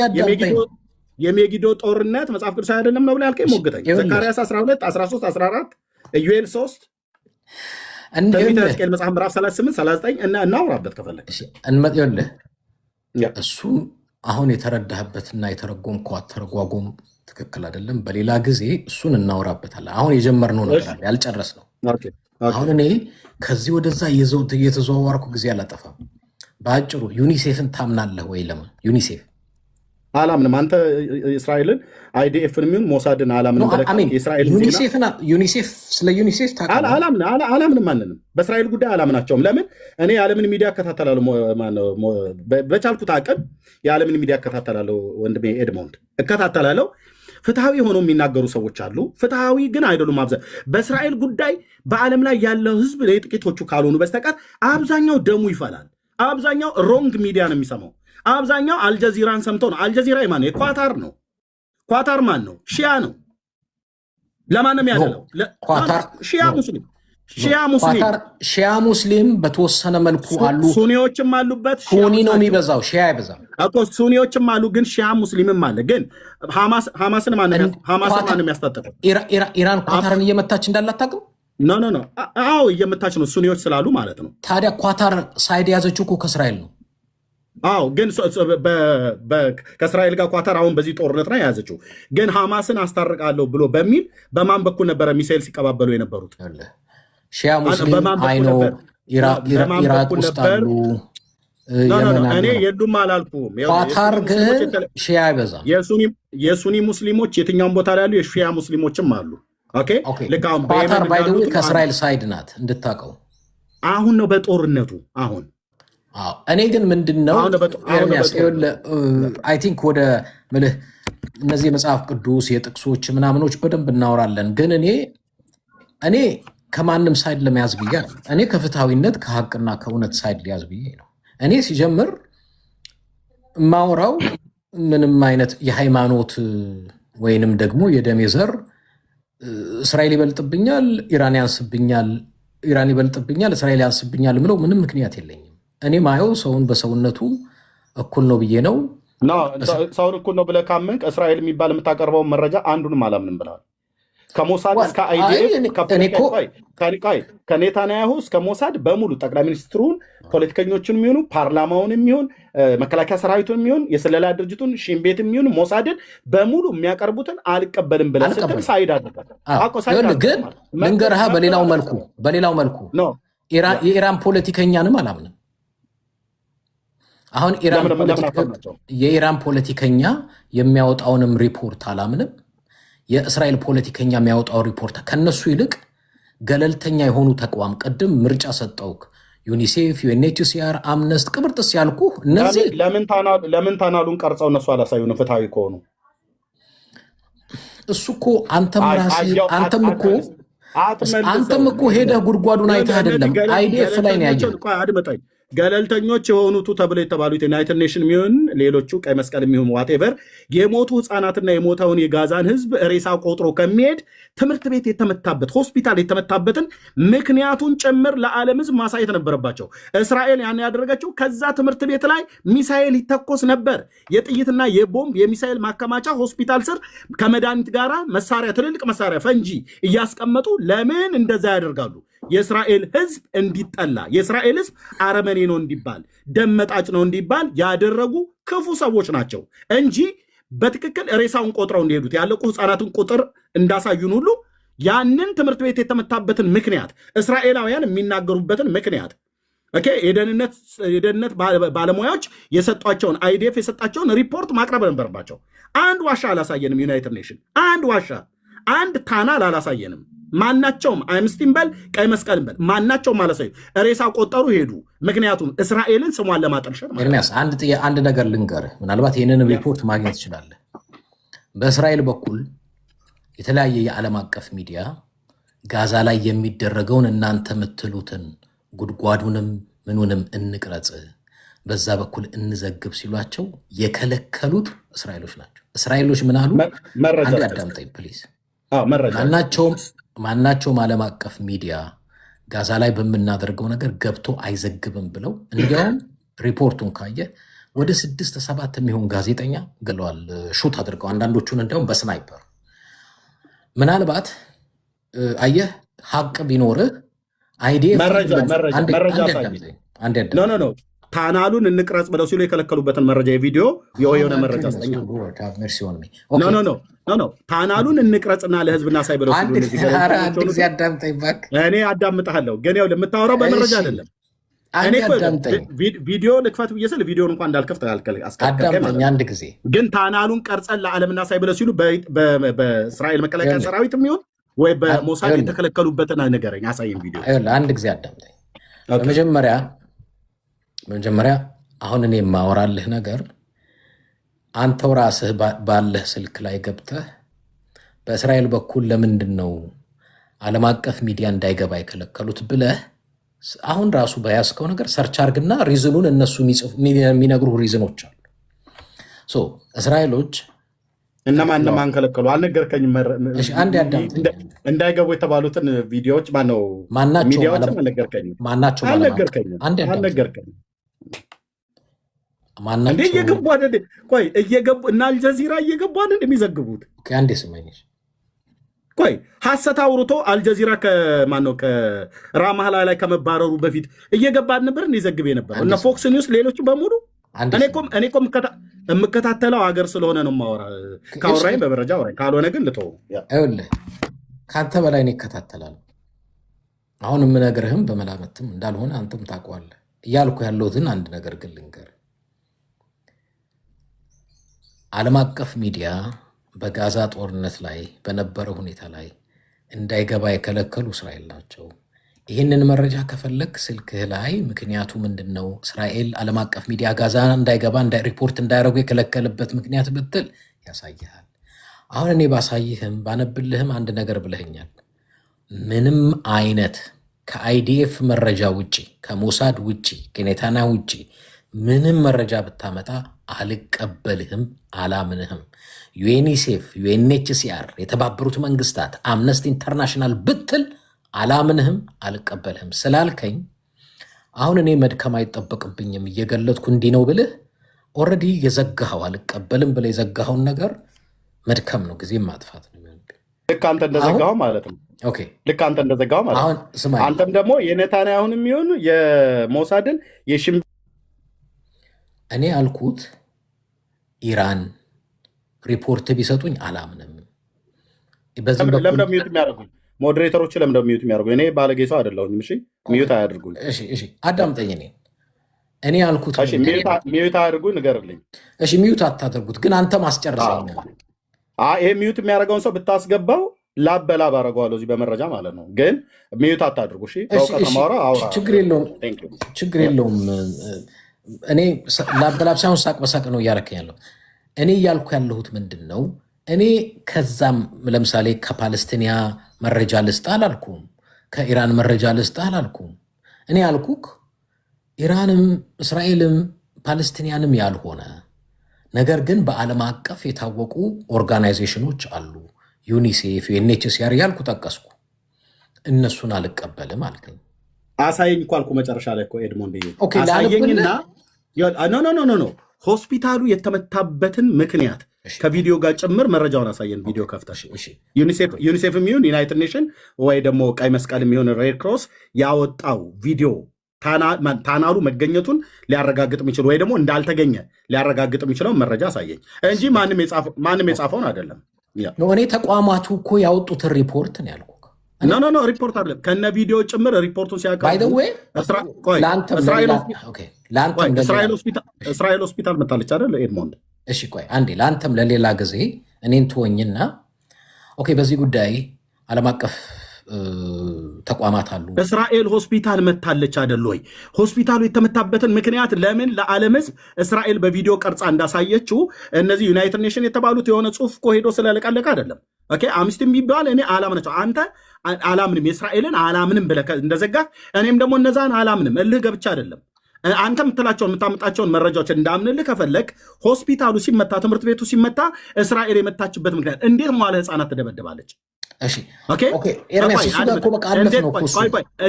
የሜጊዶ ጦርነት መጽሐፍ ቅዱሳዊ አይደለም ነው ብለህ ካልከኝ ሞግተኝ። ዘካርያስ 12 13 14 ኢዩኤል 3 ትንቢተ ሕዝቅኤል መጽሐፍ ምዕራፍ 38 39 እናውራበት ከፈለግ እሱም አሁን የተረዳህበትና የተረጎምከው አተረጓጎም ትክክል አይደለም። በሌላ ጊዜ እሱን እናውራበታለን። አሁን የጀመርነው ነገር አለ ያልጨረስነው። አሁን እኔ ከዚህ ወደዛ እየተዘዋወርኩ ጊዜ አላጠፋም። በአጭሩ ዩኒሴፍን ታምናለህ ወይ? ለምን ዩኒሴፍ? አላምንም። አንተ እስራኤልን አይዲኤፍን የሚሆን ሞሳድን አላምንም ብለህ ዩኒሴፍ ስለ ዩኒሴፍ አላምንም። ማንንም በእስራኤል ጉዳይ አላምናቸውም። ለምን እኔ የዓለምን ሚዲያ እከታተላለሁ። በቻልኩት አቅም የዓለምን ሚዲያ እከታተላለሁ። ወንድሜ ኤድሞንድ እከታተላለሁ። ፍትሐዊ ሆነው የሚናገሩ ሰዎች አሉ። ፍትሐዊ ግን አይደሉም። በእስራኤል ጉዳይ በዓለም ላይ ያለው ህዝብ የጥቂቶቹ ካልሆኑ በስተቀር አብዛኛው ደሙ ይፈላል። አብዛኛው ሮንግ ሚዲያ ነው የሚሰማው። አብዛኛው አልጀዚራን ሰምቶ ነው። አልጀዚራ ማን ነው? የኳታር ነው። ኳታር ማን ነው? ሺያ ነው። ለማንም ያለው ሺያ ሙስሊም በተወሰነ መልኩ አሉ። ሱኒዎችም አሉበት። ሱኒ ነው የሚበዛው፣ ሺያ አይበዛም እኮ። ሱኒዎችም አሉ፣ ግን ሺያ ሙስሊምም አለ። ግን ሐማስን ማንም ያስታጠቀው? ኢራን ኳታርን እየመታች እንዳላታቅም ኖ አዎ እየመታች ነው፣ ሱኒዎች ስላሉ ማለት ነው። ታዲያ ኳታር ሳይድ የያዘችው እኮ ከእስራኤል ነው። አዎ ግን ከእስራኤል ጋር ኳታር አሁን በዚህ ጦርነት ላይ የያዘችው። ግን ሐማስን አስታርቃለሁ ብሎ በሚል በማን በኩል ነበረ ሚሳኤል ሲቀባበሉ የነበሩት? ሺያ ሙስሊም አይኖ ኢራቅ ውስጥ አሉ። እኔ የሉም አላልኩም። ኳታር ግን ሺያ አይበዛም። የሱኒ ሙስሊሞች የትኛውም ቦታ ላይ ያሉ የሺያ ሙስሊሞችም አሉ። ኳታር ባይደዌ ከእስራኤል ሳይድ ናት እንድታውቀው። አሁን ነው በጦርነቱ አሁን። እኔ ግን ምንድነው ኤርሚያስ አይ ቲንክ ወደ ምልህ እነዚህ የመጽሐፍ ቅዱስ የጥቅሶች ምናምኖች በደንብ እናወራለን። ግን እኔ ከማንም ሳይድ ለመያዝ ብዬ ነው። እኔ ከፍትሐዊነት ከሀቅና ከእውነት ሳይድ ሊያዝ ብዬ ነው። እኔ ሲጀምር የማወራው ምንም አይነት የሃይማኖት ወይንም ደግሞ የደሜ ዘር እስራኤል ይበልጥብኛል፣ ኢራን ያንስብኛል፣ ኢራን ይበልጥብኛል፣ እስራኤል ያንስብኛል ምለው ምንም ምክንያት የለኝም። እኔ ማየው ሰውን በሰውነቱ እኩል ነው ብዬ ነው። ሰውን እኩል ነው ብለህ ካመንክ እስራኤል የሚባል የምታቀርበውን መረጃ አንዱንም አላምንም ብለዋል። ከሞሳድ እስከ አይዲኤፍ ከኔታንያሁ እስከ ሞሳድ በሙሉ ጠቅላይ ሚኒስትሩን፣ ፖለቲከኞችን የሚሆኑ ፓርላማውን የሚሆን መከላከያ ሰራዊቱን የሚሆን የስለላ ድርጅቱን ሺን ቤት የሚሆን ሞሳድን በሙሉ የሚያቀርቡትን አልቀበልም ብለህ ስትል ሳይድ አድርጋል። ግን ልንገርህ በሌላው መልኩ የኢራን ፖለቲከኛንም አላምንም። አሁን የኢራን ፖለቲከኛ የሚያወጣውንም ሪፖርት አላምንም። የእስራኤል ፖለቲከኛ የሚያወጣው ሪፖርት ከነሱ ይልቅ ገለልተኛ የሆኑ ተቋም ቅድም ምርጫ ሰጠውክ ዩኒሴፍ፣ ዩኤንኤችሲአር፣ አምነስት ቅብርጥስ ያልኩ እነዚህ ለምን ታናሉን ቀርጸው እነሱ አላሳዩንም? ፍትሐዊ ከሆኑ እሱ እኮ አንተም እኮ ሄደህ ጉድጓዱን አይተህ አይደለም አይዲኤፍ ላይ ነው ያየው። ገለልተኞች የሆኑቱ ተብለው የተባሉት ዩናይትድ ኔሽን የሚሆን ሌሎቹ ቀይ መስቀል የሚሆን ዋቴቨር የሞቱ ህፃናትና የሞተውን የጋዛን ህዝብ ሬሳ ቆጥሮ ከሚሄድ ትምህርት ቤት የተመታበት ሆስፒታል የተመታበትን ምክንያቱን ጭምር ለዓለም ህዝብ ማሳየት ነበረባቸው። እስራኤል ያን ያደረገችው ከዛ ትምህርት ቤት ላይ ሚሳኤል ይተኮስ ነበር። የጥይትና የቦምብ የሚሳኤል ማከማቻ ሆስፒታል ስር ከመድኃኒት ጋራ መሳሪያ፣ ትልልቅ መሳሪያ ፈንጂ እያስቀመጡ ለምን እንደዛ ያደርጋሉ? የእስራኤል ህዝብ እንዲጠላ፣ የእስራኤል ህዝብ አረመኔ ነው እንዲባል፣ ደም መጣጭ ነው እንዲባል ያደረጉ ክፉ ሰዎች ናቸው እንጂ በትክክል ሬሳውን ቆጥረው እንዲሄዱት ያለቁ ህፃናትን ቁጥር እንዳሳዩን ሁሉ ያንን ትምህርት ቤት የተመታበትን ምክንያት እስራኤላውያን የሚናገሩበትን ምክንያት የደህንነት ባለሙያዎች የሰጧቸውን አይዲኤፍ የሰጣቸውን ሪፖርት ማቅረብ ነበረባቸው። አንድ ዋሻ አላሳየንም። ዩናይትድ ኔሽን አንድ ዋሻ አንድ ታናል አላሳየንም። ማናቸውም አምነስቲም በል ቀይ መስቀልም በል ማናቸውም አላሳዩ። ሬሳ ቆጠሩ ሄዱ። ምክንያቱም እስራኤልን ስሟን ለማጠልሸት ኤርሚያስ አንድ ነገር ልንገርህ፣ ምናልባት ይህንን ሪፖርት ማግኘት ትችላለህ። በእስራኤል በኩል የተለያየ የዓለም አቀፍ ሚዲያ ጋዛ ላይ የሚደረገውን እናንተ የምትሉትን ጉድጓዱንም ምኑንም እንቅረጽ፣ በዛ በኩል እንዘግብ ሲሏቸው የከለከሉት እስራኤሎች ናቸው። እስራኤሎች ምን አሉ? አንድ አዳምጠኝ ፕሊዝ። ማናቸውም ዓለም አቀፍ ሚዲያ ጋዛ ላይ በምናደርገው ነገር ገብቶ አይዘግብም ብለው እንዲያውም ሪፖርቱን ካየ ወደ 6-7 የሚሆን ጋዜጠኛ ገለዋል፣ ሹት አድርገው አንዳንዶቹን እንዲያውም በስናይፐር። ምናልባት አየህ ሀቅ ቢኖርህ አይዲኤፍ ታናሉን እንቅረጽ ብለው ሲሉ የከለከሉበትን መረጃ የቪዲዮ የሆነ መረጃ አስጠኛ። ታናሉን እንቅረጽና ለህዝብ እናሳይ ብለው ሲሉ እኔ አዳምጥሃለሁ፣ ግን ያው የምታወራው በመረጃ አይደለም። ቪዲዮ ልክፈት ብዬ ስል ቪዲዮን እንኳን እንዳልከፍት አዳምጠኝ አንድ ጊዜ። ግን ታናሉን ቀርጸን ለዓለም እናሳይ ብለው ሲሉ በእስራኤል መከላከያ ሰራዊት የሚሆን ወይ በሞሳድ የተከለከሉበትን ነገረኝ፣ አሳይም ቪዲዮ። አንድ ጊዜ አዳምጠኝ። በመጀመሪያ አሁን እኔ የማወራልህ ነገር አንተው ራስህ ባለህ ስልክ ላይ ገብተህ በእስራኤል በኩል ለምንድን ነው ዓለም አቀፍ ሚዲያ እንዳይገባ የከለከሉት ብለህ አሁን ራሱ በያዝከው ነገር ሰርች አርግና ሪዝኑን እነሱ የሚነግሩ ሪዝኖች አሉ። እስራኤሎች እነማን ከለከሉ አልነገርከኝም። እንዳይገቡ የተባሉትን ቪዲዮዎች ሚዲያዎችን አልነገርከኝም። እንዴ እየገቡ አይደል? ቆይ እየገቡ እና አልጀዚራ እየገቡ አይደል የሚዘግቡት? አንዴ ስማኝ። ቆይ ሐሰት አውርቶ አልጀዚራ ከራማህላ ላይ ከመባረሩ በፊት እየገባ ነበር እንዲዘግብ የነበረው እና ፎክስ ኒውስ ሌሎቹ በሙሉ። እኔ እኮ የምከታተለው ሀገር ስለሆነ ነው የማወራ። ካወራኝ በመረጃ አወራኝ፣ ካልሆነ ግን ልተው። ይኸውልህ ከአንተ በላይ እኔ እከታተላለሁ። አሁን የምነግርህም በመላመትም እንዳልሆነ አንተም ታውቀዋለህ። እያልኩ ያለሁትን አንድ ነገር ግን ልንገርህ። ዓለም አቀፍ ሚዲያ በጋዛ ጦርነት ላይ በነበረ ሁኔታ ላይ እንዳይገባ የከለከሉ እስራኤል ናቸው። ይህንን መረጃ ከፈለግ ስልክህ ላይ ምክንያቱ ምንድን ነው? እስራኤል ዓለም አቀፍ ሚዲያ ጋዛ እንዳይገባ ሪፖርት እንዳያደርጉ የከለከልበት ምክንያት ብትል ያሳይሃል። አሁን እኔ ባሳይህም ባነብልህም አንድ ነገር ብለኸኛል። ምንም አይነት ከአይዲኤፍ መረጃ ውጭ ከሞሳድ ውጭ ከኔታንያ ውጭ ምንም መረጃ ብታመጣ አልቀበልህም፣ አላምንህም። ዩኤንኢሴፍ፣ ዩኤንኤችሲአር፣ የተባበሩት መንግስታት፣ አምነስቲ ኢንተርናሽናል ብትል አላምንህም፣ አልቀበልህም ስላልከኝ አሁን እኔ መድከም አይጠበቅብኝም። እየገለጥኩ እንዲህ ነው ብልህ ኦልሬዲ የዘጋኸው አልቀበልም ብለህ የዘጋኸውን ነገር መድከም ነው፣ ጊዜ ማጥፋት ነው። ልክ አንተ እንደዘጋኸው ማለት ነው። ልክ አንተ እንደዘጋኸው ማለት ነው። አንተም ደግሞ የኔታንያሁን የሚሆን የሞሳድን እኔ አልኩት ኢራን ሪፖርት ቢሰጡኝ አላምንም። ለምን ሚዩት የሚያደርጉኝ ሞዴሬተሮች? ለምን ሚዩት የሚያደርጉኝ? እኔ ባለጌ ሰው አይደለሁም። እሺ ሚዩት አያድርጉኝ። እሺ አዳምጠኝ። እኔ አልኩት ሚዩት አያድርጉኝ፣ ንገርልኝ። እሺ ሚዩት አታደርጉት፣ ግን አንተ ማስጨርሰኝ። ይሄ ሚዩት የሚያደርገውን ሰው ብታስገባው ላብ በላብ አደርገዋለሁ እዚህ በመረጃ ማለት ነው። ግን ሚዩት አታድርጉ። እሺ ችግር የለውም። እኔ ላበላብ ሳይሆን ሳቅ በሳቅ ነው እያረከኝ ያለው። እኔ እያልኩ ያለሁት ምንድን ነው? እኔ ከዛም ለምሳሌ ከፓለስቲኒያ መረጃ ልስጥ አላልኩም፣ ከኢራን መረጃ ልስጥ አላልኩም። እኔ ያልኩክ ኢራንም እስራኤልም ፓለስቲኒያንም ያልሆነ ነገር ግን በዓለም አቀፍ የታወቁ ኦርጋናይዜሽኖች አሉ፣ ዩኒሴፍ፣ ዩኤንኤችሲአር ያልኩ ጠቀስኩ። እነሱን አልቀበልም አልከኝ። አሳየኝ እኮ አልኩ መጨረሻ ላይ እኮ ኤድሞንድ አሳየኝና ኖ ሆስፒታሉ የተመታበትን ምክንያት ከቪዲዮ ጋር ጭምር መረጃውን አሳየን። ቪዲዮ ከፍተሽ ዩኒሴፍ የሚሆን ዩናይትድ ኔሽን ወይ ደግሞ ቀይ መስቀል የሚሆን ሬድ ክሮስ ያወጣው ቪዲዮ ታናሉ መገኘቱን ሊያረጋግጥ የሚችል ወይ ደግሞ እንዳልተገኘ ሊያረጋግጥ የሚችለውን መረጃ አሳየኝ እንጂ ማንም የጻፈውን አይደለም። እኔ ተቋማቱ እኮ ያወጡትን ሪፖርት ነው ያልኩ። ኖ ሪፖርት አይደለም፣ ከነ ቪዲዮ ጭምር ሪፖርቱን ሲያቀርቡ እስራኤል ሆስፒታል መታለች አይደል ኤድሞንድ? እሺ ቆይ አንዴ ለአንተም ለሌላ ጊዜ እኔን ትወኝና በዚህ ጉዳይ ዓለም አቀፍ ተቋማት አሉ። እስራኤል ሆስፒታል መታለች አይደል ወይ? ሆስፒታሉ የተመታበትን ምክንያት ለምን ለዓለም ሕዝብ እስራኤል በቪዲዮ ቀርጻ እንዳሳየችው እነዚህ ዩናይትድ ኔሽን የተባሉት የሆነ ጽሑፍ እኮ ሄዶ ስለለቀለቀ አይደለም። አምስት የሚባል እኔ አላምናቸው። አንተ አላምንም የእስራኤልን አላምንም ብለህ እንደዘጋህ እኔም ደግሞ እነዛን አላምንም እልህ ገብቻ አይደለም። አንተ የምትላቸውን የምታመጣቸውን መረጃዎች እንዳምንልህ ከፈለግ ሆስፒታሉ ሲመታ፣ ትምህርት ቤቱ ሲመታ እስራኤል የመታችበት ምክንያት እንዴት መዋለ ሕፃናት ትደበድባለች?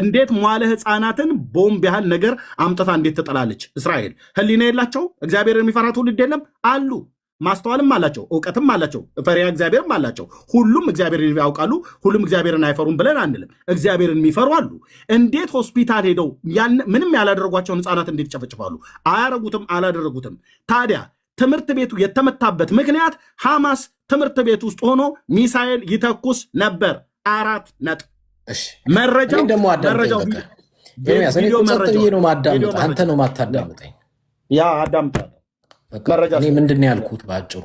እንዴት መዋለ ሕፃናትን ቦምብ ያህል ነገር አምጥታ እንዴት ትጥላለች? እስራኤል ህሊና የላቸው? እግዚአብሔር የሚፈራ ትውልድ የለም አሉ። ማስተዋልም አላቸው፣ እውቀትም አላቸው፣ ፈሪሃ እግዚአብሔርም አላቸው። ሁሉም እግዚአብሔርን ያውቃሉ፣ ሁሉም እግዚአብሔርን አይፈሩም ብለን አንልም። እግዚአብሔርን የሚፈሩ አሉ። እንዴት ሆስፒታል ሄደው ምንም ያላደረጓቸውን ሕፃናት እንዴት ይጨፈጭፋሉ? አያረጉትም፣ አላደረጉትም። ታዲያ ትምህርት ቤቱ የተመታበት ምክንያት ሐማስ ትምህርት ቤት ውስጥ ሆኖ ሚሳኤል ይተኩስ ነበር። 4 ነጥብ። ነው ማዳምጥ፣ አንተ ነው ማታዳምጠኝ። ያ አዳምጣለሁ። እኔ ምንድን ነው ያልኩት በአጭሩ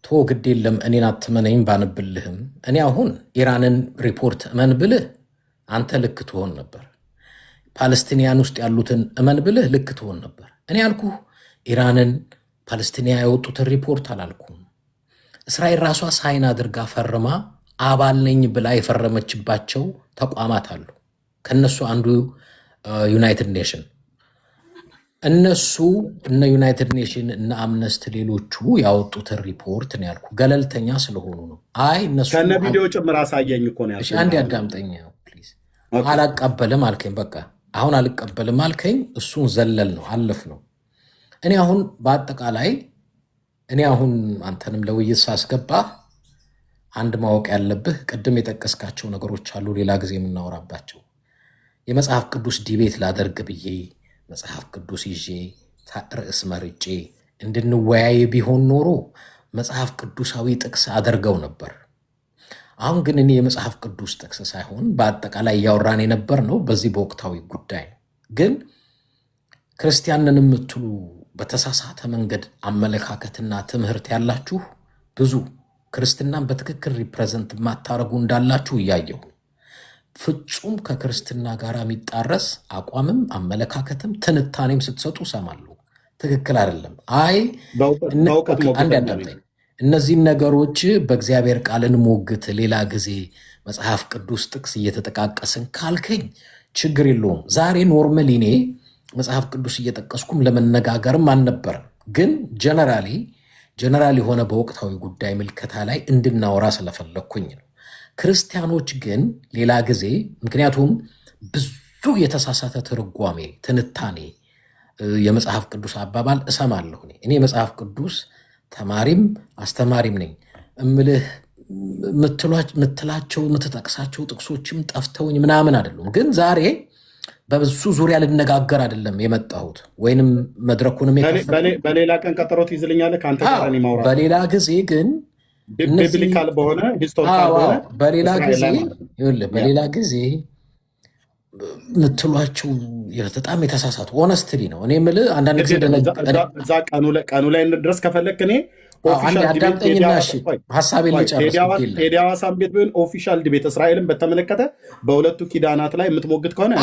ቶ ግድ የለም እኔን አትመነኝ ባንብልህም፣ እኔ አሁን ኢራንን ሪፖርት እመን ብልህ አንተ ልክ ትሆን ነበር። ፓለስቲንያን ውስጥ ያሉትን እመን ብልህ ልክ ትሆን ነበር። እኔ ያልኩህ ኢራንን ፓለስቲንያ ያወጡትን ሪፖርት አላልኩም። እስራኤል ራሷ ሳይን አድርጋ ፈርማ አባል ነኝ ብላ የፈረመችባቸው ተቋማት አሉ። ከነሱ አንዱ ዩናይትድ ኔሽን። እነሱ እነ ዩናይትድ ኔሽን እነ አምነስት ሌሎቹ ያወጡትን ሪፖርት ነው ያልኩ። ገለልተኛ ስለሆኑ ነው። አይ እነሱ ከነ ቪዲዮ ጭምር አሳየኝ እኮ ነው ያልኩ። አንድ ያዳምጠኝ ፕሊዝ። አላቀበልም አልከኝ። በቃ አሁን አልቀበልም አልከኝ። እሱን ዘለል ነው አለፍ ነው። እኔ አሁን በአጠቃላይ አንተንም ለውይይት ሳስገባ አንድ ማወቅ ያለብህ ቅድም የጠቀስካቸው ነገሮች አሉ፣ ሌላ ጊዜ የምናወራባቸው። የመጽሐፍ ቅዱስ ዲቤት ላደርግ ብዬ መጽሐፍ ቅዱስ ይዤ ርዕስ መርጬ እንድንወያይ ቢሆን ኖሮ መጽሐፍ ቅዱሳዊ ጥቅስ አደርገው ነበር። አሁን ግን እኔ የመጽሐፍ ቅዱስ ጥቅስ ሳይሆን በአጠቃላይ እያወራን የነበር ነው በዚህ በወቅታዊ ጉዳይ ነው። ግን ክርስቲያንን የምትሉ በተሳሳተ መንገድ አመለካከትና ትምህርት ያላችሁ ብዙ ክርስትናን በትክክል ሪፕሬዘንት የማታረጉ እንዳላችሁ እያየሁ ፍጹም ከክርስትና ጋር የሚጣረስ አቋምም አመለካከትም ትንታኔም ስትሰጡ ሰማለሁ። ትክክል አይደለም። አንድ ያዳምጠኝ። እነዚህን ነገሮች በእግዚአብሔር ቃል እንሞግት፣ ሌላ ጊዜ መጽሐፍ ቅዱስ ጥቅስ እየተጠቃቀስን ካልከኝ ችግር የለውም። ዛሬ ኖርማሊ እኔ መጽሐፍ ቅዱስ እየጠቀስኩም ለመነጋገርም አልነበረም። ግን ጀነራል የሆነ በወቅታዊ ጉዳይ ምልከታ ላይ እንድናወራ ስለፈለግኩኝ ነው። ክርስቲያኖች ግን ሌላ ጊዜ ምክንያቱም ብዙ የተሳሳተ ትርጓሜ፣ ትንታኔ የመጽሐፍ ቅዱስ አባባል እሰማለሁ። እኔ መጽሐፍ ቅዱስ ተማሪም አስተማሪም ነኝ። እምልህ ምትላቸው ምትጠቅሳቸው ጥቅሶችም ጠፍተውኝ ምናምን አይደሉም። ግን ዛሬ በብዙ ዙሪያ ልነጋገር አይደለም የመጣሁት፣ ወይንም መድረኩንም በሌላ ቀን ቀጠሮ ትይዝልኛለህ ከአንተ ጋር እኔ ማውራት። በሌላ ጊዜ ግን ቢብሊካል በሆነ ሂስቶሪካል በሆነ በሌላ ጊዜ ምትሏቸው በጣም የተሳሳቱ ኦነስትሊ ነው። እኔ የምልህ አንዳንድ ጊዜ እዛ ቀኑ ላይ እንድረስ ከፈለክ እኔ አዳምጠኝና ሀሳቤን ልጨርስ። ቴዲ ሐዋሳም ቤት ቢሆን ኦፊሻል ዲቤት እስራኤልን በተመለከተ በሁለቱ ኪዳናት ላይ የምትሞግት ከሆነ